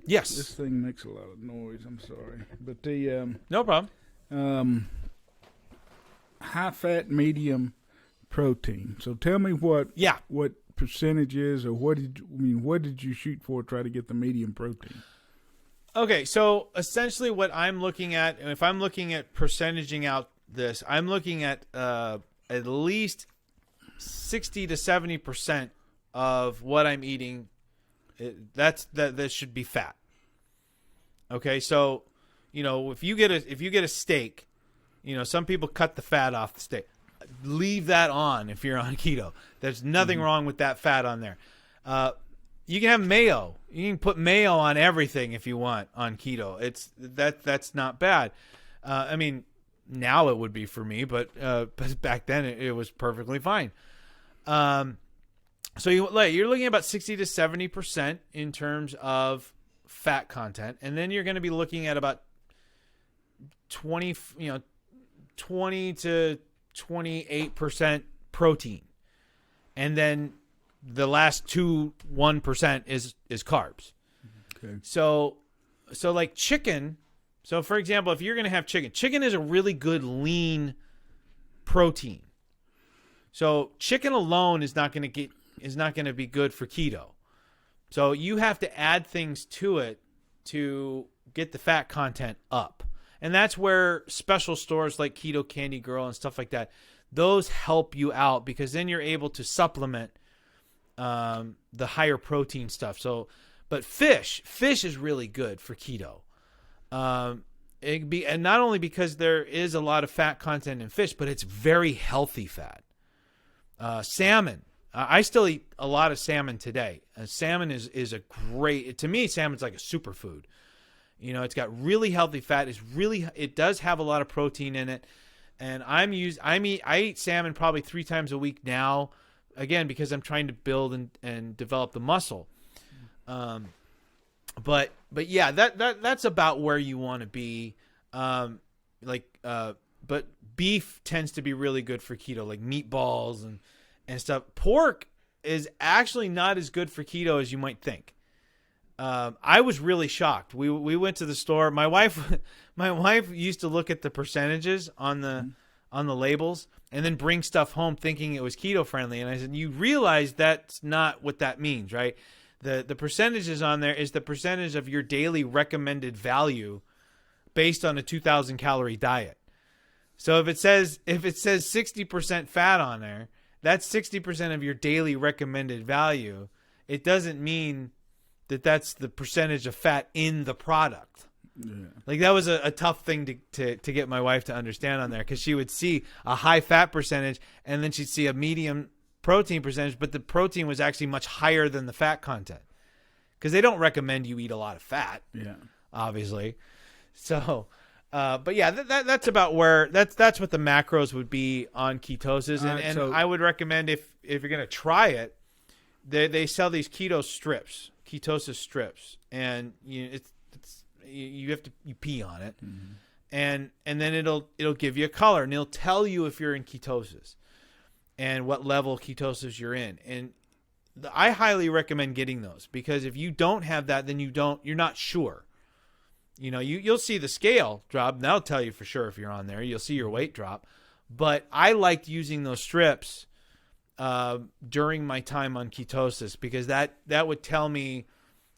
Yes. This thing makes a lot of noise. I'm sorry, but no problem. High fat, medium protein. So tell me what percentage is, or what did you shoot for? Try to get the medium protein. Okay, so essentially what I'm looking at, and if I'm looking at percentaging out this, I'm looking at least 60 to 70% of what I'm eating. That should be fat. Okay, so if you get a steak, some people cut the fat off the steak. Leave that on if you're on keto. There's nothing wrong with that fat on there. You can have mayo. You can put mayo on everything if you want on keto. That's not bad. I mean, now it would be for me, but back then it was perfectly fine. So you're looking at about 60 to 70% in terms of fat content, and then you're going to be looking at about 20 to 28% protein, and then the last 1% is carbs. Okay. So like chicken. So for example, if you're going to have chicken is a really good lean protein. So chicken alone is not going to be good for keto. So you have to add things to it to get the fat content up. And that's where special stores like Keto Candy Girl and stuff like that, those help you out, because then you're able to supplement the higher protein stuff. So, but fish is really good for keto. And not only because there is a lot of fat content in fish, but it's very healthy fat. Salmon. I still eat a lot of salmon today. Salmon is a great, to me, salmon's like a superfood. It's got really healthy fat. It does have a lot of protein in it. And I eat salmon probably 3 times a week now, again, because I'm trying to build and develop the muscle. But yeah, that's about where you want to be. But beef tends to be really good for keto, like meatballs and stuff. Pork is actually not as good for keto as you might think. I was really shocked. We went to the store. My wife used to look at the percentages on the labels and then bring stuff home thinking it was keto friendly. And I said, you realize that's not what that means, right? The percentages on there is the percentage of your daily recommended value based on a 2,000 calorie diet. So if it says 60% fat on there, that's 60% of your daily recommended value. It doesn't mean that's the percentage of fat in the product. Yeah. Like that was a tough thing to get my wife to understand on there, because she would see a high fat percentage and then she'd see a medium protein percentage, but the protein was actually much higher than the fat content, because they don't recommend you eat a lot of fat. Yeah, obviously. So, but yeah, that's about where that's what the macros would be on ketosis, and so I would recommend if you're gonna try it, they sell these ketosis strips, and you pee on it, and then it'll give you a color, and it'll tell you if you're in ketosis and what level of ketosis you're in. And I highly recommend getting those, because if you don't have that, then you're not sure. You'll see the scale drop, and that'll tell you for sure if you're on there. You'll see your weight drop. But I liked using those strips during my time on ketosis, because that would tell me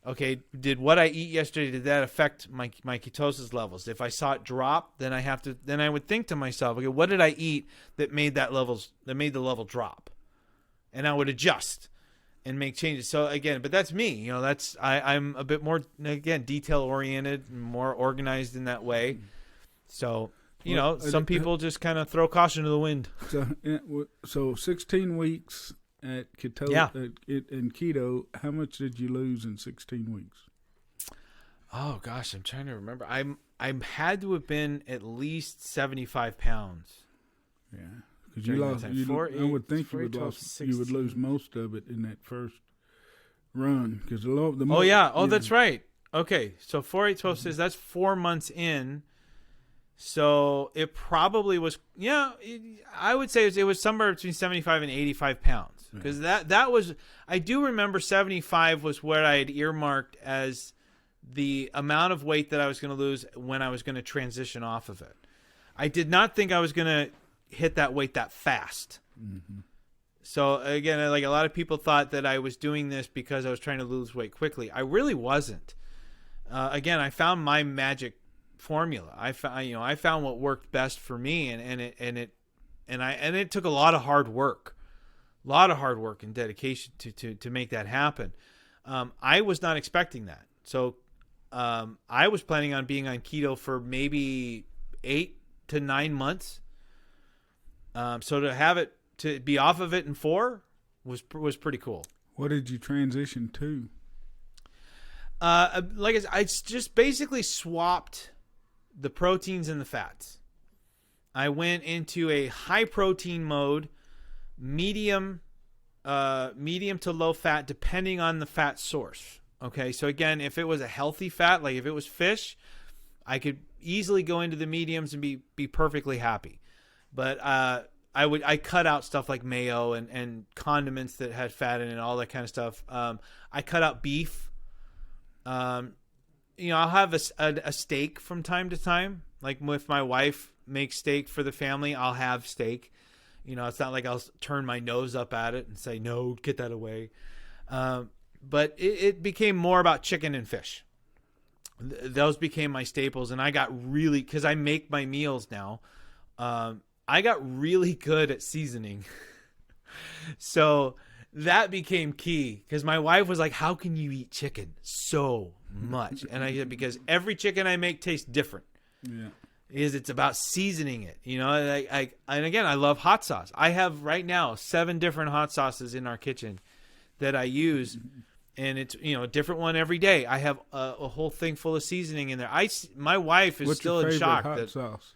Okay, did what I eat yesterday, did that affect my ketosis levels? If I saw it drop, then I would think to myself, okay, what did I eat that made the level drop? And I would adjust and make changes. So again, but that's me. You know, I'm a bit more, again, detail oriented, more organized in that way. So, you know, some people just kind of throw caution to the wind. So 16 weeks at keto, in keto, how much did you lose in 16 weeks? Oh gosh, I'm trying to remember. I had to have been at least 75 pounds. Yeah, because you lost. I would think you would lose most of it in that first run because that's right. Okay, so 4, 8, 12 says that's 4 months in. So it probably was, I would say it was somewhere between 75 and 85 pounds. Because that was, I do remember 75 was where I had earmarked as the amount of weight that I was going to lose when I was going to transition off of it. I did not think I was going to hit that weight that fast. Mm-hmm. So again, like a lot of people thought that I was doing this because I was trying to lose weight quickly. I really wasn't. Again, I found my magic formula. I found what worked best for me, and it took a lot of hard work, and dedication to make that happen. I was not expecting that, so I was planning on being on keto for maybe 8 to 9 months. So to be off of it in 4 was pretty cool. What did you transition to? I just basically swapped the proteins and the fats. I went into a high protein mode, medium to low fat, depending on the fat source. Okay, so again, if it was a healthy fat, like if it was fish, I could easily go into the mediums and be perfectly happy. But I cut out stuff like mayo and condiments that had fat in it, all that kind of stuff. I cut out beef. I'll have a steak from time to time. Like if my wife makes steak for the family, I'll have steak. It's not like I'll turn my nose up at it and say, no, get that away. But it became more about chicken and fish. Those became my staples. And I got really, because I make my meals now, I got really good at seasoning. So that became key because my wife was like, how can you eat chicken so much? And I said, because every chicken I make tastes different. Yeah. It's about seasoning it. And again, I love hot sauce. I have right now 7 different hot sauces in our kitchen that I use. And it's, a different one every day. I have a whole thing full of seasoning in there. My wife is still in shock. What's your favorite hot sauce?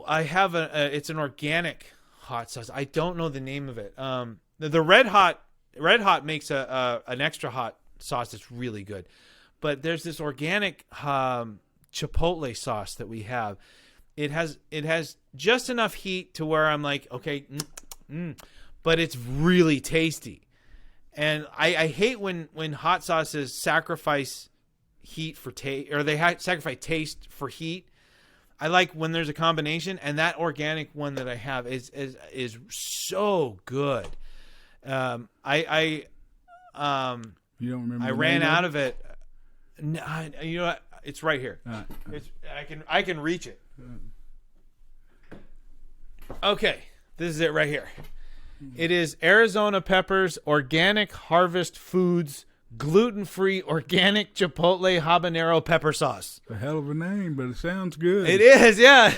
I have it's an organic hot sauce. I don't know the name of it. The Red Hot makes an extra hot sauce that's really good, but there's this organic chipotle sauce that we have. It has just enough heat to where I'm like, okay, but it's really tasty. And I hate when hot sauces sacrifice heat for taste, or they sacrifice taste for heat. I like when there's a combination, and that organic one that I have is so good. You don't remember? I ran out of it. No, you know what? It's right here. I can reach it. Okay, this is it right here. It is Arizona Peppers Organic Harvest Foods gluten-free organic chipotle habanero pepper sauce. A hell of a name, but it sounds good. It is, yeah.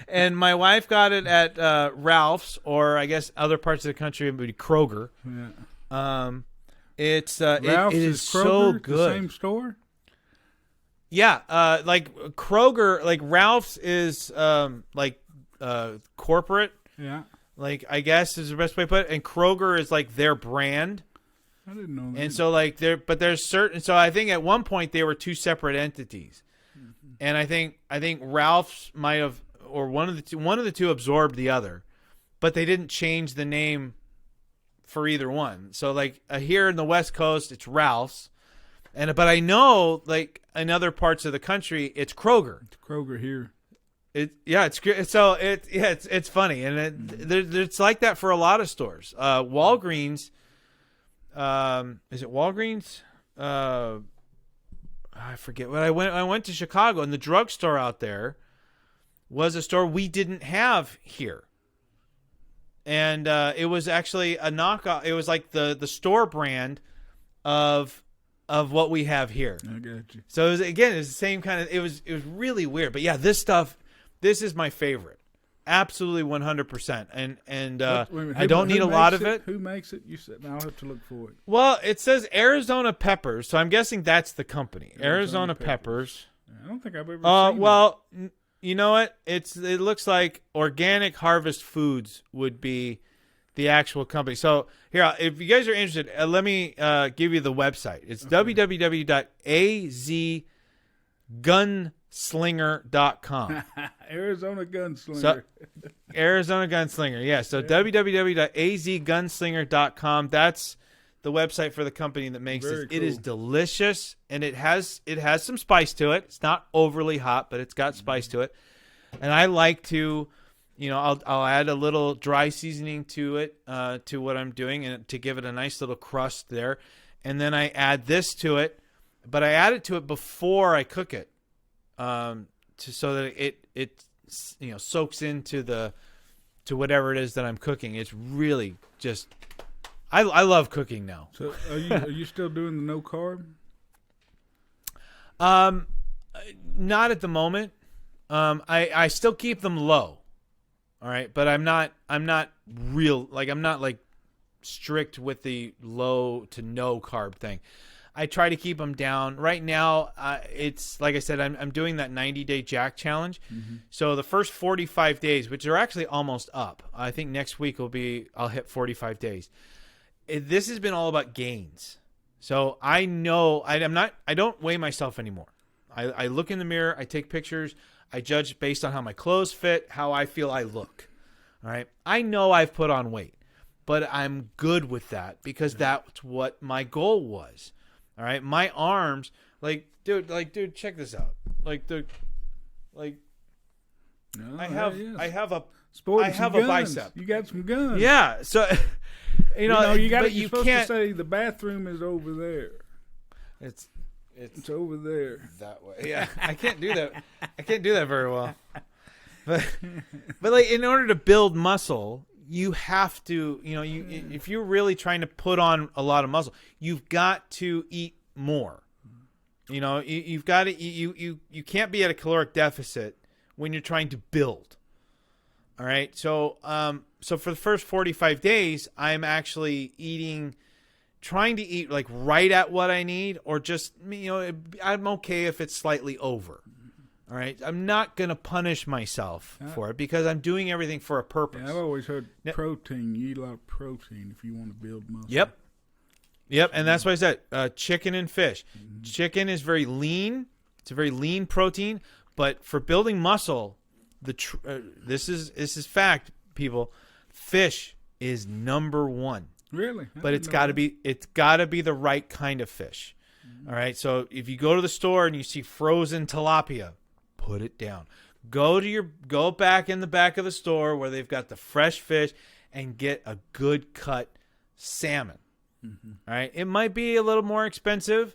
And my wife got it at Ralph's, or I guess other parts of the country it would be Kroger. Yeah. It's Ralph's it is Kroger, so good. The same store? Yeah, like Kroger, like Ralph's is corporate. Yeah. Like I guess is the best way to put it. And Kroger is like their brand. I didn't know that. And so there's certain, so I think at one point they were 2 separate entities. Mm-hmm. And I think Ralph's might have, or one of the two absorbed the other, but they didn't change the name for either one. So like here in the West Coast, it's Ralph's. But I know like in other parts of the country, it's Kroger. It's Kroger here. It's funny. And it's like that for a lot of stores. Walgreens, is it Walgreens? I forget what I went to Chicago, and the drugstore out there was a store we didn't have here. And it was actually a knockoff. It was like the store brand of what we have here. I got you. So it was the same kind of. It was really weird. But yeah, this is my favorite. Absolutely 100%. And I don't need a lot of it. Who makes it? You said. Now I'll have to look for it. Well, it says Arizona Peppers, so I'm guessing that's the company. Arizona Peppers. I don't think I've ever seen well, you know what? It looks like Organic Harvest Foods would be the actual company. So here, if you guys are interested, let me give you the website. It's www.azgunslinger.com. Arizona Gunslinger. So, Arizona Gunslinger, yeah. So www.azgunslinger.com. That's the website for the company that makes Very this. cool. It is delicious, and it has some spice to it. It's not overly hot, but it's got spice to it. And I like to, I'll add a little dry seasoning to it, to what I'm doing, and to give it a nice little crust there. And then I add this to it, but I add it to it before I cook it, so that it soaks into whatever it is that I'm cooking. It's really just, I love cooking now. So are you still doing the no carb? Not at the moment. I still keep them low. All right, but I'm not strict with the low to no carb thing. I try to keep them down. Right now, it's like I said, I'm doing that 90-day Jack challenge. Mm-hmm. So the first 45 days, which are actually almost up. I think next week I'll hit 45 days. This has been all about gains. So I know I don't weigh myself anymore. I look in the mirror, I take pictures, I judge based on how my clothes fit, how I feel I look. All right. I know I've put on weight, but I'm good with that because that's what my goal was. All right. My arms, dude, check this out. I have a bicep. You got some guns. Yeah. So, you're supposed to say the bathroom is over there. It's over there. That way. Yeah. I can't do that. I can't do that very well. But in order to build muscle, you have to, if you're really trying to put on a lot of muscle, you've got to eat more. You've got to eat, you can't be at a caloric deficit when you're trying to build. All right. So for the first 45 days, I'm actually trying to eat like right at what I need, or just, I'm okay if it's slightly over. All right. I'm not going to punish myself for it because I'm doing everything for a purpose. Yeah, I've always heard protein. You eat a lot of protein if you want to build muscle. Yep. And that's why I said chicken and fish. Mm-hmm. Chicken is very lean. It's a very lean protein. But for building muscle, this is fact, people. Fish is number one. Really? But it's got to be the right kind of fish. Mm-hmm. All right. So if you go to the store and you see frozen tilapia, put it down. Go back in the back of the store where they've got the fresh fish and get a good cut salmon. Mm-hmm. All right. It might be a little more expensive,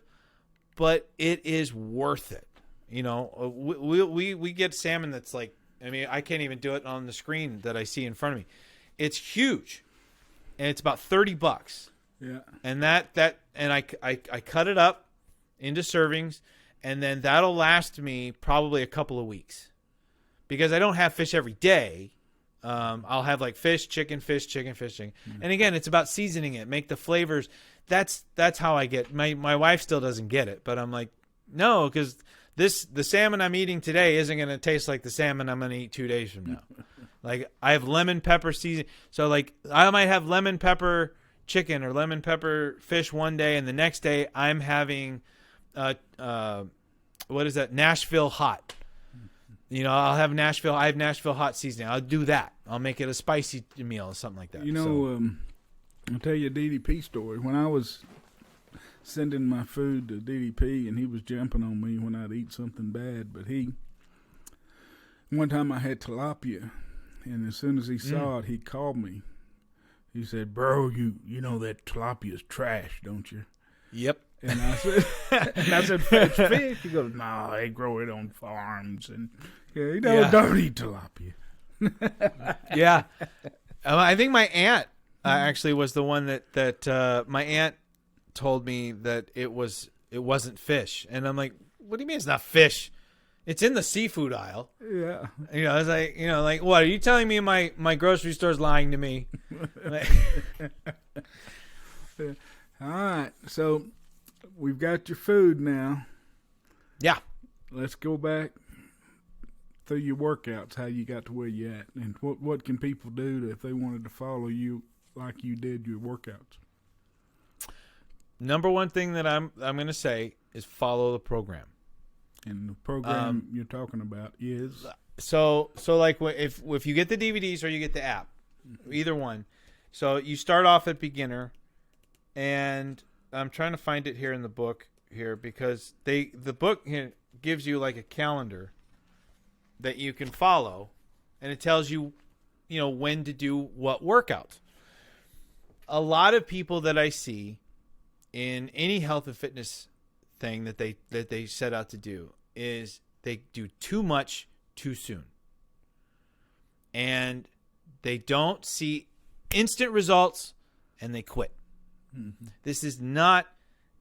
but it is worth it. We get salmon that's like, I can't even do it on the screen that I see in front of me. It's huge. And it's about $30. Yeah. And I cut it up into servings, and then that'll last me probably a couple of weeks. Because I don't have fish every day. I'll have like fish, chicken. Mm-hmm. And again, it's about seasoning it, make the flavors. That's how I get. My wife still doesn't get it, but I'm like, no, because the salmon I'm eating today isn't going to taste like the salmon I'm going to eat 2 days from now. Like I have lemon pepper season. So like I might have lemon pepper chicken or lemon pepper fish one day, and the next day I'm having what is that? Nashville hot. I have Nashville hot seasoning. I'll do that. I'll make it a spicy meal or something like that. I'll tell you a DDP story. When I was sending my food to DDP, and he was jumping on me when I'd eat something bad, but one time I had tilapia, and as soon as he saw it, he called me, He said, "Bro, you know that tilapia's trash, don't you?" Yep. And I said, "Fetch fish." He goes, "No, they grow it on farms, and don't eat tilapia." Yeah. I think my aunt actually was the one that my aunt told me that it wasn't fish, and I'm like, "What do you mean it's not fish? It's in the seafood aisle." Yeah. I was like, like, what are you telling me? My grocery store's lying to me. All right, so we've got your food now. Yeah. Let's go back through your workouts, how you got to where you at, and what can people do if they wanted to follow you like you did your workouts? Number one thing that I'm going to say is follow the program. And the program you're talking about is so like if you get the DVDs or you get the app, either one. So you start off at beginner, and I'm trying to find it here in the book here because the book here gives you like a calendar that you can follow, and it tells you, when to do what workout. A lot of people that I see in any health and fitness thing that they set out to do is they do too much too soon, and they don't see instant results, and they quit. Mm-hmm. This is not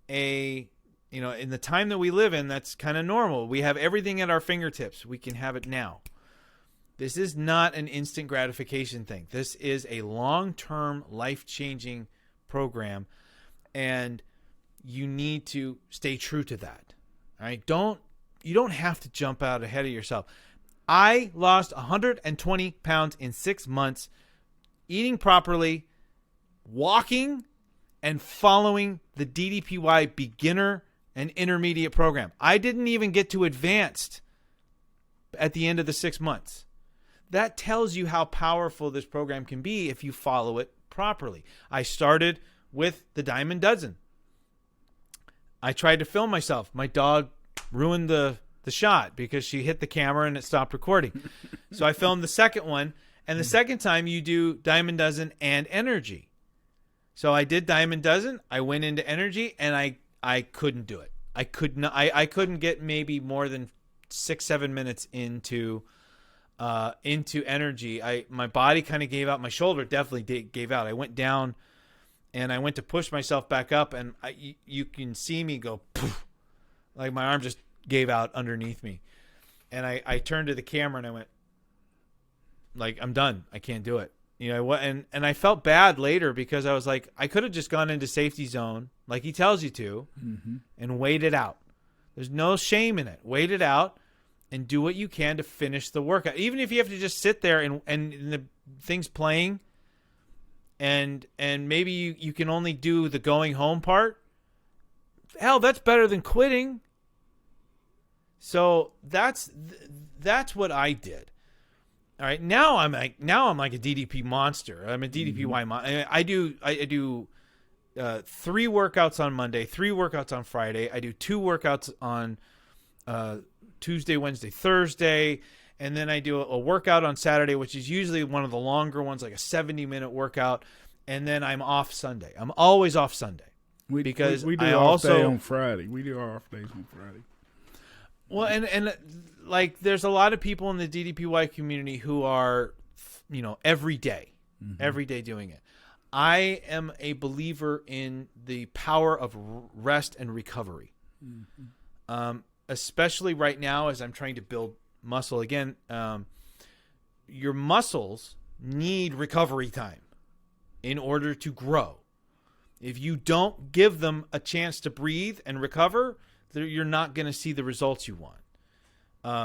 in the time that we live in, that's kind of normal. We have everything at our fingertips. We can have it now. This is not an instant gratification thing. This is a long-term, life-changing program, and you need to stay true to that. All right? You don't have to jump out ahead of yourself. I lost 120 pounds in 6 months, eating properly, walking, and following the DDPY beginner and intermediate program. I didn't even get to advanced at the end of the 6 months. That tells you how powerful this program can be if you follow it properly. I started with the Diamond Dozen. I tried to film myself. My dog ruined the shot because she hit the camera and it stopped recording. So I filmed the second one, and the second time you do Diamond Dozen and Energy. So I did Diamond Dozen, I went into Energy, and I couldn't do it. I couldn't get maybe more than 6-7 minutes into Energy. My body kind of gave out. My shoulder definitely gave out. I went down, and I went to push myself back up, and you can see me go poof, like my arm just gave out underneath me. And I turned to the camera and I went, like, I'm done. I can't do it. And I felt bad later because I was like, I could have just gone into safety zone like he tells you to, mm-hmm. and wait it out. There's no shame in it. Wait it out and do what you can to finish the workout. Even if you have to just sit there and the thing's playing and maybe you can only do the going home part. Hell, that's better than quitting. So that's what I did. All right, now I'm like a DDP monster. I'm a DDPY monster. I do 3 workouts on Monday, 3 workouts on Friday. I do 2 workouts on Tuesday, Wednesday, Thursday, and then I do a workout on Saturday, which is usually one of the longer ones, like a 70-minute workout, and then I'm off Sunday. I'm always off Sunday because we do I off also day on Friday. We do our off days on Friday. Well, and like there's a lot of people in the DDPY community who are, every day doing it. I am a believer in the power of rest and recovery, especially right now as I'm trying to build muscle again. Your muscles need recovery time in order to grow. If you don't give them a chance to breathe and recover, you're not going to see the results you want.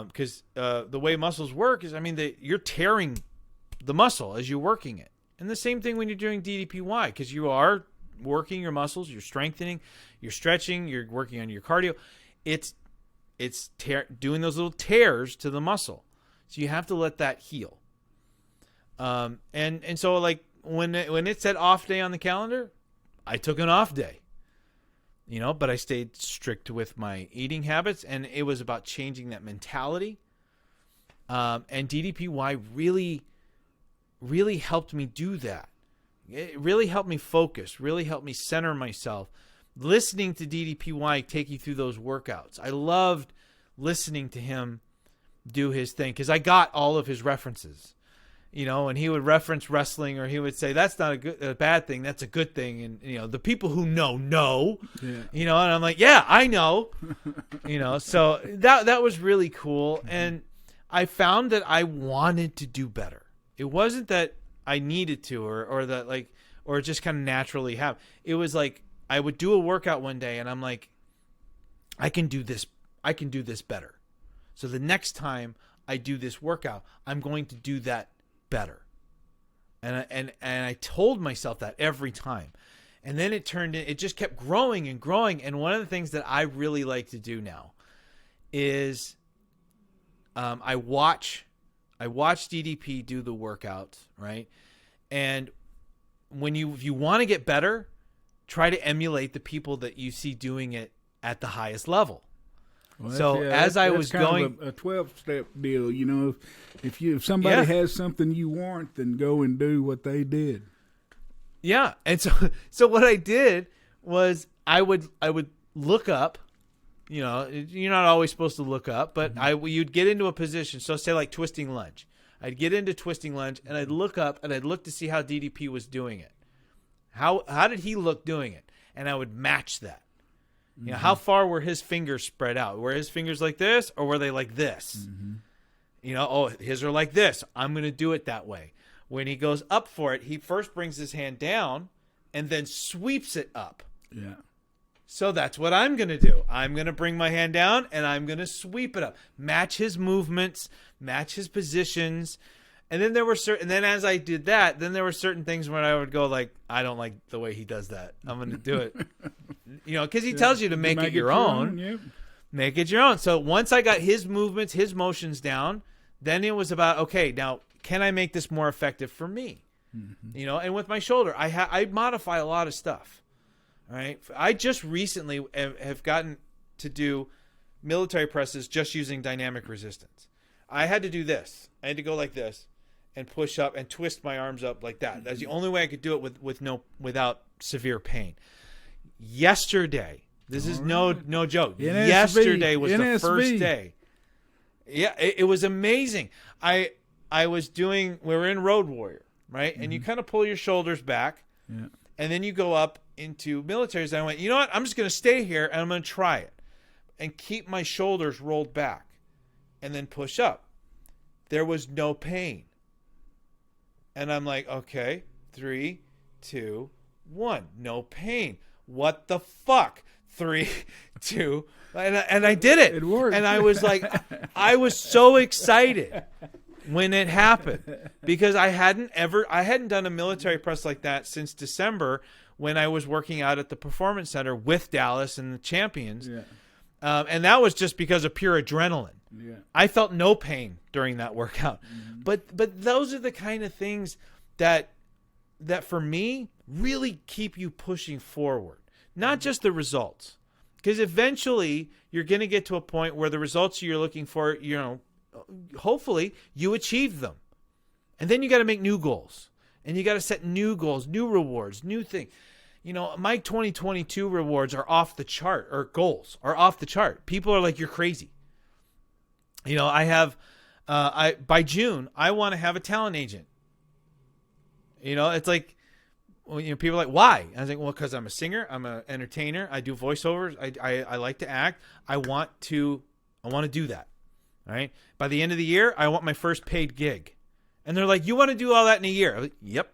Because the way muscles work is, you're tearing the muscle as you're working it. And the same thing when you're doing DDPY, because you are working your muscles, you're strengthening, you're stretching, you're working on your cardio. It's doing those little tears to the muscle. So you have to let that heal. And so like when it said off day on the calendar, I took an off day. But I stayed strict with my eating habits, and it was about changing that mentality. And DDPY really, really helped me do that It really helped me focus, really helped me center myself. Listening to DDPY take you through those workouts. I loved listening to him do his thing because I got all of his references. And he would reference wrestling, or he would say, that's not a bad thing, that's a good thing. And, the people who know, and I'm like, yeah, I know, so that was really cool. And I found that I wanted to do better. It wasn't that I needed to, or that like, or just kind of naturally have. It was like, I would do a workout one day and I'm like, I can do this better. So the next time I do this workout, I'm going to do that better. And I told myself that every time. And then it just kept growing and growing. And one of the things that I really like to do now is I watch DDP do the workouts, right? And if you want to get better, try to emulate the people that you see doing it at the highest level. Well, so as I was going, a 12-step deal, if somebody has something you want, then go and do what they did. Yeah, and so what I did was I would look up. You're not always supposed to look up, but you'd get into a position. So say like twisting lunge. I'd get into twisting lunge and I'd look up and I'd look to see how DDP was doing it. How did he look doing it? And I would match that. How far were his fingers spread out? Were his fingers like this, or were they like this? His are like this. I'm going to do it that way. When he goes up for it, he first brings his hand down and then sweeps it up. Yeah. So that's what I'm going to do. I'm going to bring my hand down and I'm going to sweep it up. Match his movements, match his positions. And then then as I did that, then there were certain things where I would go like, I don't like the way he does that. I'm going to do it. Because he tells you to make it your own. Yeah. Make it your own. So once I got his movements, his motions down, then it was about, okay, now can I make this more effective for me? And with my shoulder, I modify a lot of stuff. All right. I just recently have gotten to do military presses just using dynamic resistance. I had to do this. I had to go like this and push up and twist my arms up like that. That's the only way I could do it without severe pain. Yesterday, this is no joke. NSV, Yesterday was NSV. the first day. Yeah, it was amazing. We were in Road Warrior, right? And you kind of pull your shoulders back. Yeah. And then you go up into militaries. And I went, you know what? I'm just going to stay here and I'm going to try it and keep my shoulders rolled back and then push up. There was no pain. And I'm like, okay, 3, 2, 1, no pain. What the fuck? 3, 2, and I did it. It worked. And I was like, I was so excited when it happened because I hadn't done a military press like that since December when I was working out at the Performance Center with Dallas and the Champions. Yeah. And that was just because of pure adrenaline. Yeah. I felt no pain during that workout. But those are the kind of things that for me really keep you pushing forward, not just the results. Because eventually you're going to get to a point where the results you're looking for, hopefully you achieve them. And then you got to make new goals. And you got to set new goals, new rewards, new things. My 2022 rewards are off the chart, or goals are off the chart. People are like, you're crazy. I have, by June, I want to have a talent agent. It's like, people are like, why? I was like, well, because I'm a singer, I'm an entertainer, I do voiceovers, I like to act. I want to do that. All right. By the end of the year, I want my first paid gig. And they're like, you want to do all that in a year? I'm like, yep.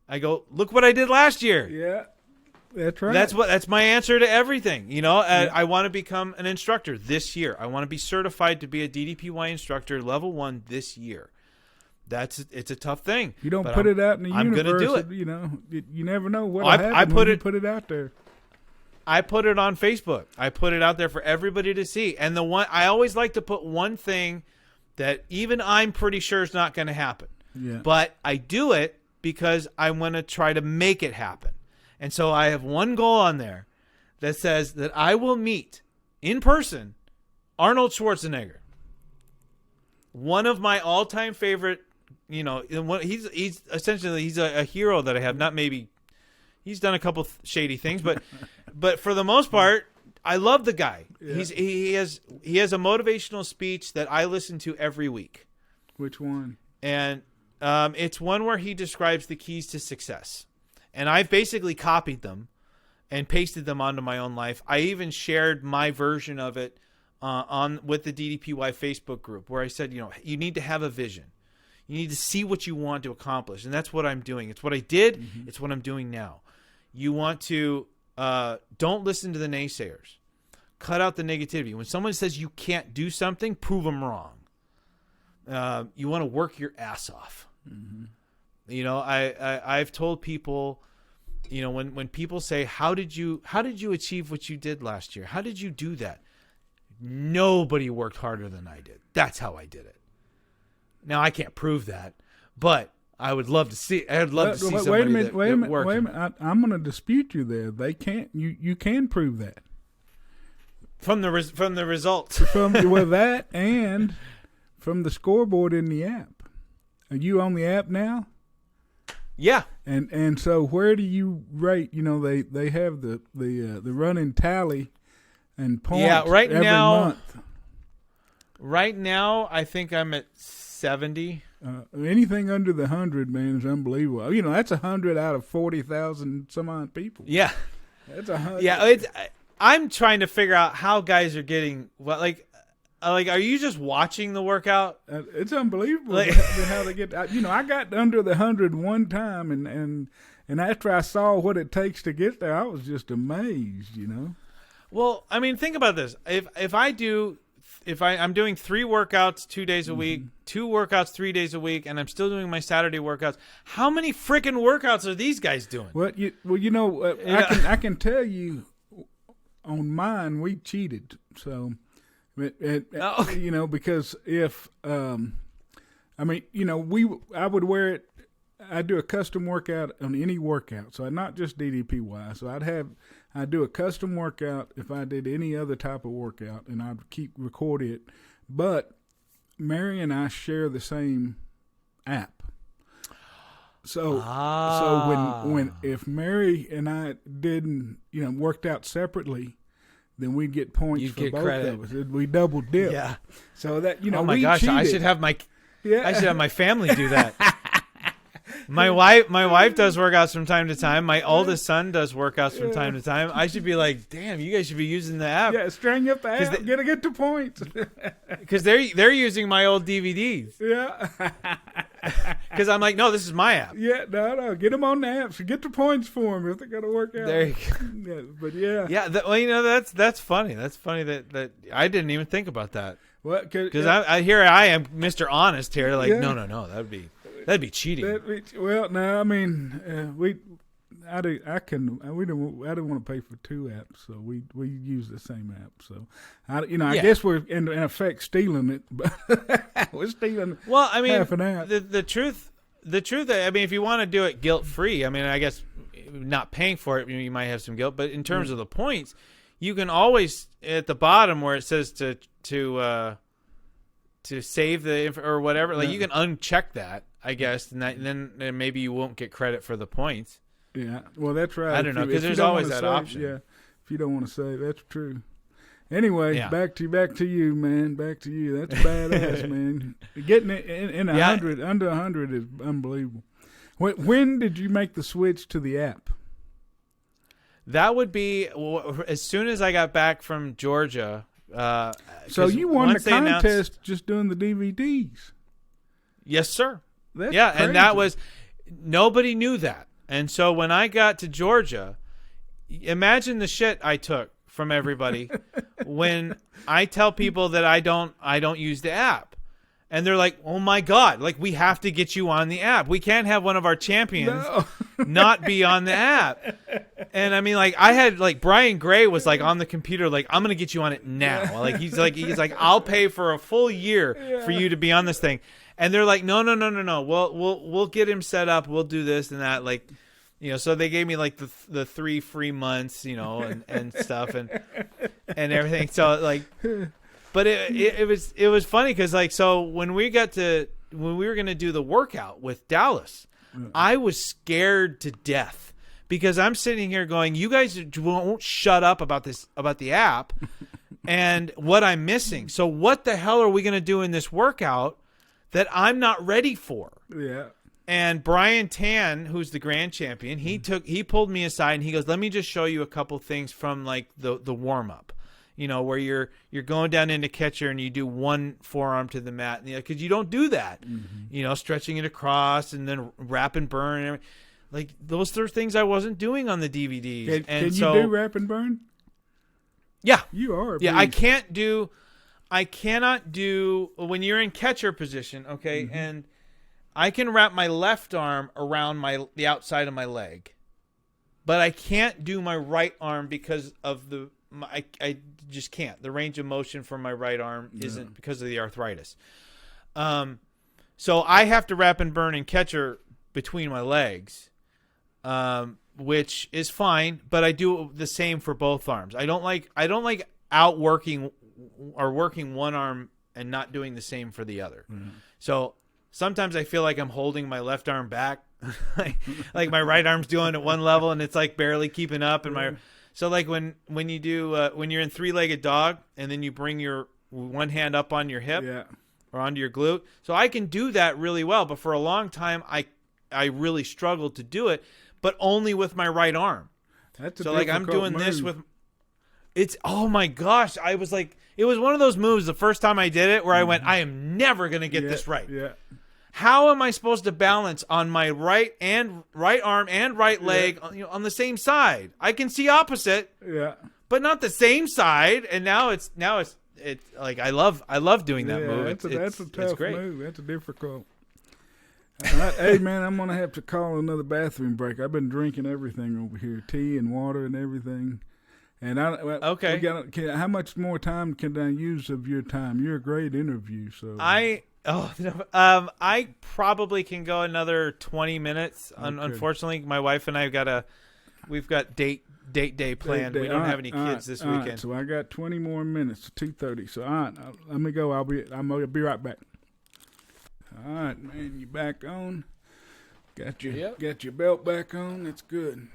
I go, look what I did last year. Yeah. That's right. That's my answer to everything. I want to become an instructor this year. I want to be certified to be a DDPY instructor level 1 this year. It's a tough thing. You don't put it out in the universe. I'm going to do it. You never know what happens when you put it out there. I put it on Facebook. I put it out there for everybody to see. And I always like to put one thing that even I'm pretty sure is not going to happen. Yeah. But I do it because I want to try to make it happen. And so I have one goal on there that says that I will meet in person Arnold Schwarzenegger, one of my all-time favorite he's essentially a hero that I have. Not maybe he's done a couple shady things, but for the most part, I love the guy. Yeah. He has a motivational speech that I listen to every week. Which one? And it's one where he describes the keys to success, and I've basically copied them and pasted them onto my own life. I even shared my version of it with the DDPY Facebook group, where I said, you need to have a vision. You need to see what you want to accomplish, and that's what I'm doing. It's what I did. Mm-hmm. It's what I'm doing now. You want to don't listen to the naysayers. Cut out the negativity. When someone says you can't do something, prove them wrong. You want to work your ass off. Mm-hmm. I've told people, when people say, how did you achieve what you did last year? How did you do that? Nobody worked harder than I did. That's how I did it. Now I can't prove that, but I would love to see. I'd love to see somebody wait a minute. Wait a minute. I'm going to dispute you there. They can't. You can prove that from the results. From that and from the scoreboard in the app. Are you on the app now? Yeah. And so where do you rate? They have the running tally and points. Yeah. Every month. Right now, I think I'm at 70. Anything under the 100, man, is unbelievable. That's 100 out of 40,000 some odd people. Yeah. That's 100. Yeah. I'm trying to figure out how guys are getting are you just watching the workout? It's unbelievable how they get. I got under the 100 one time, and after I saw what it takes to get there, I was just amazed. Well, I mean, think about this. If I'm doing 3 workouts 2 days a week, 2 workouts 3 days a week, and I'm still doing my Saturday workouts, how many freaking workouts are these guys doing? I can tell you, on mine we cheated. So, because if I would wear it. I do a custom workout on any workout, so not just DDPY. So I'd do a custom workout if I did any other type of workout, and I'd keep record it. But Mary and I share the same app. So when if Mary and I didn't worked out separately, then we'd get points for both credit. of us. We double dip. Yeah. So that oh my gosh, cheated. I should have my family do that. My wife does workouts from time to time. My oldest son does workouts from time to time. I should be like, damn, you guys should be using the app. Yeah, string up the app. Get the points. Because they're using my old DVDs. Yeah. Because I'm like, no, this is my app. Yeah, no. Get them on the app. So get the points for them if they're going to work out. There you go. Yeah, but yeah. Yeah, that's funny. That's funny that I didn't even think about that. What? Because I am Mr. Honest here. Like, no, that'd be cheating. I mean, I didn't want to pay for 2 apps, so we use the same app. So, I guess we're in effect stealing it, but we're stealing. Well, I mean, half an app. The truth. I mean, if you want to do it guilt free, I mean, I guess not paying for it, you might have some guilt, but in terms of the points, you can always at the bottom where it says to save the or whatever, like you can uncheck that. I guess, and then maybe you won't get credit for the points. Yeah, well, that's right. I don't know, because there's always that option. Yeah, if you don't want to say, that's true. Anyway, back to you, man. Back to you. That's badass, man. Getting it in 100, under 100 is unbelievable. When did you make the switch to the app? That would be as soon as I got back from Georgia. So you won the contest just doing the DVDs. Yes, sir. That's crazy. And that was nobody knew that. And so when I got to Georgia, imagine the shit I took from everybody when I tell people that I don't use the app. And they're like, "Oh my God, like we have to get you on the app. We can't have one of our champions not be on the app." And I mean, like I had like Brian Gray was like on the computer, like, "I'm gonna get you on it now." Like he's like, "I'll pay for a full year for you to be on this thing." And they're like, no. We'll get him set up. We'll do this and that. Like, so they gave me like the 3 free months, and stuff and everything. So like, but it was funny because like, so when we got to gonna do the workout with Dallas, I was scared to death because I'm sitting here going, you guys won't shut up about the app and what I'm missing. So what the hell are we gonna do in this workout that I'm not ready for? Yeah. And Brian Tan, who's the grand champion, he pulled me aside and he goes, let me just show you a couple things from like the warm up, where you're going down into catcher and you do one forearm to the mat, because you don't do that, stretching it across and then wrap and burn. And everything. Like those are things I wasn't doing on the DVDs. Can you do wrap and burn? Yeah, you are. Yeah, I cannot do when you're in catcher position. Okay, and I can wrap my left arm around the outside of my leg, but I can't do my right arm because of I just can't. The range of motion for my right arm isn't because of the arthritis. So I have to wrap and burn and catcher between my legs, which is fine, but I do the same for both arms. I don't like outworking or working one arm and not doing the same for the other. So sometimes I feel like I'm holding my left arm back, like my right arm's doing at one level and it's like barely keeping up. And so like when you do when you're in three-legged dog and then you bring your one hand up on your hip or onto your glute, so I can do that really well. But for a long time, I really struggled to do it, but only with my right arm. That's a so like I'm doing move. this with. It's oh my gosh! I was like, it was one of those moves the first time I did it where I went, I am never gonna get this right. Yeah. How am I supposed to balance on my right arm and right leg on the same side? I can see opposite, but not the same side. And now it's like I love doing that move. That's a tough move. That's a difficult. Hey man, I'm gonna have to call another bathroom break. I've been drinking everything over here, tea and water and everything. And how much more time can I use of your time? You're a great interview, so I probably can go another 20 minutes. Okay. Unfortunately, my wife and I we've got date day planned. We don't have any kids this weekend. Right, so I got 20 more minutes to 2:30. So all right, let me go. I'm gonna be right back. All right, man, you back on? Got your belt back on. That's good.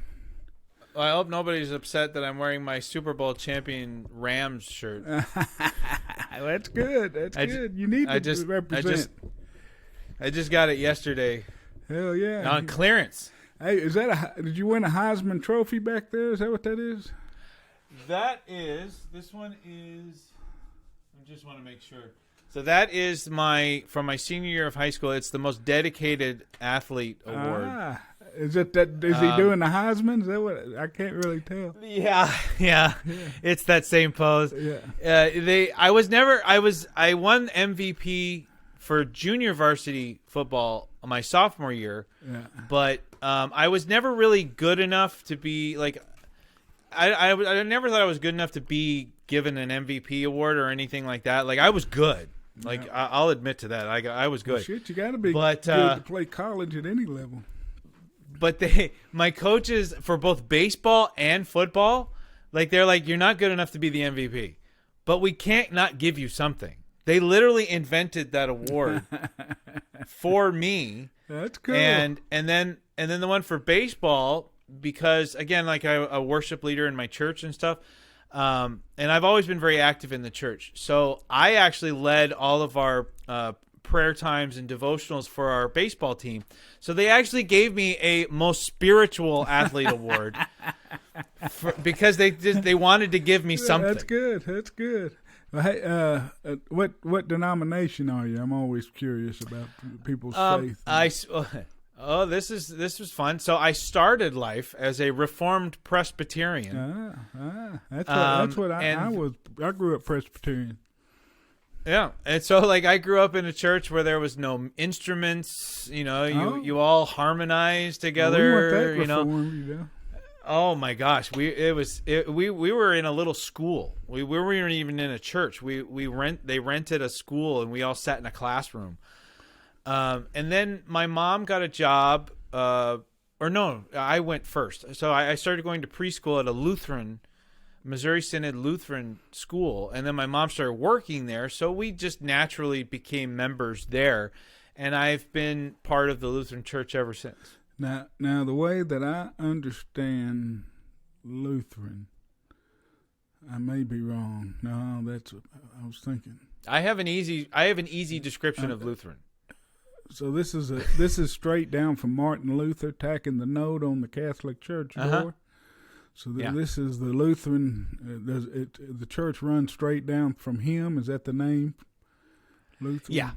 Well, I hope nobody's upset that I'm wearing my Super Bowl champion Rams shirt. That's good. That's good. You need to represent. I just got it yesterday. Hell yeah! On clearance. Hey, did you win a Heisman Trophy back there? Is that what that is? This one is. I just want to make sure. So that is from my senior year of high school. It's the most dedicated athlete award. Is it that? Is he doing the Heisman? Is that what? I can't really tell. Yeah. It's that same pose. Yeah. I won MVP for junior varsity football my sophomore year. Yeah. But I was never really good enough to be like. I never thought I was good enough to be given an MVP award or anything like that. Like I was good. Like I'll admit to that. I was good. Well, shit, you got to be good to play college at any level. But my coaches for both baseball and football, like they're like, you're not good enough to be the MVP, but we can't not give you something. They literally invented that award for me. That's cool. And then the one for baseball, because again, like I'm a worship leader in my church and stuff. And I've always been very active in the church. So I actually led all of our prayer times and devotionals for our baseball team. So they actually gave me a most spiritual athlete award because they wanted to give me something. That's good. That's good. Well, hey, what denomination are you? I'm always curious about people's faith. This was fun. So I started life as a Reformed Presbyterian. That's what I was. I grew up Presbyterian. Yeah, and so like I grew up in a church where there was no instruments. You all harmonized together. We weren't that reformed, Oh my gosh, we were in a little school. We weren't even in a church. They rented a school and we all sat in a classroom. And then my mom got a job. I went first. So I started going to preschool at a Missouri Synod Lutheran school, and then my mom started working there, so we just naturally became members there. and I've been part of the Lutheran Church ever since. Now, the way that I understand Lutheran, I may be wrong. No, that's what I was thinking. I have an easy description of Lutheran. So this is straight down from Martin Luther tacking the note on the Catholic Church door. So this is the Lutheran. The church runs straight down from him. Is that the name? Lutheran. Yeah.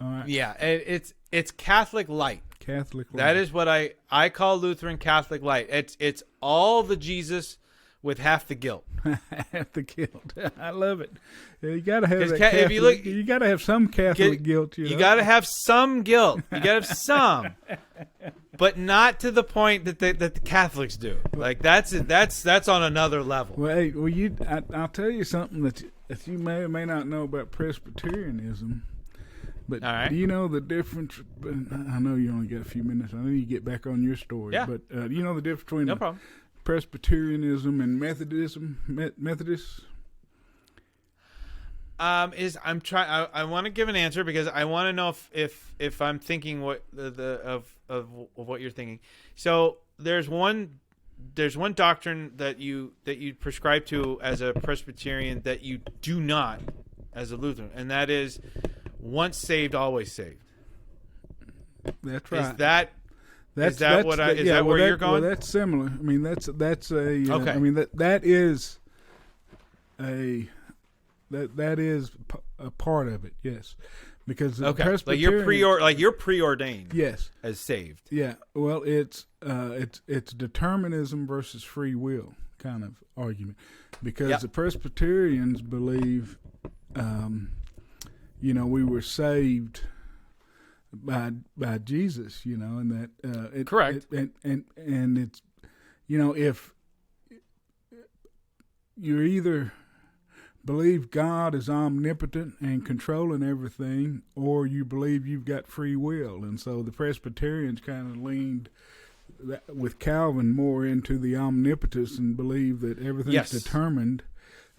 All right. Yeah. It's Catholic light. Catholic light. That is what I call Lutheran Catholic light. It's all the Jesus with half the guilt. Half the guilt. I love it. You got to have that if you look, you got to have some Catholic guilt. You got to have some guilt. You got to have some, but not to the point that the Catholics do. Like that's on another level. Well, hey, I'll tell you something that you may or may not know about Presbyterianism. But do you know the difference? I know you only got a few minutes. I know you get back on your story. Yeah. But do you know the difference between no problem. Presbyterianism and Methodism? Methodist? I want to give an answer because I want to know if I'm thinking what of what you're thinking. So there's one doctrine that you prescribe to as a Presbyterian that you do not as a Lutheran, and that is once saved, always saved. That's right. Is that where you're going? Well, that's similar. I mean, that's a okay. I mean that is a part of it. Yes, because the Presbyterian, like you're preordained. Yes, as saved. Yeah. Well, it's determinism versus free will kind of argument, because the Presbyterians believe, we were saved by Jesus, and that correct. And it's, if you either believe God is omnipotent and controlling everything, or you believe you've got free will. And so the Presbyterians kind of leaned with Calvin more into the omnipotence and believe that everything's determined.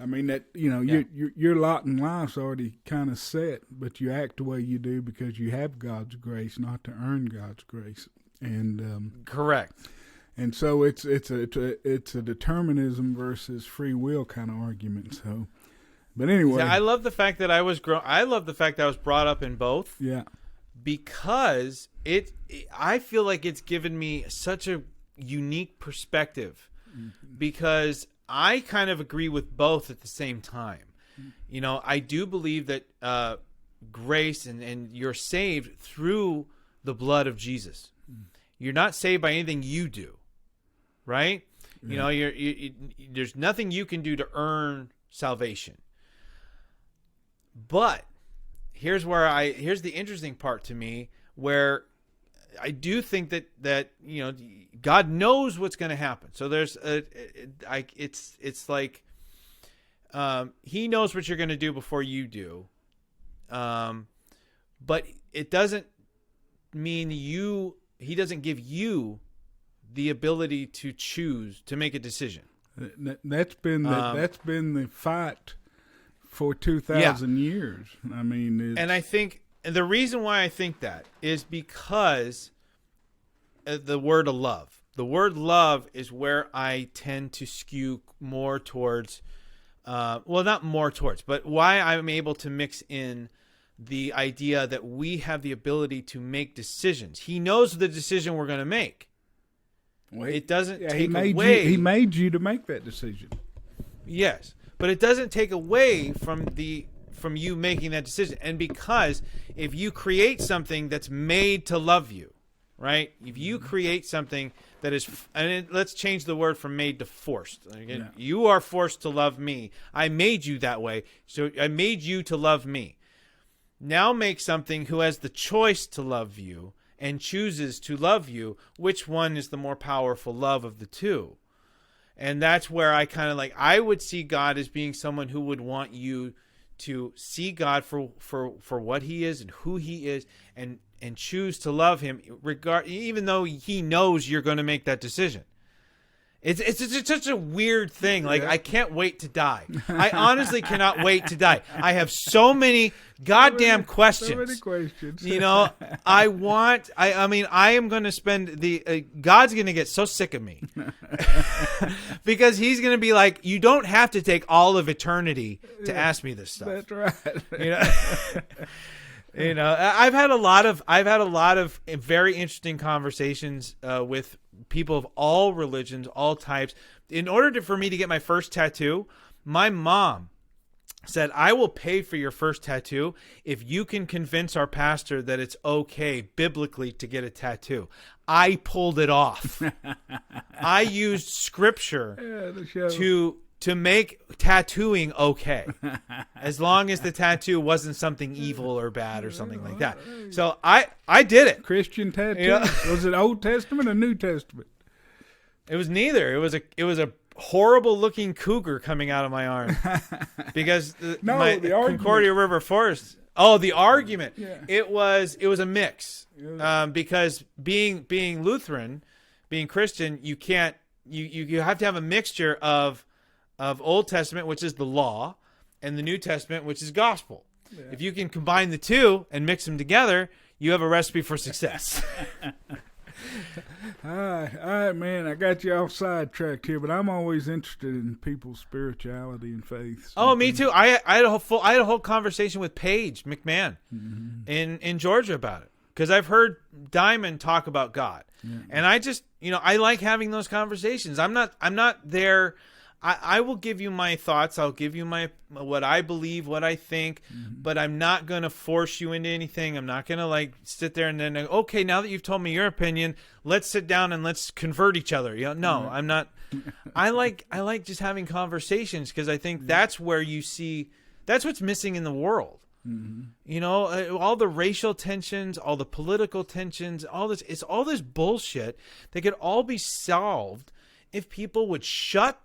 I mean, that your lot in life's already kind of set, but you act the way you do because you have God's grace, not to earn God's grace. And correct. And so it's a determinism versus free will kind of argument. So, but anyway, I love the fact that I was brought up in both. Yeah, because I feel like it's given me such a unique perspective, because I kind of agree with both at the same time. I do believe that grace and you're saved through the blood of Jesus. You're not saved by anything you do, right? Yeah. There's nothing you can do to earn salvation. But here's the interesting part to me, where I do think that God knows what's going to happen. So there's it's like He knows what you're going to do before you do, but it doesn't mean He doesn't give you the ability to choose to make a decision. That's been the fight for 2,000 years. I mean, and I think. And the reason why I think that is because the word of love. The word love is where I tend to skew more towards, not more towards, but why I'm able to mix in the idea that we have the ability to make decisions. He knows the decision we're going to make. It doesn't take away. He made you to make that decision. Yes, but it doesn't take away from you making that decision. And because if you create something that's made to love you, right? If you create something that is, let's change the word from made to forced. Again, you are forced to love me. I made you that way. So I made you to love me. Now make something who has the choice to love you and chooses to love you. Which one is the more powerful love of the two? And that's where I kind of I would see God as being someone who would want you to see God for what He is and who He is, and choose to love Him, even though He knows you're going to make that decision. It's such a weird thing. Like, I can't wait to die. I honestly cannot wait to die. I have so many goddamn questions. So many questions. You know, I mean, I am going to spend God's going to get so sick of me because he's going to be like, you don't have to take all of eternity to ask me this stuff. That's right. You know, you know, I've had a lot of very interesting conversations with people of all religions, all types. In order for me to get my first tattoo, my mom said, I will pay for your first tattoo if you can convince our pastor that it's okay biblically to get a tattoo. I pulled it off. I used scripture to make tattooing okay, as long as the tattoo wasn't something evil or bad or something like that. So I did it. Christian tattoo? Yeah. Was it Old Testament or New Testament? It was neither. It was a horrible looking cougar coming out of my arm because the Concordia River Forest. Oh, the argument. Yeah. It was a mix because being Lutheran, being Christian, you can't you have to have a mixture of Old Testament, which is the law, and the New Testament, which is gospel. Yeah. If you can combine the two and mix them together, you have a recipe for success. All right, man. I got you off sidetracked here, but I'm always interested in people's spirituality and faith. Oh, me too. I had a whole conversation with Paige McMahon in Georgia about it because I've heard Diamond talk about God, and I just I like having those conversations. I'm not there. I will give you my thoughts. I'll give you what I believe, what I think, but I'm not going to force you into anything. I'm not going to sit there and then, okay, now that you've told me your opinion, let's sit down and let's convert each other. No, I'm not. I like just having conversations because I think that's where you see, that's what's missing in the world. All the racial tensions, all the political tensions, it's all this bullshit that could all be solved if people would shut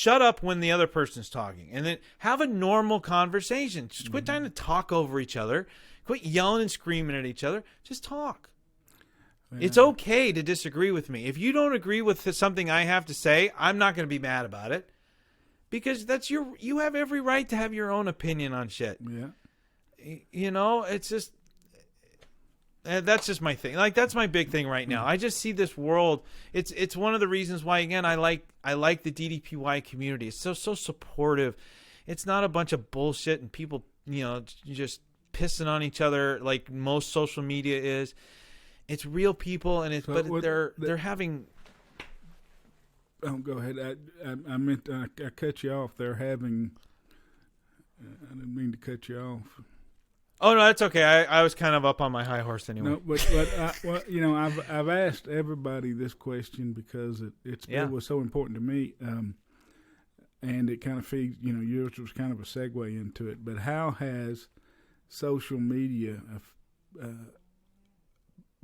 up when the other person's talking and then have a normal conversation. Just quit trying to talk over each other. Quit yelling and screaming at each other. Just talk. Yeah. It's okay to disagree with me. If you don't agree with something I have to say, I'm not going to be mad about it because you have every right to have your own opinion on shit. Yeah. It's just, that's just my thing. That's my big thing right now. I just see this world. It's one of the reasons why, again, I like the DDPY community. It's so supportive. It's not a bunch of bullshit and people, just pissing on each other like most social media is. It's real people, and they're having. Oh, go ahead. I meant I cut you off. They're having. I didn't mean to cut you off. Oh no, that's okay. I was kind of up on my high horse anyway. No, but I've asked everybody this question because it was so important to me, and it kind of feeds. Yours was kind of a segue into it. But how has social media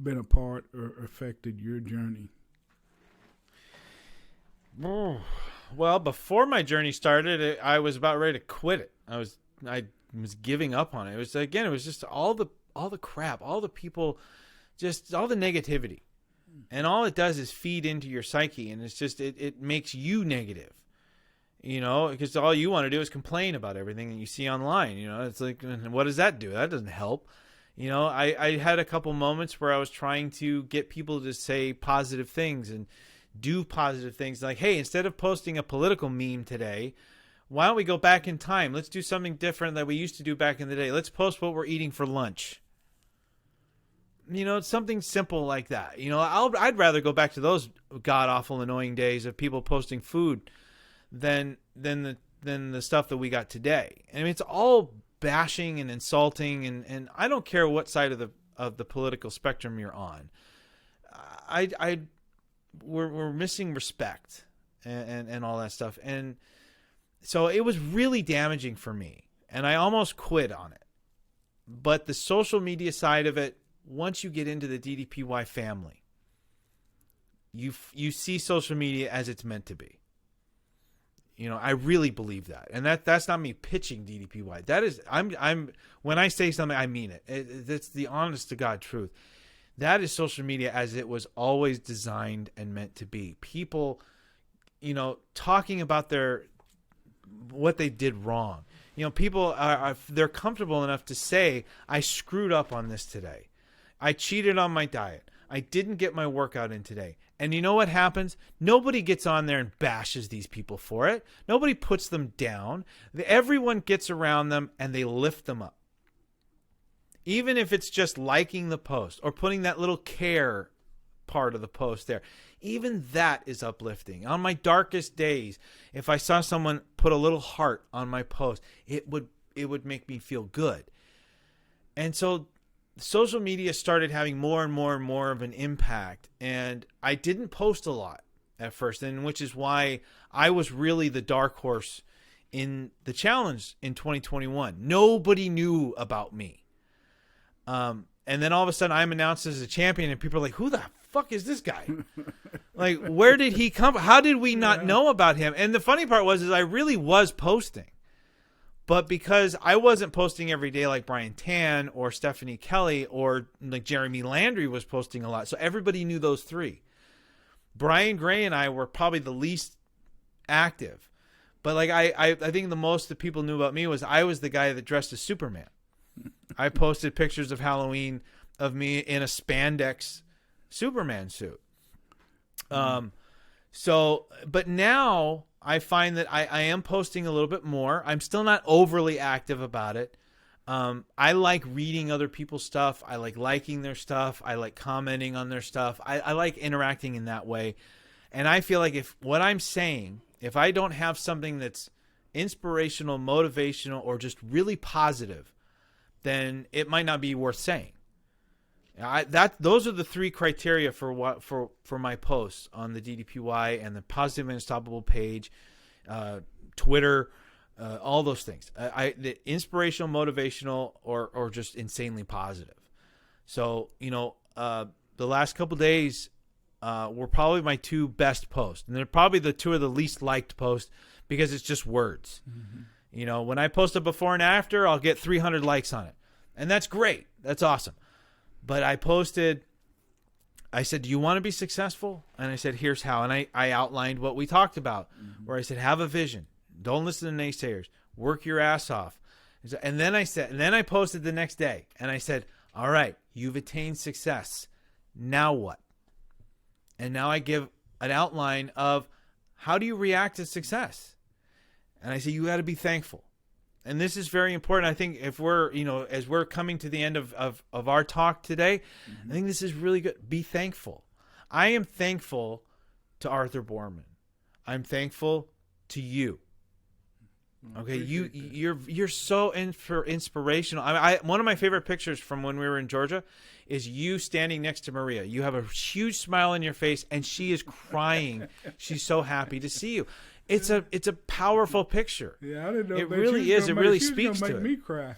been a part or affected your journey? Well, before my journey started, I was about ready to quit it. I was giving up on it. It was just all the crap, all the people, just all the negativity. And all it does is feed into your psyche, and it's just it makes you negative. Because all you want to do is complain about everything that you see online. It's like, what does that do? That doesn't help. I had a couple moments where I was trying to get people to say positive things and do positive things. Like, hey, instead of posting a political meme today, why don't we go back in time? Let's do something different that we used to do back in the day. Let's post what we're eating for lunch. It's something simple like that. I'd rather go back to those god-awful, annoying days of people posting food than the stuff that we got today. I mean, it's all bashing and insulting, and I don't care what side of the political spectrum you're on. We're missing respect and all that stuff. And so it was really damaging for me, and I almost quit on it. But the social media side of it, once you get into the DDPY family, you see social media as it's meant to be. I really believe that, and that's not me pitching DDPY. That is, I'm when I say something, I mean it. That's the honest to God truth. That is social media as it was always designed and meant to be. People talking about what they did wrong. People they're comfortable enough to say, I screwed up on this today. I cheated on my diet. I didn't get my workout in today. And you know what happens? Nobody gets on there and bashes these people for it. Nobody puts them down. Everyone gets around them and they lift them up. Even if it's just liking the post or putting that little care part of the post there. Even that is uplifting. On my darkest days, if I saw someone put a little heart on my post, it would make me feel good. And so social media started having more and more and more of an impact, and I didn't post a lot at first, and which is why I was really the dark horse in the challenge in 2021. Nobody knew about me. And then all of a sudden I'm announced as a champion, and people are like, who the fuck is this guy? Like, where did he come from? How did we not know about him? And the funny part is I really was posting. But because I wasn't posting every day like Brian Tan or Stephanie Kelly or like Jeremy Landry was posting a lot. So everybody knew those three. Brian Gray and I were probably the least active. But like I think the most that people knew about me was I was the guy that dressed as Superman. I posted pictures of Halloween of me in a spandex Superman suit. But now I find that I am posting a little bit more. I'm still not overly active about it. I like reading other people's stuff. I like liking their stuff. I like commenting on their stuff. I like interacting in that way. And I feel like if what I'm saying, if I don't have something that's inspirational, motivational, or just really positive, then it might not be worth saying. Those are the three criteria for my posts on the DDPY and the Positive and Unstoppable page, Twitter, all those things. The inspirational, motivational, or just insanely positive. So the last couple of days were probably my two best posts, and they're probably the two of the least liked posts because it's just words. Mm-hmm. When I post a before and after, I'll get 300 likes on it, and that's great. That's awesome. But I said, do you want to be successful? And I said, here's how. And I outlined what we talked about, where I said, have a vision. Don't listen to naysayers. Work your ass off. And then I posted the next day and I said, all right, you've attained success. Now what? And now I give an outline of how do you react to success? And I say, you got to be thankful. And this is very important. I think if we're, as we're coming to the end of our talk today, I think this is really good. Be thankful. I am thankful to Arthur Borman. I'm thankful to you. Okay, you're so inspirational. One of my favorite pictures from when we were in Georgia is you standing next to Maria. You have a huge smile on your face, and she is crying. She's so happy to see you. It's a powerful picture. Yeah, I didn't know it really is. It really speaks to it. Make me cry.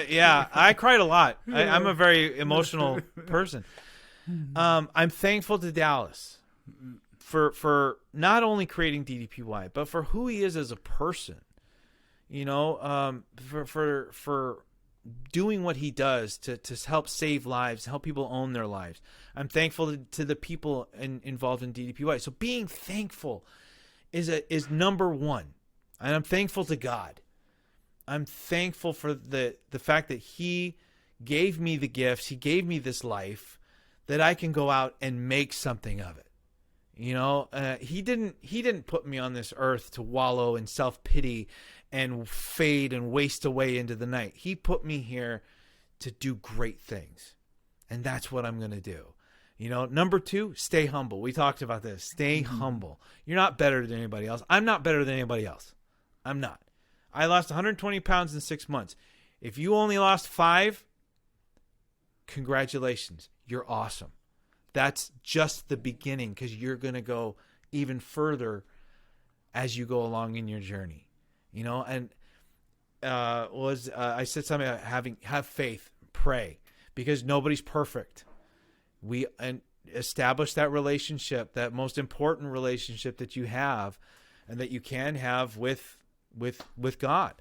Yeah, I cried a lot. I'm a very emotional person. I'm thankful to Dallas for not only creating DDPY, but for who he is as a person. For doing what he does to help save lives, help people own their lives. I'm thankful to the people involved in DDPY. So being thankful is number one. And I'm thankful to God. I'm thankful for the fact that he gave me the gifts. He gave me this life that I can go out and make something of it. He didn't put me on this earth to wallow in self-pity and fade and waste away into the night. He put me here to do great things. And that's what I'm going to do. Number two, stay humble. We talked about this. Stay humble. You're not better than anybody else. I'm not better than anybody else. I'm not. I lost 120 pounds in 6 months. If you only lost 5, congratulations. You're awesome. That's just the beginning, because you're going to go even further as you go along in your journey. I said something about have faith, pray, because nobody's perfect. And establish that relationship, that most important relationship that you have and that you can have with God.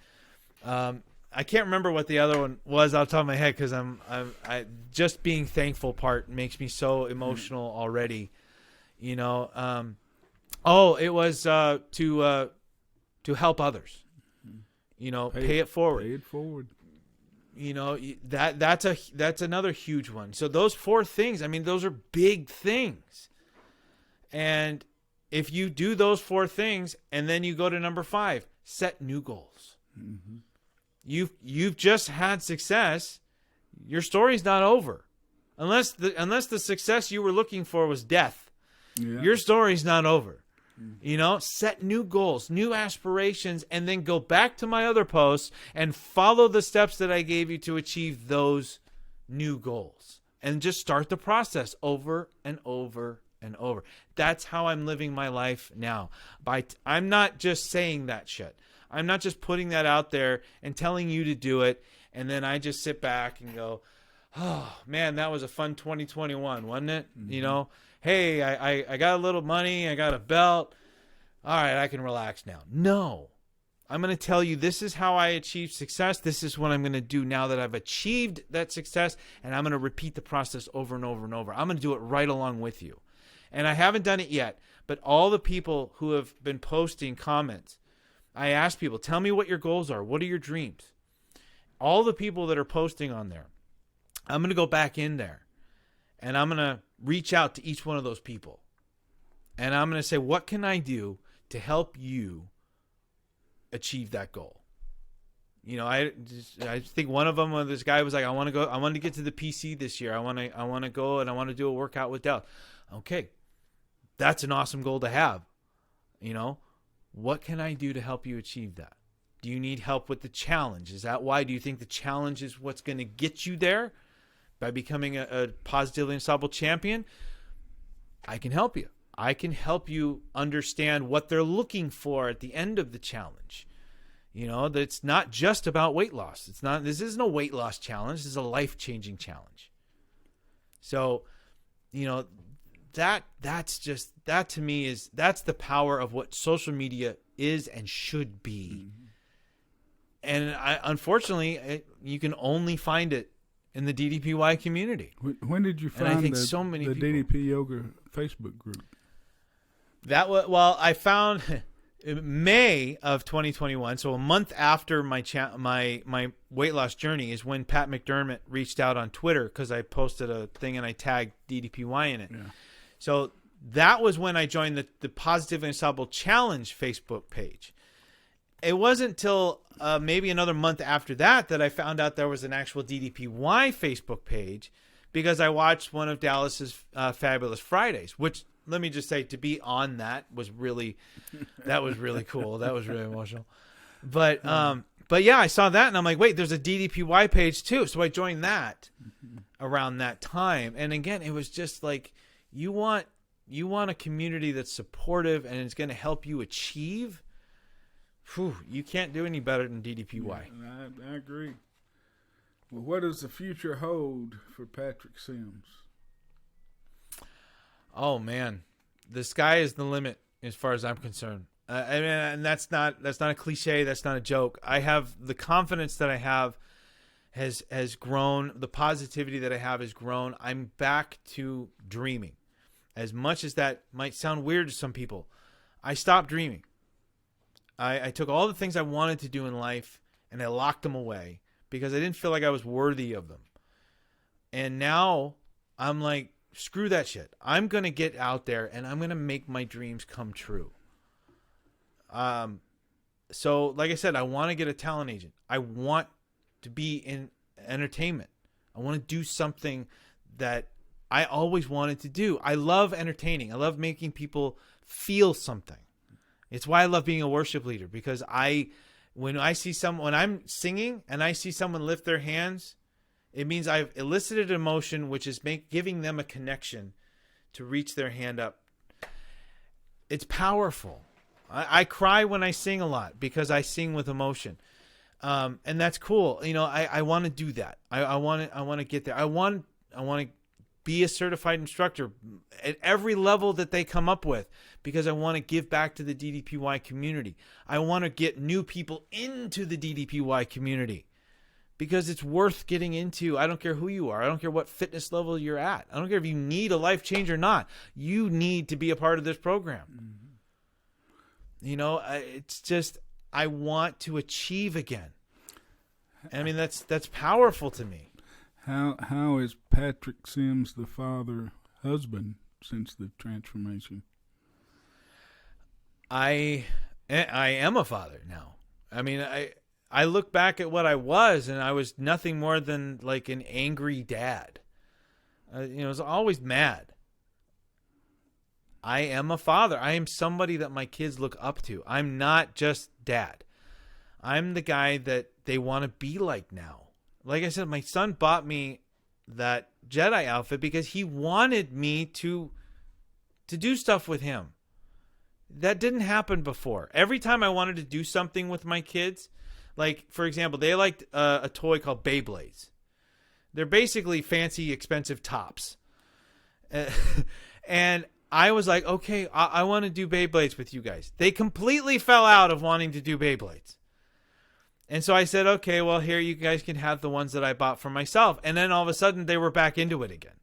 I can't remember what the other one was off the top of my head, because I just being thankful part makes me so emotional already. You know, it was to help others. You know, pay it forward. Pay it forward. You know, that's another huge one. So those 4 things, I mean, those are big things. And if you do those 4 things and then you go to number 5, set new goals. Mm-hmm. You've just had success. Your story's not over. Unless the success you were looking for was death. Yeah. Your story's not over. You know, set new goals, new aspirations, and then go back to my other posts and follow the steps that I gave you to achieve those new goals. And just start the process over and over and over. That's how I'm living my life now. I'm not just saying that shit. I'm not just putting that out there and telling you to do it, and then I just sit back and go, oh, man, that was a fun 2021, wasn't it? Mm-hmm. You know? Hey, I got a little money, I got a belt. All right, I can relax now. No. I'm going to tell you this is how I achieved success. This is what I'm going to do now that I've achieved that success, and I'm going to repeat the process over and over and over. I'm going to do it right along with you. And I haven't done it yet, but all the people who have been posting comments, I ask people, tell me what your goals are. What are your dreams? All the people that are posting on there, I'm going to go back in there, and I'm going to reach out to each one of those people. And I'm going to say, what can I do to help you achieve that goal? You know, I think one of them, this guy was like, I want to get to the PC this year. I want to go and I want to do a workout with Dell. Okay. That's an awesome goal to have. You know, what can I do to help you achieve that? Do you need help with the challenge? Is that why? Do you think the challenge is what's going to get you there? By becoming a positively unstoppable champion? I can help you. I can help you understand what they're looking for at the end of the challenge. You know, that it's not just about weight loss. This isn't a weight loss challenge. This is a life-changing challenge. So, you know, that's to me that's the power of what social media is and should be. Mm-hmm. And unfortunately, you can only find it in the DDPY community. When did you find the DDP Yoga Facebook group? I found May of 2021, so a month after my weight loss journey is when Pat McDermott reached out on Twitter because I posted a thing and I tagged DDPY in it. Yeah. So that was when I joined the Positive and Unstoppable Challenge Facebook page. It wasn't until maybe another month after that I found out there was an actual DDPY Facebook page because I watched one of Dallas's Fabulous Fridays, which, let me just say, to be on that was really cool. That was really emotional. But yeah, I saw that and I'm like, wait, there's a DDPY page too. So I joined that around that time. And again, it was just like, you want a community that's supportive and it's going to help you achieve. Whew, you can't do any better than DDPY. Yeah, I agree. Well, what does the future hold for Patrick Sims? Oh man, the sky is the limit as far as I'm concerned. I mean, and that's not a cliche. That's not a joke. I have the confidence that I have has grown. The positivity that I have has grown. I'm back to dreaming. As much as that might sound weird to some people, I stopped dreaming. I took all the things I wanted to do in life and I locked them away because I didn't feel like I was worthy of them. And now I'm like, screw that shit. I'm going to get out there and I'm going to make my dreams come true. So like I said, I want to get a talent agent. I want to be in entertainment. I want to do something that I always wanted to do. I love entertaining. I love making people feel something. It's why I love being a worship leader, because when I'm singing and I see someone lift their hands, it means I've elicited emotion, which is giving them a connection to reach their hand up. It's powerful. I cry when I sing a lot because I sing with emotion. And that's cool. You know, I want to do that. I want to get there. I want to be a certified instructor at every level that they come up with, because I want to give back to the DDPY community. I want to get new people into the DDPY community because it's worth getting into. I don't care who you are. I don't care what fitness level you're at. I don't care if you need a life change or not. You need to be a part of this program. Mm-hmm. You know, it's just, I want to achieve again. I mean, that's powerful to me. How is Patrick Sims the father husband since the transformation? I am a father now. I mean, I look back at what I was, and I was nothing more than like an angry dad. You know, I was always mad. I am a father. I am somebody that my kids look up to. I'm not just dad. I'm the guy that they want to be like now. Like I said, my son bought me that Jedi outfit because he wanted me to do stuff with him. That didn't happen before. Every time I wanted to do something with my kids, like, for example, they liked a toy called Beyblades. They're basically fancy, expensive tops. And I was like, okay, I want to do Beyblades with you guys. They completely fell out of wanting to do Beyblades. And so I said, okay, well, here, you guys can have the ones that I bought for myself. And then all of a sudden, they were back into it again.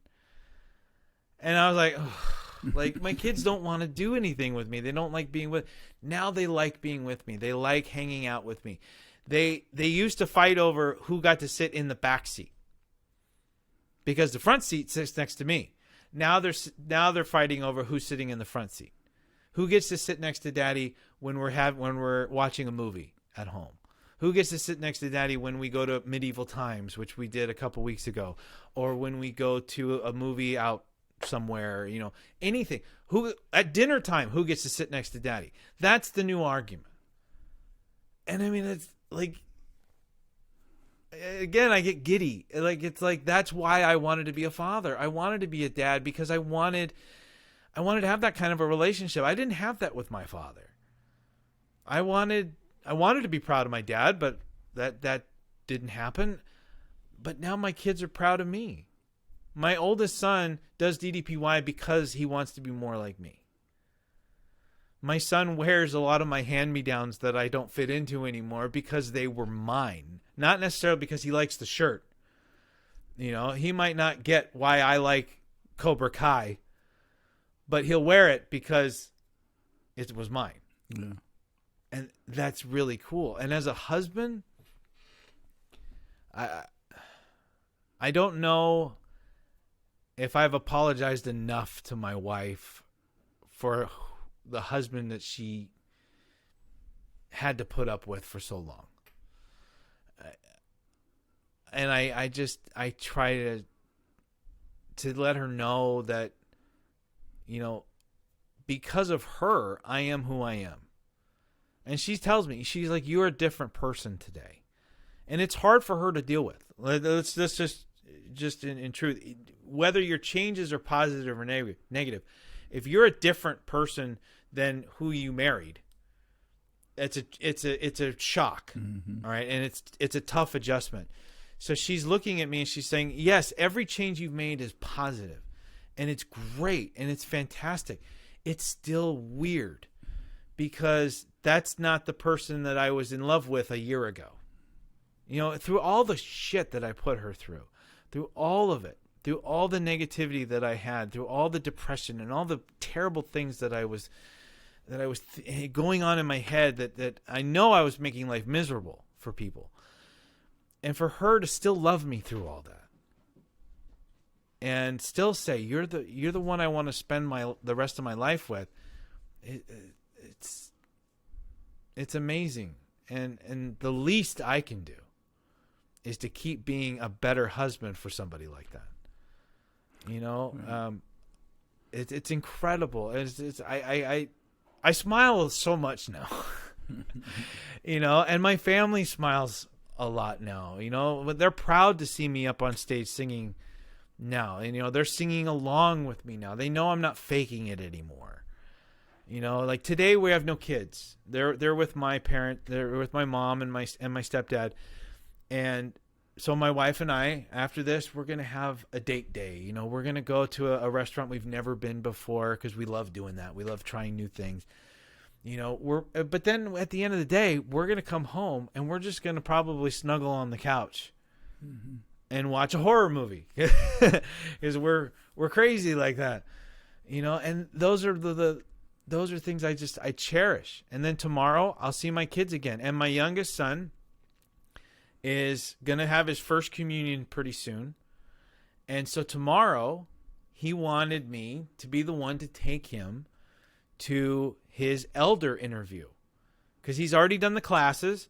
And I was like, oh, like, my kids don't want to do anything with me. They don't like being with. Now they like being with me. They like hanging out with me. They used to fight over who got to sit in the back seat because the front seat sits next to me. Now they're fighting over who's sitting in the front seat. Who gets to sit next to Daddy when we're watching a movie at home? Who gets to sit next to Daddy when we go to medieval times, which we did a couple weeks ago, or when we go to a movie out somewhere, you know, anything. Who at dinner time, who gets to sit next to Daddy? That's the new argument. And I mean, it's like, again, I get giddy. Like, it's like, that's why I wanted to be a father. I wanted to be a dad because I wanted to have that kind of a relationship. I didn't have that with my father. I wanted to be proud of my dad, but that didn't happen. But now my kids are proud of me. My oldest son does DDPY because he wants to be more like me. My son wears a lot of my hand-me-downs that I don't fit into anymore because they were mine. Not necessarily because he likes the shirt. You know, he might not get why I like Cobra Kai, but he'll wear it because it was mine. Yeah. And that's really cool. And as a husband, I don't know if I've apologized enough to my wife for the husband that she had to put up with for so long. And I try to let her know that, you know, because of her, I am who I am. And she tells me, she's like, you're a different person today. And it's hard for her to deal with. Let's just in truth, whether your changes are positive or negative, if you're a different person than who you married, it's a shock. Mm-hmm. All right. And it's a tough adjustment. So she's looking at me and she's saying, yes, every change you've made is positive and it's great and it's fantastic. It's still weird because that's not the person that I was in love with a year ago. You know, through all the shit that I put her through all of it, through all the negativity that I had, through all the depression and all the terrible things that I was going on in my head that I know I was making life miserable for people. And for her to still love me through all that and still say, you're the one I want to spend the rest of my life with. It's amazing. And the least I can do is to keep being a better husband for somebody like that. You know, it's incredible. I smile so much now, you know, and my family smiles a lot now, you know, but they're proud to see me up on stage singing now. And, you know, they're singing along with me now. They know I'm not faking it anymore. You know, like today we have no kids. They're with my parent. They're with my mom and my stepdad. And so my wife and I, after this, we're going to have a date day. You know, we're going to go to a restaurant we've never been before because we love doing that. We love trying new things. You know, but then at the end of the day, we're going to come home and we're just going to probably snuggle on the couch and watch a horror movie because we're crazy like that, you know. And those are those are things I cherish. And then tomorrow I'll see my kids again, and my youngest son is gonna have his first communion pretty soon, and so tomorrow he wanted me to be the one to take him to his elder interview because he's already done the classes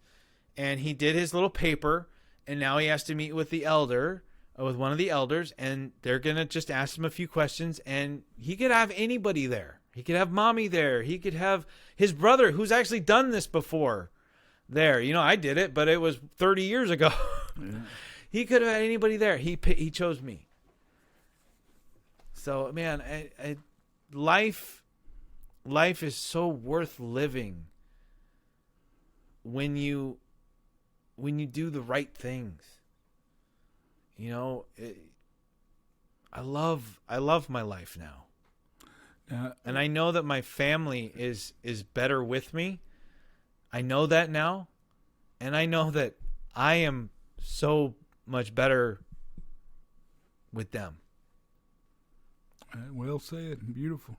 and he did his little paper. And now he has to meet with the elder, with one of the elders, and they're going to just ask him a few questions. And he could have anybody there. He could have mommy there. He could have his brother, who's actually done this before, there. You know, I did it, but it was 30 years ago. Yeah. He could have had anybody there. He chose me. So, man, life is so worth living when you do the right things. You know, I love my life now. And I know that my family is better with me. I know that now. And I know that I am so much better with them. Well said. Beautiful.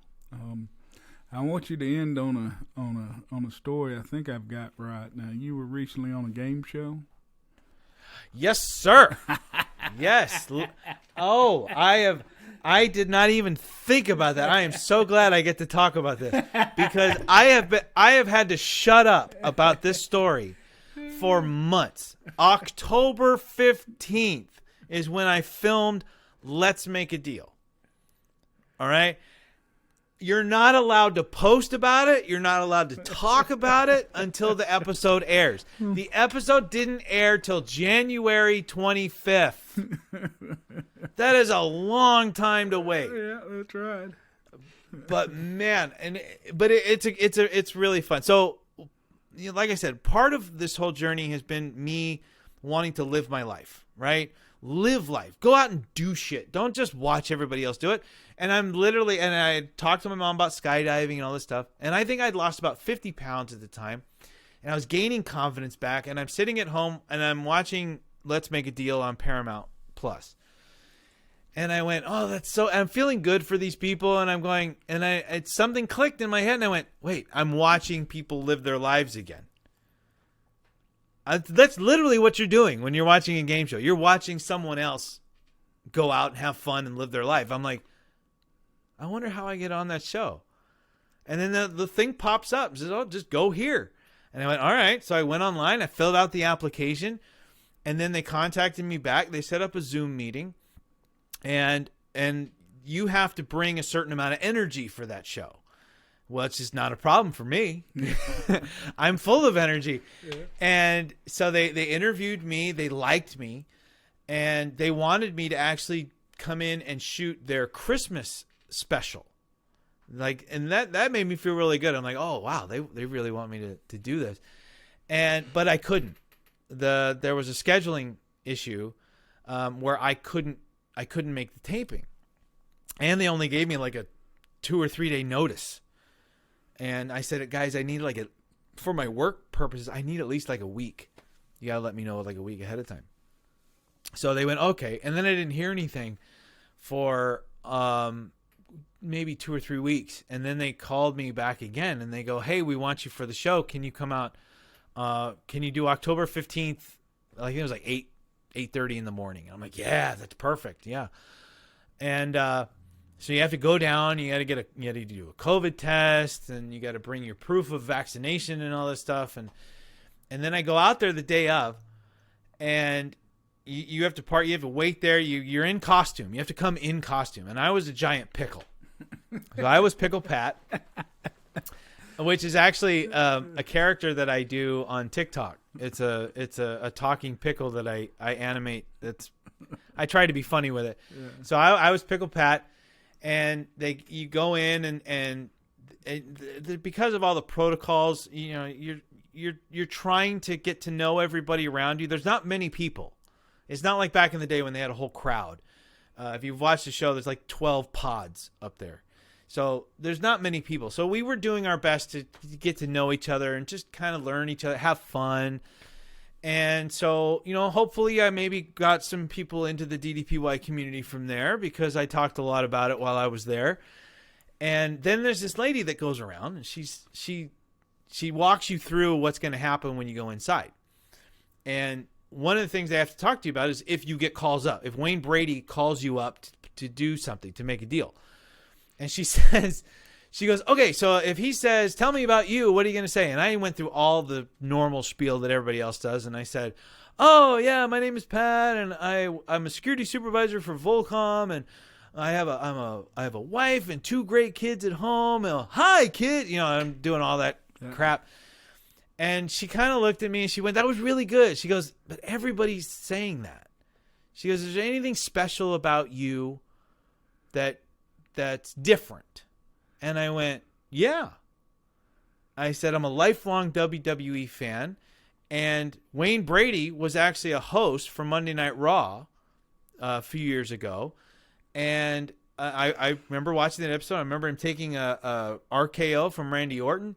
I want you to end on a story I think I've got right. Now, you were recently on a game show. Yes, sir. Yes. Oh, I did not even think about that. I am so glad I get to talk about this because I have had to shut up about this story for months. October 15th is when I filmed Let's Make a Deal. All right? You're not allowed to post about it. You're not allowed to talk about it until the episode airs. The episode didn't air till January 25th. That is a long time to wait. Yeah, that's right. But man, it's really fun. So, you know, like I said, part of this whole journey has been me wanting to live my life, right? Live life. Go out and do shit. Don't just watch everybody else do it. And I talked to my mom about skydiving and all this stuff. And I think I'd lost about 50 pounds at the time. And I was gaining confidence back. And I'm sitting at home and I'm watching Let's Make a Deal on Paramount Plus. And I went, oh, I'm feeling good for these people. And I'm going, and something clicked in my head. And I went, wait, I'm watching people live their lives again. That's literally what you're doing when you're watching a game show. You're watching someone else go out and have fun and live their life. I'm like, I wonder how I get on that show. And then the thing pops up and says, oh, just go here. And I went, all right. So I went online. I filled out the application. And then they contacted me back. They set up a Zoom meeting. And you have to bring a certain amount of energy for that show. Well, it's just not a problem for me. I'm full of energy. Yeah. And so they interviewed me. They liked me. And they wanted me to actually come in and shoot their Christmas special. And that made me feel really good. I'm like, oh, wow, they really want me to do this. But I couldn't. There was a scheduling issue where I couldn't make the taping. And they only gave me like a 2 or 3 day notice. And I said, guys, I need for my work purposes, I need at least like a week. You got to let me know like a week ahead of time. So they went, okay. And then I didn't hear anything for maybe 2 or 3 weeks. And then they called me back again and they go, hey, we want you for the show. Can you come out? Can you do October 15th? I think it was like 8:30 in the morning. And I'm like, yeah, that's perfect. Yeah. And so you have to go down. You got to do a COVID test, and you got to bring your proof of vaccination and all this stuff. And then I go out there the day of, and you have to You have to wait there. You're in costume. You have to come in costume. And I was a giant pickle, so I was Pickle Pat, which is actually a character that I do on TikTok. It's a talking pickle that I animate. I try to be funny with it. Yeah. So I was Pickle Pat. And you go in and because of all the protocols, you know, you're trying to get to know everybody around you. There's not many people. It's not like back in the day when they had a whole crowd. If you've watched the show, there's like 12 pods up there. So there's not many people. So we were doing our best to get to know each other and just kind of learn each other, have fun. And so, hopefully I maybe got some people into the DDPY community from there because I talked a lot about it while I was there. And then there's this lady that goes around and she walks you through what's going to happen when you go inside. And one of the things they have to talk to you about is if you get calls up, if Wayne Brady calls you up to do something, to make a deal. And she goes, okay, so if he says, tell me about you, what are you going to say? And I went through all the normal spiel that everybody else does. And I said, oh yeah, my name is Pat and I'm a security supervisor for Volcom. And I have a wife and 2 great kids at home. And, hi kid. I'm doing all that crap. And she kind of looked at me and she went, that was really good. She goes, but everybody's saying that. She goes, is there anything special about you that's different? And I went, yeah. I said, I'm a lifelong WWE fan. And Wayne Brady was actually a host for Monday Night Raw a few years ago. And I remember watching that episode. I remember him taking a RKO from Randy Orton.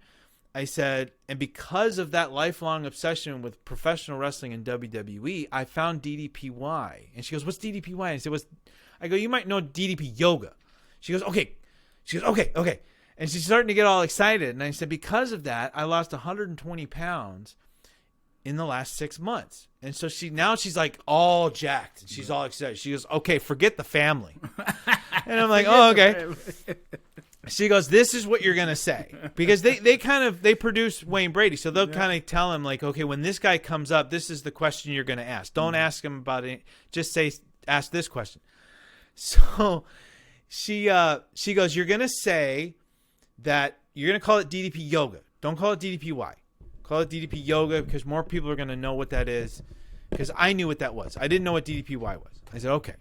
I said, and because of that lifelong obsession with professional wrestling and WWE, I found DDPY. And she goes, what's DDPY? And I said, I go, you might know DDP Yoga. She goes, okay. She goes, okay. And she's starting to get all excited. And I said, because of that, I lost 120 pounds in the last 6 months. And so she's like all jacked. And she's all excited. She goes, okay, forget the family. And I'm like, oh, okay. She goes, this is what you're going to say. Because they produce Wayne Brady. So they'll kind of tell him like, okay, when this guy comes up, this is the question you're going to ask. Don't ask him about it. Just ask this question. So she goes, you're going to say that you're going to call it DDP Yoga. Don't call it DDPY. Call it DDP Yoga because more people are going to know what that is. Because I knew what that was. I didn't know what DDPY was. I said, okay.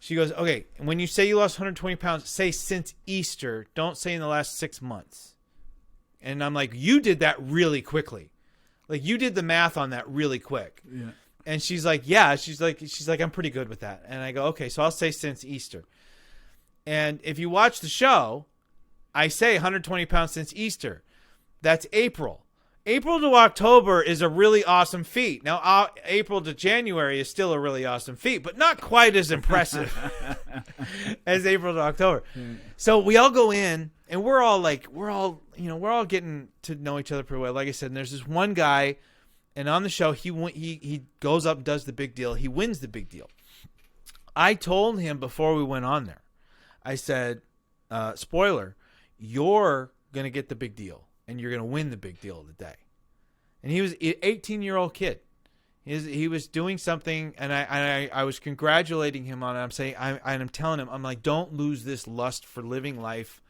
She goes, okay, when you say you lost 120 pounds, say since Easter. Don't say in the last 6 months. And I'm like, you did that really quickly. Like, you did the math on that really quick. Yeah. And she's like, yeah. She's like, I'm pretty good with that. And I go, okay, so I'll say since Easter. And if you watch the show, I say 120 pounds since Easter. That's April. April to October is a really awesome feat. Now, April to January is still a really awesome feat, but not quite as impressive as April to October. So we all go in, and we're all getting to know each other pretty well. Like I said, and there's this one guy, and on the show, he goes up and does the big deal. He wins the big deal. I told him before we went on there, I said, spoiler, you're going to get the big deal. And you're going to win the big deal of the day. And he was an 18-year-old kid. He was doing something, and I was congratulating him on it. I'm telling him, I'm like, don't lose this lust for living life.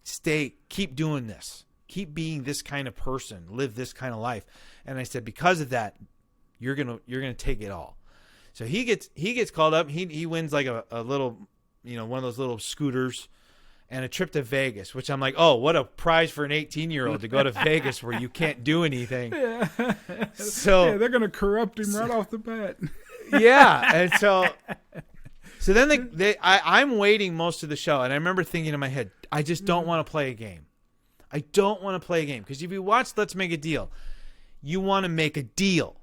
Keep doing this. Keep being this kind of person. Live this kind of life. And I said, because of that, you're gonna take it all. So he gets called up. He wins like a little, one of those little scooters. And a trip to Vegas, which I'm like, oh, what a prize for an 18-year-old to go to Vegas where you can't do anything. Yeah. So they're going to corrupt him right off the bat. Yeah. And so then I'm waiting most of the show. And I remember thinking in my head, I just don't want to play a game. I don't want to play a game. Because if you watch Let's Make a Deal, you want to make a deal.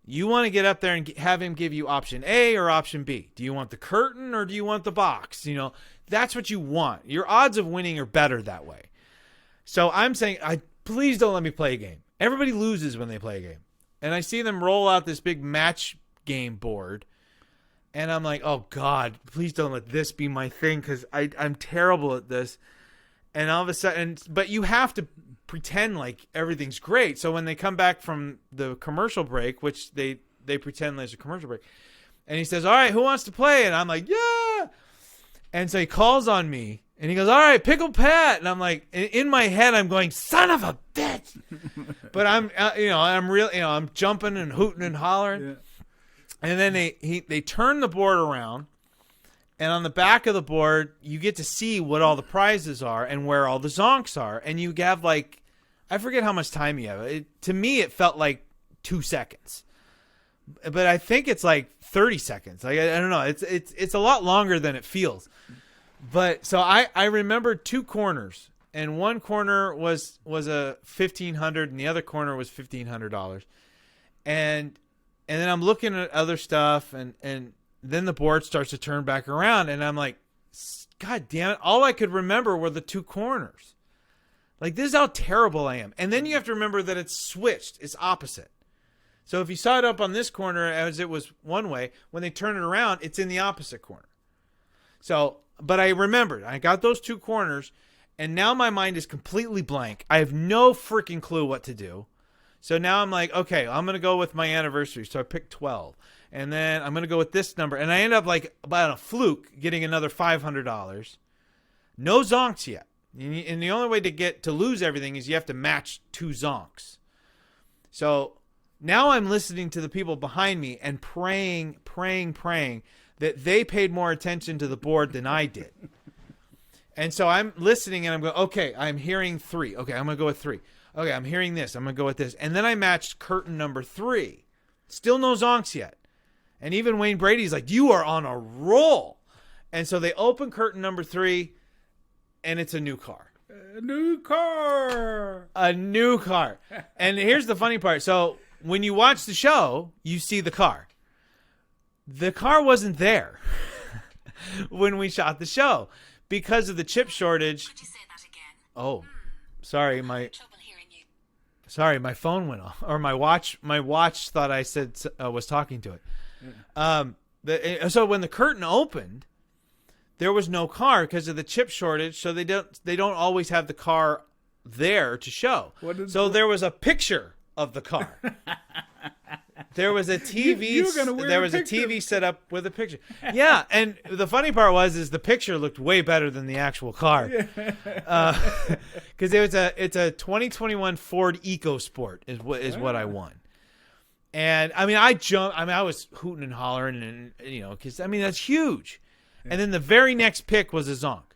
You want to get up there and have him give you option A or option B. Do you want the curtain or do you want the box? That's what you want. Your odds of winning are better that way. So I'm saying, please don't let me play a game. Everybody loses when they play a game. And I see them roll out this big match game board. And I'm like, oh, God, please don't let this be my thing because I'm terrible at this. And all of a sudden, but you have to pretend like everything's great. So when they come back from the commercial break, which they pretend there's a commercial break, and he says, all right, who wants to play? And I'm like, yeah. And so he calls on me and he goes, all right, Pickle Pat. And I'm like, in my head, I'm going, son of a bitch. But I'm really, I'm jumping and hooting and hollering. Yeah. And then they turn the board around. And on the back of the board, you get to see what all the prizes are and where all the zonks are. And you have I forget how much time you have. To me, it felt like 2 seconds. But I think it's like 30 seconds. I don't know. It's a lot longer than it feels. But so I remember 2 corners. And one corner was a $1,500 and the other corner was $1,500. And then I'm looking at other stuff, and then the board starts to turn back around, and I'm like, God damn it. All I could remember were the two corners. Like, this is how terrible I am. And then you have to remember that it's switched. It's opposite. So if you saw it up on this corner as it was one way, when they turn it around, it's in the opposite corner. So, but I remembered. I got those two corners, and now my mind is completely blank. I have no freaking clue what to do. So now I'm like, okay, I'm going to go with my anniversary. So I picked 12. And then I'm going to go with this number. And I end up, like, by a fluke, getting another $500. No zonks yet. And the only way to lose everything is you have to match two zonks. So now I'm listening to the people behind me and praying that they paid more attention to the board than I did. And so I'm listening, and I'm going, okay, I'm hearing 3. Okay, I'm going to go with 3. Okay, I'm hearing this. I'm going to go with this. And then I matched curtain number 3. Still no zonks yet. And even Wayne Brady's like, you are on a roll. And so they open curtain number 3, and it's a new car. A new car. A new car. And here's the funny part. So when you watch the show, you see the car. The car wasn't there when we shot the show because of the chip shortage. Could you say that again? Oh, sorry. Trouble hearing you. Sorry, my phone went off, or my watch thought I said was talking to it. Yeah. So when the curtain opened, there was no car because of the chip shortage. So they don't always have the car there to show. So there was a picture of the car. There was a TV. There was a TV set up with a picture. Yeah, and the funny part is the picture looked way better than the actual car. Because it's a 2021 Ford EcoSport is what I won. And I mean, I was hooting and hollering, and because I mean that's huge. And then the very next pick was a zonk,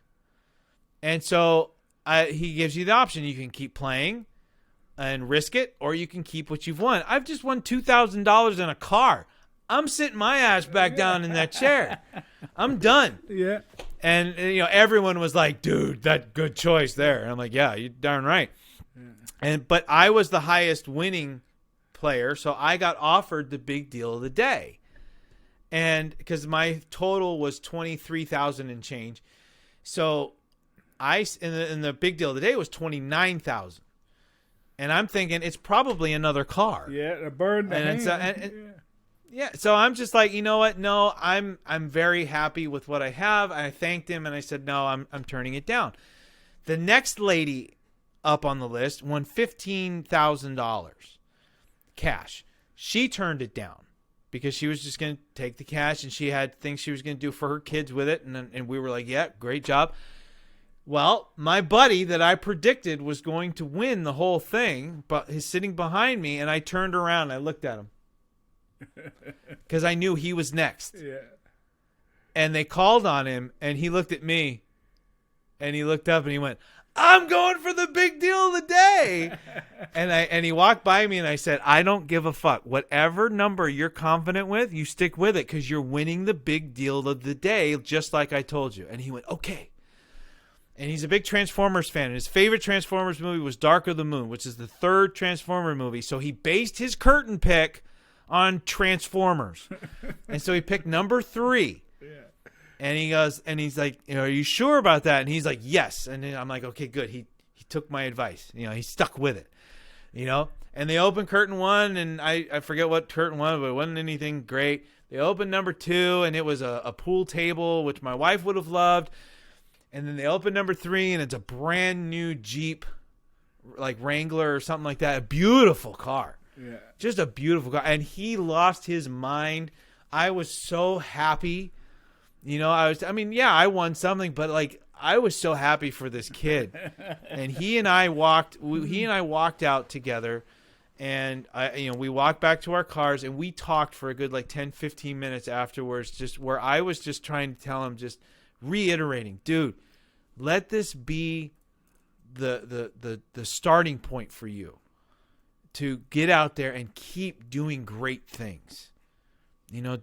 and so he gives you the option: you can keep playing and risk it, or you can keep what you've won. I've just won $2,000 in a car. I'm sitting my ass back down in that chair. I'm done. Yeah. And everyone was like, dude, that good choice there. And I'm like, yeah, you're darn right. Yeah. But I was the highest winning player, so I got offered the big deal of the day. And because my total was 23,000 and change. So in the big deal of the day was 29,000. And I'm thinking it's probably another car. Yeah, a bird. Yeah. So I'm just like, you know what? No, I'm very happy with what I have. I thanked him and I said, no, I'm turning it down. The next lady up on the list won $15,000 cash. She turned it down because she was just going to take the cash, and she had things she was going to do for her kids with it. And we were like, yeah, great job. Well, my buddy that I predicted was going to win the whole thing, but he's sitting behind me, and I turned around and I looked at him because I knew he was next. Yeah. And they called on him, and he looked at me, and he looked up, and he went, I'm going for the big deal of the day. And he walked by me, and I said, I don't give a fuck. Whatever number you're confident with, you stick with it because you're winning the big deal of the day, just like I told you. And he went, okay. And he's a big Transformers fan. And his favorite Transformers movie was Dark of the Moon, which is the 3rd Transformer movie. So he based his curtain pick on Transformers. And so he picked number 3. Yeah. And he goes, and he's like, are you sure about that? And he's like, yes. And then I'm like, okay, good. He took my advice. He stuck with it. And they opened curtain 1, and I forget what curtain 1, but it wasn't anything great. They opened number 2, and it was a pool table, which my wife would have loved. And then they open number 3, and it's a brand new Jeep, like Wrangler or something like that. A beautiful car. Yeah. Just a beautiful car. And he lost his mind. I was so happy. I won something, but like I was so happy for this kid. And he and I walked out together, and we walked back to our cars, and we talked for a good like 10, 15 minutes afterwards, just where I was just trying to tell him, just reiterating, dude, let this be the starting point for you to get out there and keep doing great things.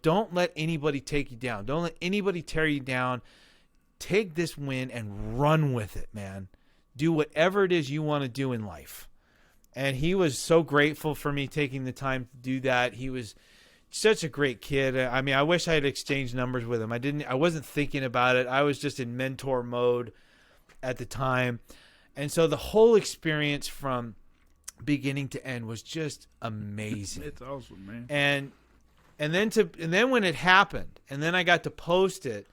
Don't let anybody take you down. Don't let anybody tear you down. Take this win and run with it, man. Do whatever it is you want to do in life. And he was so grateful for me taking the time to do that. He was such a great kid. I mean, I wish I had exchanged numbers with him. I wasn't thinking about it. I was just in mentor mode at the time. And so the whole experience from beginning to end was just amazing. It's awesome, man. And then when it happened, and then I got to post it,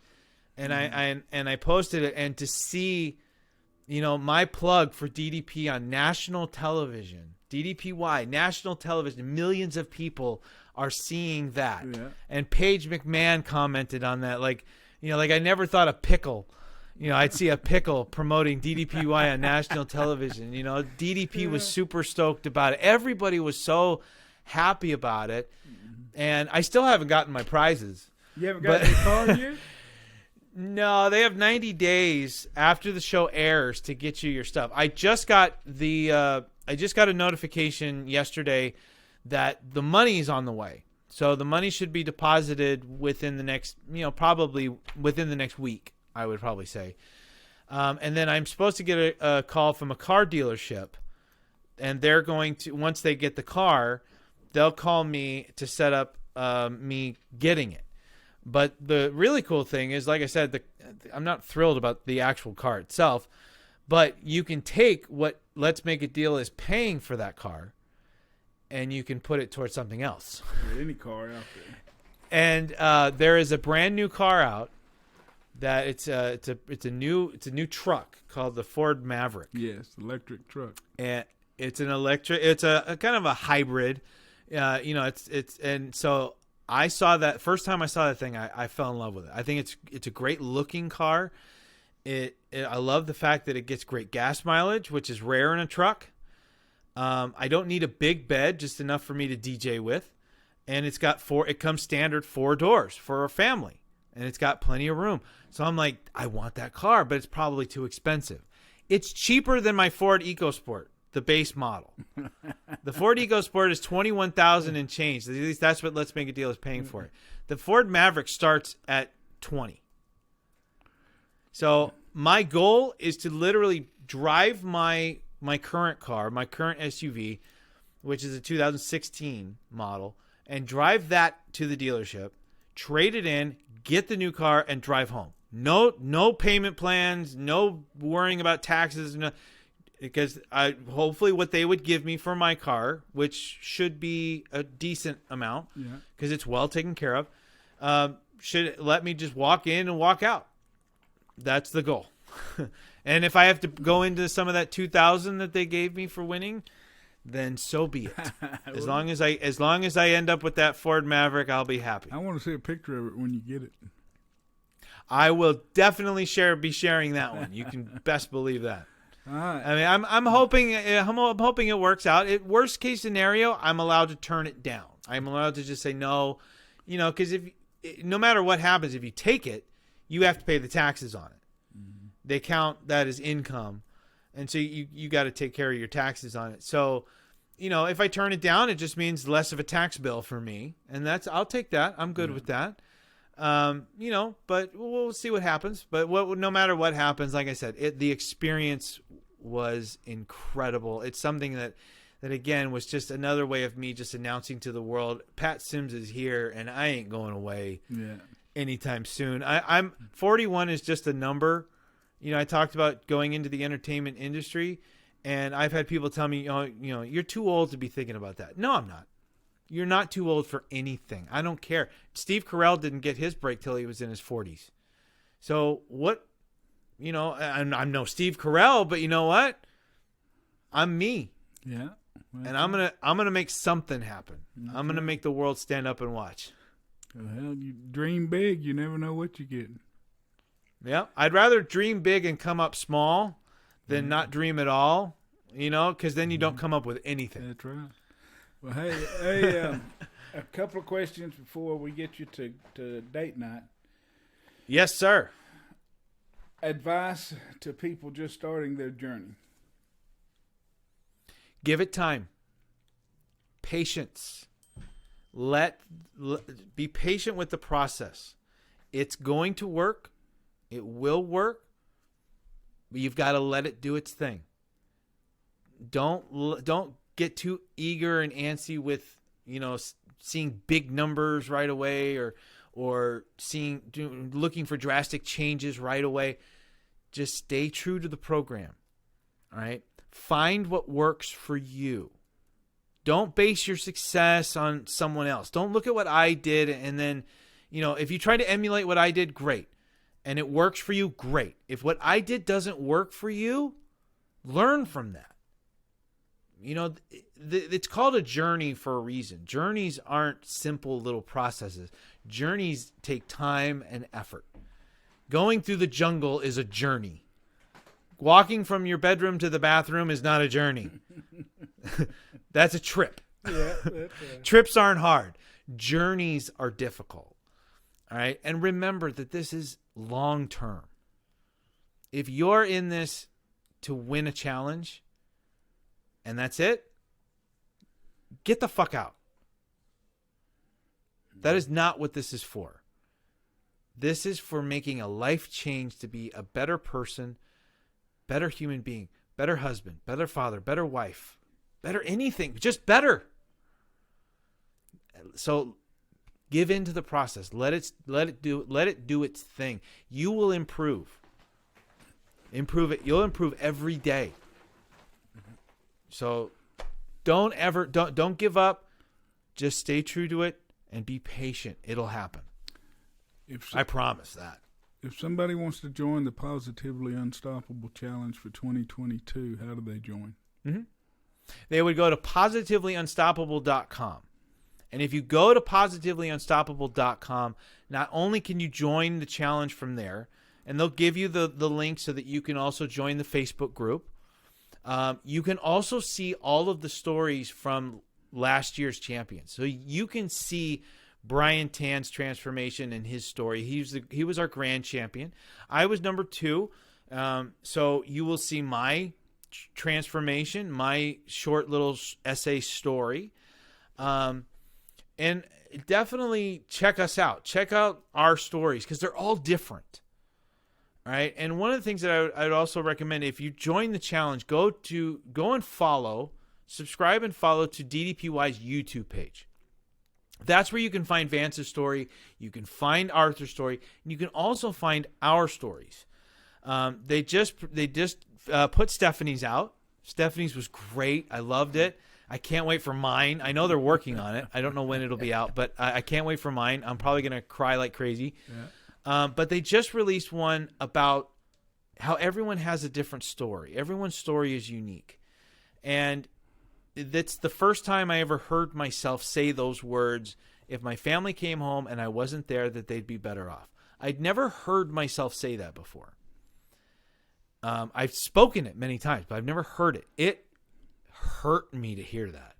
and I posted it, and to see, my plug for DDP on national television, DDPY national television, millions of people are seeing that. Yeah. And Paige McMahon commented on that, like I never thought a Pickle. I'd see a Pickle promoting DDPY on national television. DDP was super stoked about it. Everybody was so happy about it. And I still haven't gotten my prizes. You haven't got the card yet? No, they have 90 days after the show airs to get you your stuff. I just got a notification yesterday that the money is on the way. So the money should be deposited within the next, probably within the next week, I would probably say. And then I'm supposed to get a call from a car dealership, and they're going to, once they get the car, they'll call me to set up me getting it. But the really cool thing is, like I said, I'm not thrilled about the actual car itself, but you can take what Let's Make a Deal is paying for that car, and you can put it towards something else. Yeah, any car out there. And there is a brand new car out that it's a new truck called the Ford Maverick. Yes, electric truck. And it's a kind of a hybrid. And so I saw that first time I saw that thing, I fell in love with it. I think it's a great looking car. I love the fact that it gets great gas mileage, which is rare in a truck. I don't need a big bed, just enough for me to DJ with. And it comes standard 4 doors for a family, and it's got plenty of room. So I'm like, I want that car, but it's probably too expensive. It's cheaper than my Ford EcoSport, the base model. The Ford EcoSport is $21,000 and change. At least that's what Let's Make a Deal is paying for it. The Ford Maverick starts at $20,000. So my goal is to literally drive my current car, my current SUV, which is a 2016 model, and drive that to the dealership, trade it in, get the new car, and drive home. No payment plans, no worrying about taxes, because hopefully what they would give me for my car, which should be a decent amount, because it's well taken care of, should let me just walk in and walk out. That's the goal. And if I have to go into some of that $2,000 that they gave me for winning, then so be it. As long as I end up with that Ford Maverick, I'll be happy. I want to see a picture of it when you get it. I will definitely be sharing that one. You can best believe that. All right. I mean, I'm hoping it works out. Worst case scenario, I'm allowed to turn it down. I'm allowed to just say no, because no matter what happens, if you take it, you have to pay the taxes on it. Mm-hmm. They count that as income, and so you got to take care of your taxes on it. So, if I turn it down, it just means less of a tax bill for me, and I'll take that. I'm good with that. But we'll see what happens. But no matter what happens, like I said, the experience was incredible. It's something that again was just another way of me just announcing to the world, Pat Sims is here, and I ain't going away anytime soon. I'm 41 is just a number. I talked about going into the entertainment industry, and I've had people tell me, you're too old to be thinking about that. No, I'm not. You're not too old for anything. I don't care. Steve Carell didn't get his break till he was in his 40s. So what, I'm no Steve Carell, but you know what? I'm me. Yeah. Well, and I'm gonna make something happen. Okay. I'm gonna make the world stand up and watch. Well, you dream big. You never know what you're getting. Yeah, I'd rather dream big and come up small than not dream at all. Because then you don't come up with anything. That's right. Well, hey, a couple of questions before we get you to date night. Yes, sir. Advice to people just starting their journey. Give it time. Patience. Be patient with the process. It's going to work. It will work. But you've got to let it do its thing. Don't get too eager and antsy with, seeing big numbers right away or looking for drastic changes right away. Just stay true to the program. All right. Find what works for you. Don't base your success on someone else. Don't look at what I did and then, if you try to emulate what I did, great. And it works for you, great. If what I did doesn't work for you, learn from that. It's called a journey for a reason. Journeys aren't simple little processes. Journeys take time and effort. Going through the jungle is a journey. Walking from your bedroom to the bathroom is not a journey. That's a trip. Yeah, Trips aren't hard. Journeys are difficult. All right. And remember that this is long term. If you're in this to win a challenge and that's it, get the fuck out. That is not what this is for. This is for making a life change to be a better person, better human being, better husband, better father, better wife, better anything, just better. So give into the process. Let it do its thing. You will improve. Improve it. You'll improve every day. So don't give up. Just stay true to it and be patient. It'll happen. I promise that. If somebody wants to join the Positively Unstoppable Challenge for 2022, how do they join? Mm-hmm. They would go to positivelyunstoppable.com. And if you go to positivelyunstoppable.com, not only can you join the challenge from there, and they'll give you the link so that you can also join the Facebook group. You can also see all of the stories from last year's champions. So you can see Brian Tan's transformation and his story. He was our grand champion. I was number 2. So you will see my transformation, my short little essay story. And definitely check us out. Check out our stories because they're all different. All right. And one of the things that I would also recommend, if you join the challenge, go and subscribe and follow to DDPY's YouTube page. That's where you can find Vance's story. You can find Arthur's story. And you can also find our stories. They just put Stephanie's out. Stephanie's was great. I loved it. I can't wait for mine. I know they're working on it. I don't know when it'll be out, but I can't wait for mine. I'm probably going to cry like crazy. Yeah. But they just released one about how everyone has a different story. Everyone's story is unique. And that's the first time I ever heard myself say those words. If my family came home and I wasn't there, that they'd be better off. I'd never heard myself say that before. I've spoken it many times, but I've never heard it. It hurt me to hear that.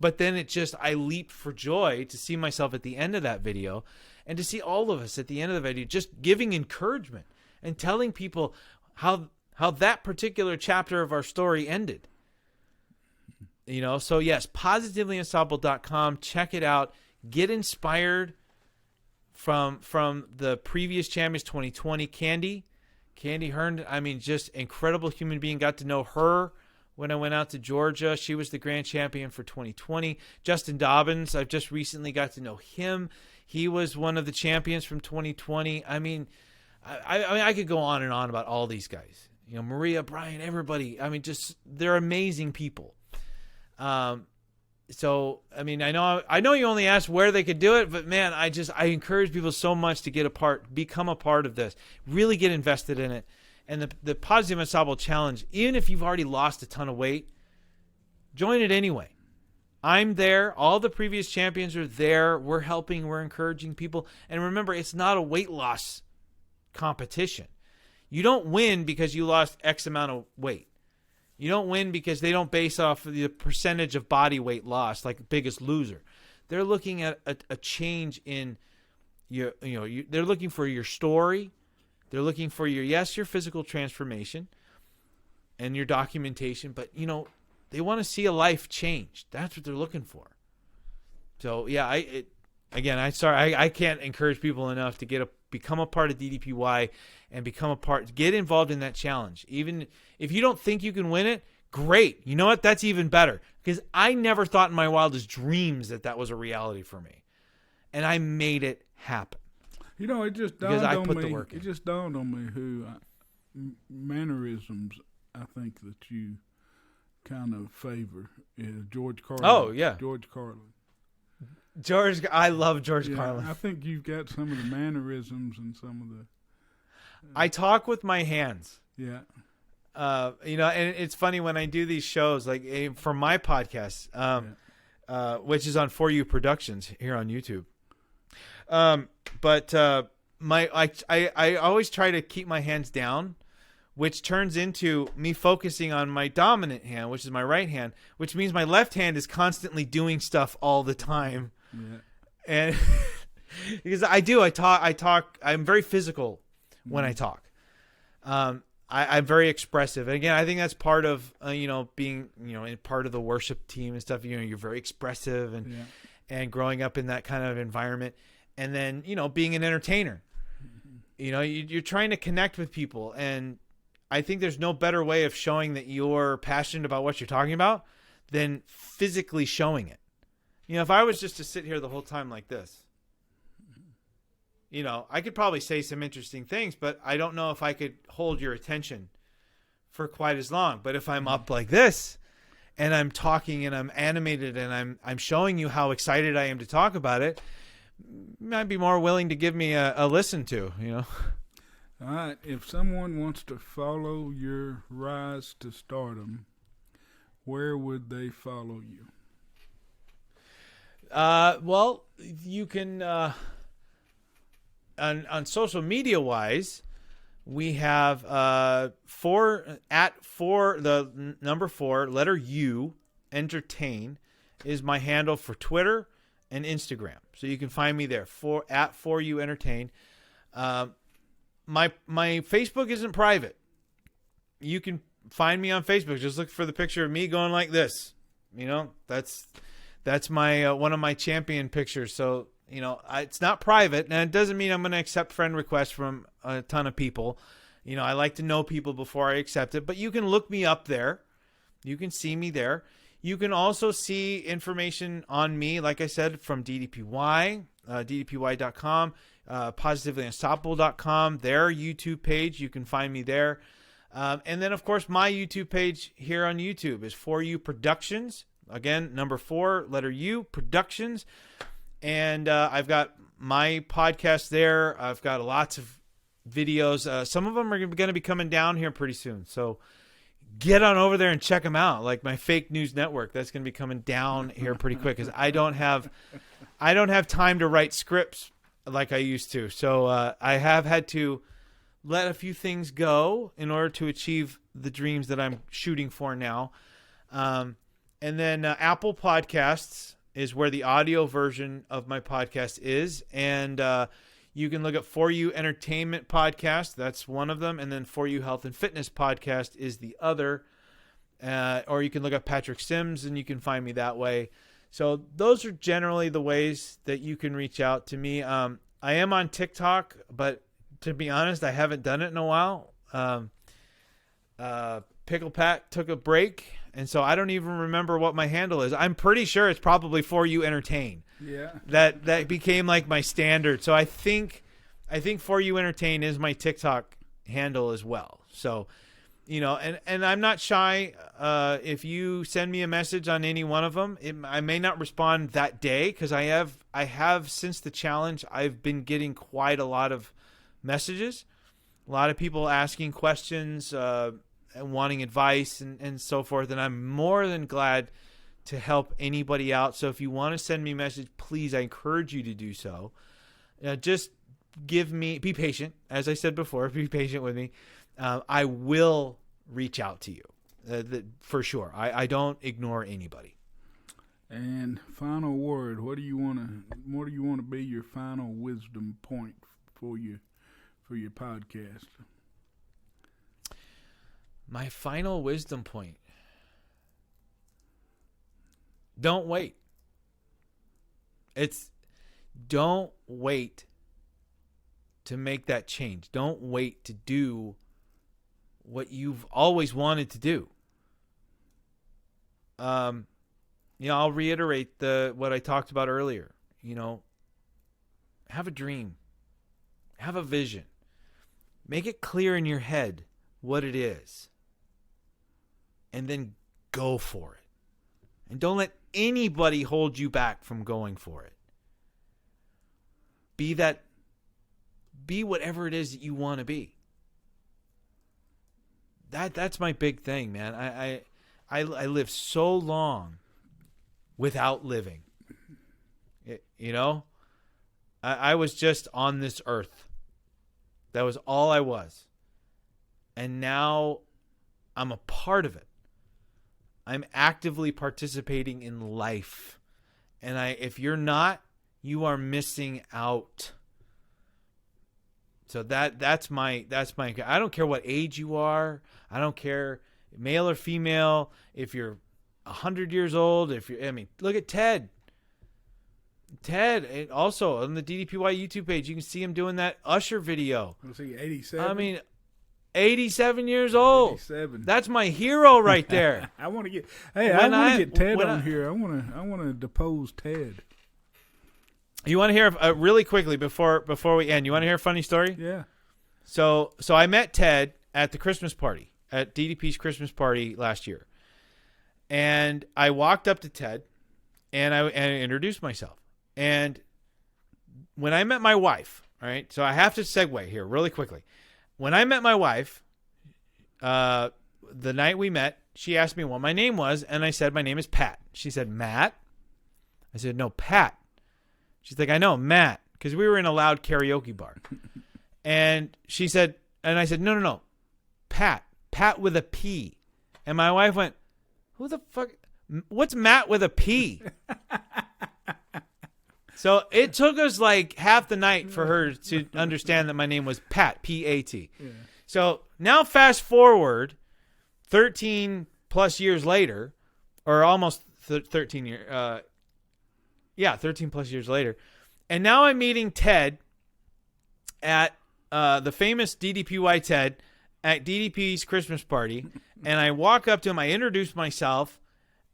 But then I leaped for joy to see myself at the end of that video and to see all of us at the end of the video just giving encouragement and telling people how that particular chapter of our story ended. So yes, positivelyunstoppable.com. Check it out. Get inspired from the previous champions 2020. Candy Hearn, just incredible human being. Got to know her when I went out to Georgia. She was the grand champion for 2020. Justin Dobbins, I've just recently got to know him. He was one of the champions from 2020. I could go on and on about all these guys. Maria, Brian, everybody. They're amazing people. I know you only asked where they could do it, but man, I encourage people so much to become a part of this, really get invested in it. And the Positive Unstoppable Challenge, even if you've already lost a ton of weight, join it anyway. I'm there. All the previous champions are there. We're helping. We're encouraging people. And remember, it's not a weight loss competition. You don't win because you lost X amount of weight. You don't win because they don't base off of the percentage of body weight lost, like Biggest Loser. They're looking at a change in they're looking for your story. They're looking for your physical transformation and your documentation, but they want to see a life change. That's what they're looking for. So yeah, I can't encourage people enough to become a part of DDPY and get involved in that challenge. Even if you don't think you can win it, Great. You know what? That's even better, because I never thought in my wildest dreams that was a reality for me. And I made it happen. You know, it just Because dawned I on put me. the work in. It just dawned on me who mannerisms I think that you kind of favor is George Carlin. Oh, yeah. George Carlin. I love George Yeah, Carlin. I think you've got some of the mannerisms and some of the. I talk with my hands. Yeah. You know, and it's funny when I do these shows, like for my podcast, which is on For You Productions here on YouTube. But I always try to keep my hands down, which turns into me focusing on my dominant hand, which is my right hand, which means my left hand is constantly doing stuff all the time. Yeah. And because I talk, I'm very physical when I talk. I'm very expressive. And again, I think that's part of, being, part of the worship team and stuff. You're very expressive and growing up in that kind of environment. And then, being an entertainer, you're trying to connect with people. And I think there's no better way of showing that you're passionate about what you're talking about than physically showing it. If I was just to sit here the whole time like this, I could probably say some interesting things, but I don't know if I could hold your attention for quite as long. But if I'm up like this and I'm talking and I'm animated and I'm showing you how excited I am to talk about it, you might be more willing to give me a listen to, All right. If someone wants to follow your rise to stardom, where would they follow you? Well, you can, on social media wise, we have, the number 4 letter U entertain is my handle for Twitter and Instagram. So you can find me there at 4U entertain. My Facebook isn't private. You can find me on Facebook. Just look for the picture of me going like this. That's my one of my champion pictures. So, it's not private, and it doesn't mean I'm going to accept friend requests from a ton of people. I like to know people before I accept it, but you can look me up there. You can see me there. You can also see information on me, like I said, from DDPY, DDPY.com, positivelyunstoppable.com, their YouTube page. You can find me there. And then, of course, my YouTube page here on YouTube is 4U Productions. Again, number 4, letter U, Productions. And I've got my podcast there. I've got lots of videos. Some of them are going to be coming down here pretty soon. So get on over there and check them out. Like my fake news network, that's going to be coming down here pretty quick because I don't have time to write scripts like I used to. So I have had to let a few things go in order to achieve the dreams that I'm shooting for now. And then Apple Podcasts is where the audio version of my podcast is. And you can look at 4U Entertainment Podcast. That's one of them. And then 4U Health and Fitness Podcast is the other. Or you can look up Patrick Sims and you can find me that way. So those are generally the ways that you can reach out to me. I am on TikTok, but to be honest, I haven't done it in a while. Pickle Pat took a break, and so I don't even remember what my handle is. I'm pretty sure it's probably 4U Entertain. Yeah. That became like my standard. So I think 4U Entertain is my TikTok handle as well. So, and I'm not shy. If you send me a message on any one of them, I may not respond that day because I have since the challenge, I've been getting quite a lot of messages, a lot of people asking questions, and wanting advice and so forth. And I'm more than glad to help anybody out. So if you want to send me a message, please, I encourage you to do so. Just be patient. As I said before, be patient with me. I will reach out to you for sure. I don't ignore anybody. And final word, what do you want to be your final wisdom point for your podcast? My final wisdom point. Don't wait. Don't wait to make that change. Don't wait to do what you've always wanted to do. I'll reiterate what I talked about earlier. Have a dream, have a vision, make it clear in your head what it is, and then go for it. And don't let anybody hold you back from going for it. Be whatever it is that you want to be. That's my big thing, man. I lived so long without living. I was just on this earth. That was all I was. And now I'm a part of it. I'm actively participating in life. And if you're not, you are missing out. So that's my I don't care what age you are. I don't care male or female. If you're 100 years old, look at Ted. Ted, also on the DDPY YouTube page, you can see him doing that Usher video. Was he 87? 87 years old. 87. That's my hero right there. I want to get Ted on here. I want to depose Ted. You want to hear really quickly before we end? You want to hear a funny story? Yeah. So I met Ted at the Christmas party, at DDP's Christmas party last year, and I walked up to Ted, and I introduced myself. And when I met my wife, all right, so I have to segue here really quickly. When I met my wife, the night we met, she asked me what my name was, and I said, my name is Pat. She said, Matt? I said, no, Pat. She's like, I know, Matt, because we were in a loud karaoke bar. And she said, and I said, no, Pat with a P. And my wife went, who the fuck, what's Matt with a P? So it took us like half the night for her to understand that my name was Pat, P-A-T. Yeah. So now fast forward 13 plus years later, or almost 13 years, 13 plus years later. And now I'm meeting Ted at the famous DDPY Ted at DDP's Christmas party. And I walk up to him, I introduce myself,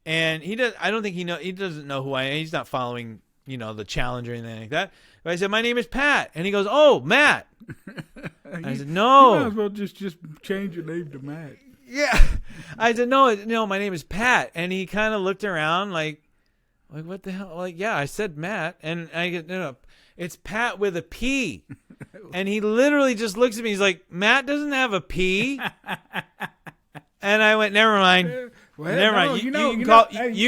and he doesn't know who I am. He's not following the challenge or anything like that. But I said, my name is Pat. And he goes, oh, Matt. I said, no. You might as well just change your name to Matt. Yeah. I said, no, my name is Pat. And he kind of looked around like, what the hell? Like, yeah, I said Matt. And I go, no, it's Pat with a P. And he literally just looks at me. He's like, Matt doesn't have a P. And I went, never mind. Well, never mind. You know what this means?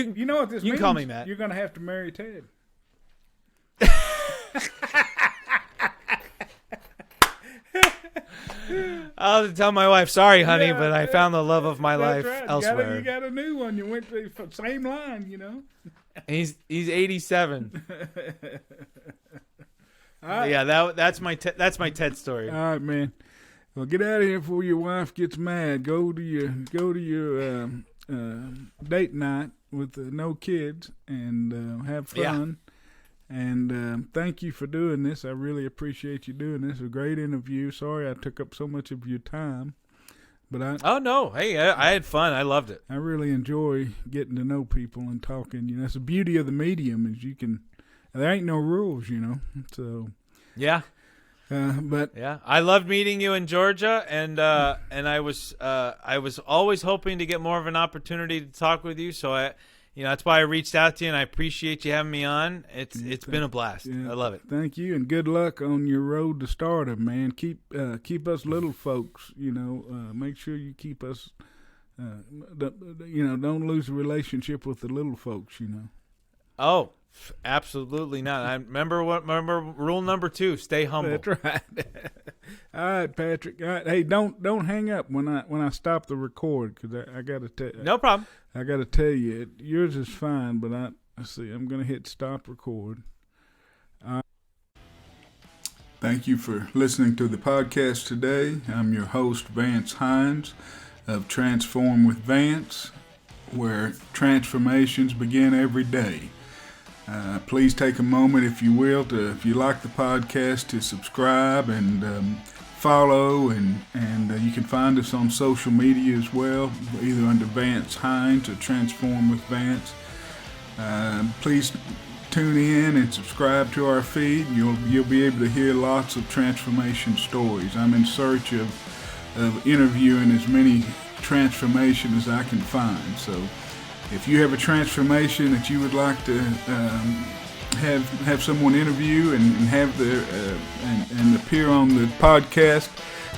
You can call me Matt. You're going to have to marry Ted. I'll have to tell my wife, sorry, honey, but I found the love of my life right. elsewhere. You got a new one. You went to the same line, He's 87. Right. Yeah, that's my Ted story. All right, man. Well, get out of here before your wife gets mad. Go to your date night with no kids and have fun. Yeah. And thank you for doing this. I really appreciate you doing this. A great interview. Sorry I took up so much of your time, but oh no, hey, I had fun. I loved it. I really enjoy getting to know people and talking. That's the beauty of the medium is there ain't no rules, So yeah. But yeah, I loved meeting you in Georgia, and I was always hoping to get more of an opportunity to talk with you. So that's why I reached out to you, and I appreciate you having me on. It's been a blast. Yeah, I love it. Thank you, and good luck on your road to stardom, man. Keep us little folks. Make sure you keep us. Don't lose a relationship with the little folks. Oh. Absolutely not. I remember rule number 2: stay humble. That's right. All right, Patrick. All right. Hey, don't hang up when I stop the record because I got to tell. No problem. I got to tell you, yours is fine, but I'm going to hit stop record. Thank you for listening to the podcast today. I'm your host, Vance Hines of Transform with Vance, where transformations begin every day. Please take a moment, if you will, if you like the podcast, to subscribe and follow, and you can find us on social media as well, either under Vance Hines or Transform with Vance. Please tune in and subscribe to our feed. You'll be able to hear lots of transformation stories. I'm in search of interviewing as many transformations as I can find. So if you have a transformation that you would like to have someone interview and have and appear on the podcast,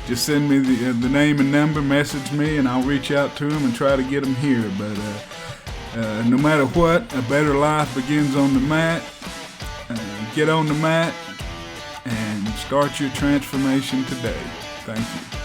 just send me the name and number, message me, and I'll reach out to them and try to get them here. But no matter what, a better life begins on the mat. Get on the mat and start your transformation today. Thank you.